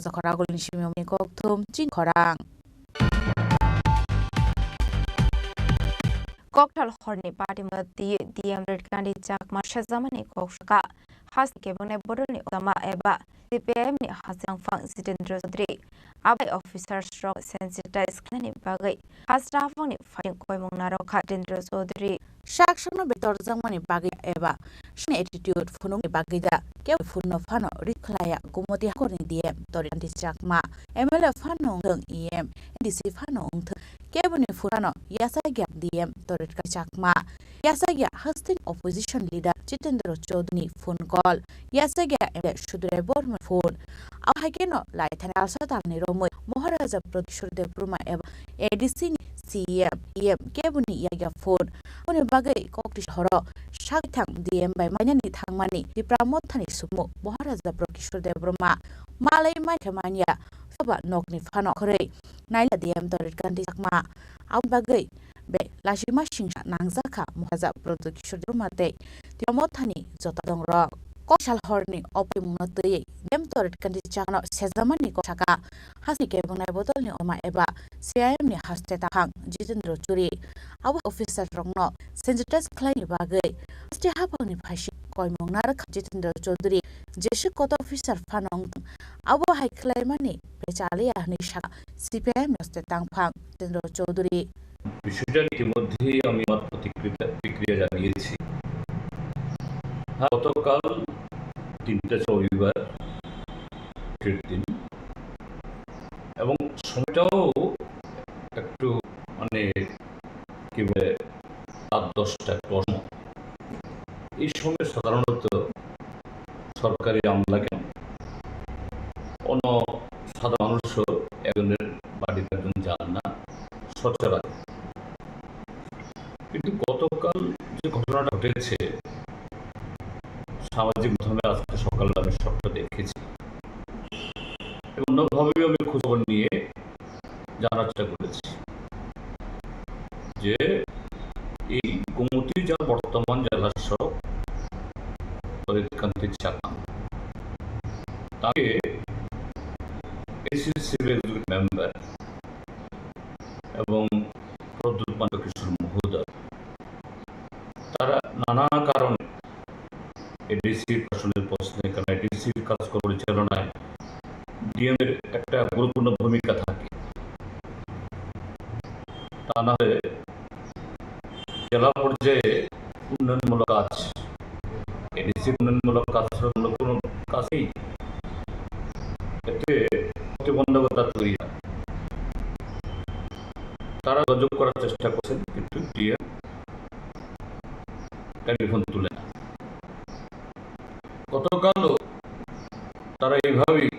Zakara golin shimi omi koktum Chini Khorang Cocktail horny party mati DM red candy jack marsha zamani kokshaka has kebone boroni otama eba CPM ni hasang fang Sitendra Sodri abai officers strong sensitize klani bagai hasra fang ni fighting koi mongnaro Sitendra Sodri Shakshano betor zamani bagai eba shne attitude funung ni bagai da ke funno fano riklaya gumoti hakoni DM torin disjakma ML fano ng EM DC fano ng Kebuni Furano, Yasaga DM Torit Kachakma, Yasaga hosting opposition leader Chitendra Chodni phone call, Yasaga Shudre Borma phone. Ahageno, Light and Alsatan Romo, Moharaza Producer de Bruma Eva, ADC CM, EM, Kebuni Yaga phone, on a bagay cocktish horror, Shagtang DM by Manani Tangmani, the Pramotani Sumo, Moharaza Producer de Bruma, Malay Maikamania. Ba nok ni fano kore naila DM torit kanti sakma au bagai be lashima shingsha nangzaka muhaza production rumate tiamothani jota dongrok koshal horni opimnotei dem torit kanti chakno sezamani ko chaka hasi ke bunai botol ni oma eba CIM ni haste tahang Jitendra Churi au officer rongno sensitize claim bagai sti hapang ni phashi koi mongnar Jitendra Chaudhary jeshi kota officer fanong abo hai claimani Pechalia Nisha CPM Noste Tangpang Jitendra Chaudhary বিষয়টা ইতিমধ্যেই আমি আমার প্রতিক্রিয়া জানিয়েছি। গতকাল 3টা রবিবার দিন এবং সময়টাও একটু মানে কি বলে রাত 10টা কর্ম এই সময় সাধারণত সরকারি আমলা কেন অন্য সাধারণ মানুষও একজনের বাড়িতে একজন যান না সচরাচর, কিন্তু গতকাল যে ঘটনাটা ঘটেছে সামাজিক মাধ্যমে আজকে সকালে আমি সবটা দেখেছি এবং অন্যভাবে আমি খোঁজখবর নিয়ে জানার চেষ্টা করেছি যে এই গোমতী যা বর্তমান জেলার সব তরিতকান্তি চাকা তাকে সিভিল মেম্বার এবং প্রদ্যুৎ কিশোর মহোদয় তারা নানা কারণে এডিসির প্রশাসনের প্রশ্নে কারণ এডিসির কাজ পরিচালনায় ডিএম এর একটা গুরুত্বপূর্ণ ভূমিকা থাকে, তা না হলে জেলা পর্যায়ে উন্নয়নমূলক কাজ এডিসি উন্নয়নমূলক কাজ অন্য কোনো কাজেই এতে প্রতিবন্ধকতা তৈরি হয়। তারা যোগাযোগ করার চেষ্টা করছেন কিন্তু ডিএম টেলিফোন তুলে না। গতকালও তারা এইভাবেই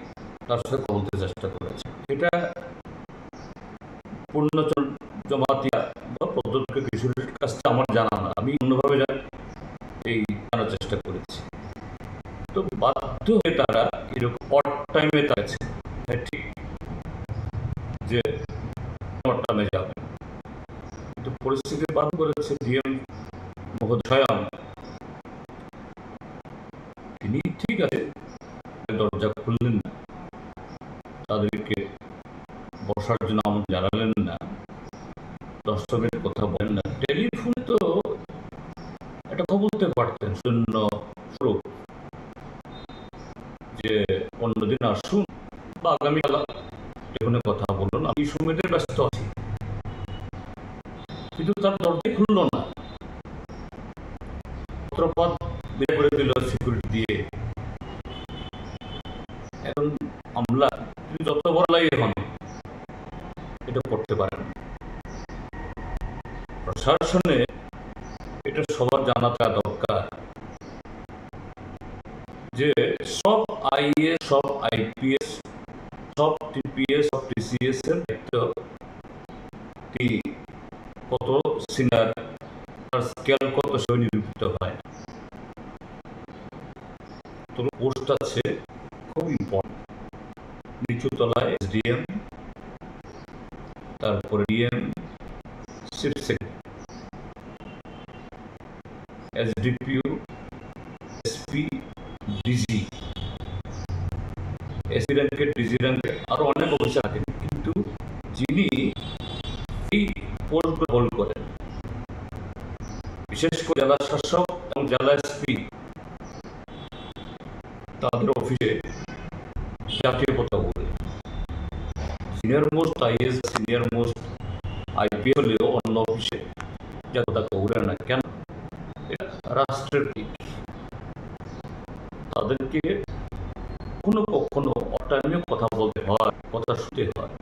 তার সাথে বলতে চেষ্টা করেছে। এটা পূর্ণ জমাতিয়া বা প্রদ্যুৎ কিশোরের কাছ থেকে আমার জানা না, আমি অন্যভাবে এই জানার চেষ্টা করেছি। তো বাধ্য হয়ে তারা এরকম অড টাইমে তাছে ঠিক যে অড টাইমে যাবে, কিন্তু পরিস্থিতি বাধ্য করেছে ডিএম মহোদয় তিনি ঠিক আছে দরজা খুললেন না, তাদেরকে বসার জন্য আমন্ত্রণ জানালেন না, 10 মিনিট কথা বলেন না। টেলিফোনে তো এটা বলতে পারতেন শূন্য স্বরূপ যে অন্যদিন আসুন বা আগামীকাল টেলিফোনে কথা বলুন, আমি সময়তে ব্যস্ত আছি, কিন্তু তার দরজাই খুলল না। পত্রপাত বের করে দিল সিকিউরিটি দিয়ে। মামলা তিনি যত বড়লাই হন এটা করতে পারেন। প্রশাসনে এটা সবার জানাটা দরকার যে সব আইএস, সব আইপিএস, সব টিপিএস, সব টিসিএস এর দায়িত্ব কত সিনিয়র, তার স্কেল কত সে নিরূপিত হয়। তো পোস্ট আছে খুব ইম্পর্টেন্ট, নিচু তলায় এসডিএম, তারপরে DM, chief secretary, SDPO, SP, DG, SP র্যাঙ্কের, ডিজি র্যাঙ্কের আরো অনেক অফিসার থাকেন, কিন্তু যিনি এই পোস্টগুলো হোল্ড করেন বিশেষ করে জেলা শাসক এবং জেলা এসপি, তাদের অফিসে জাতীয় পতাকা ওড়ে। Senior most is, senior most IPS হলেও অন্য অফিসে জাতীয় পতাকা ওড়ে না কেন? এটা রাষ্ট্রের দিক। তাদেরকে কখনো কখনো অটাইমে কথা বলতে হয়, কথা শুনতে হয়।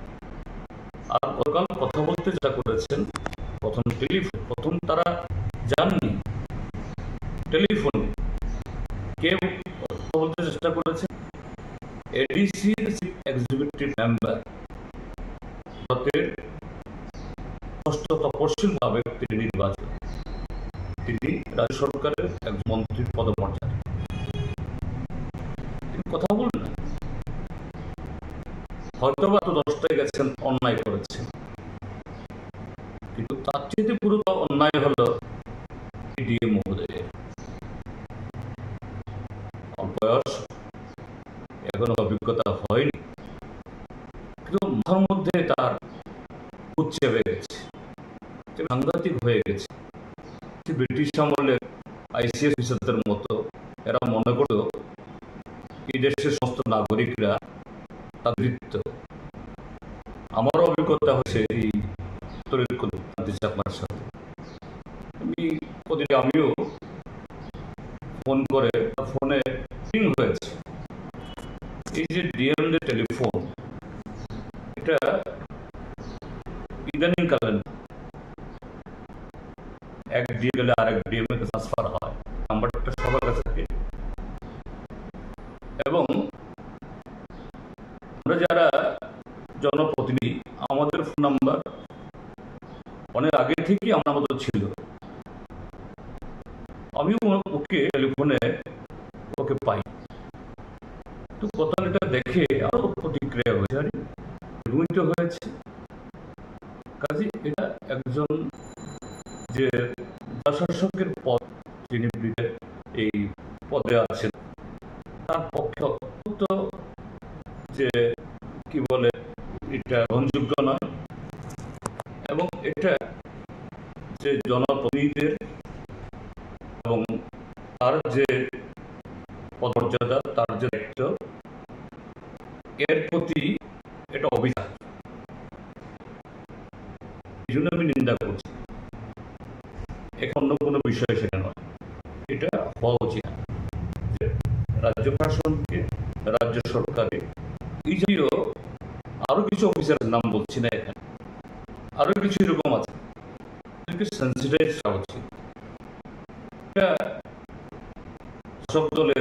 আর গতকাল কথা বলতে যেটা করেছেন, প্রথম তারা জাননি টেলিফোন কেউ কথা বলতে চেষ্টা করেছেন এডিসির এক্সিকিউটিভ মেম্বার, ভারতের ষষ্ঠ তপশিল ভাবে তিনি নির্বাচিত, তিনি রাজ্য সরকারের এক মন্ত্রীর পদমর্যাদা, তিনি কথা বলেন না। হয়তো বা 10টায় গেছেন, অন্যায় করেছেন, কিন্তু তার চেয়ে পুরো অন্যায় হলো ডিএম মহোদয়ের বয়স, এখনো অভিজ্ঞতা হয়নি, কিন্তু মাথার মধ্যে তার উচ্চে হয়ে গেছে, সাংঘাতিক হয়ে গেছে। ব্রিটিশ আমলের আইসিএস অফিসারদের মতো এরা মনে করত এই দেশের সমস্ত নাগরিকরা তাদৃত্য। আমার অভিজ্ঞতা হচ্ছে এই আপনার সাথে আমিও ফোন করে ফোনে রিং হয়েছে। এই যে ডিএম এর টেলিফোন, এটা ইদানিং কালে এক ডিএম গেলে আরেক ডিএম এ ট্রান্সফার হয়, নাম্বারটা সবার কাছে থাকে। এবং আমরা যারা জনপ্রতিনিধি, আমাদের ফোন নাম্বার অনেক আগে থেকেই আমার মতো ছিল। আমিও ওকে টেলিফোনে ওকে পাই, তো কথাটা দেখে আরো প্রতিক্রিয়া হয়েছে। কাজে এটা একজন যে শাসকের পদ, যিনি এই পদে আছেন, তার পক্ষে অত্যন্ত যে কি বলে এটা গ্রহণযোগ্য নয়। এবং এটা যে জনপ্রতিনিধিদের এবং তার যে পদমর্যাদা, তার যে দায়িত্ব, এর প্রতি এটা অভিযান, এই জন্য আমি নিন্দা করছি। এখন অন্য কোনো বিষয় সেটা নয়, এটা হওয়া উচিত। রাজ্য প্রশাসনকে, রাজ্য সরকারে এই জাতীয় আরো কিছু অফিসারের নাম বলছি না এখানে, আরো কিছু এরকম আছে, সেন্সিটাইজ করা উচিত। শাসক দলের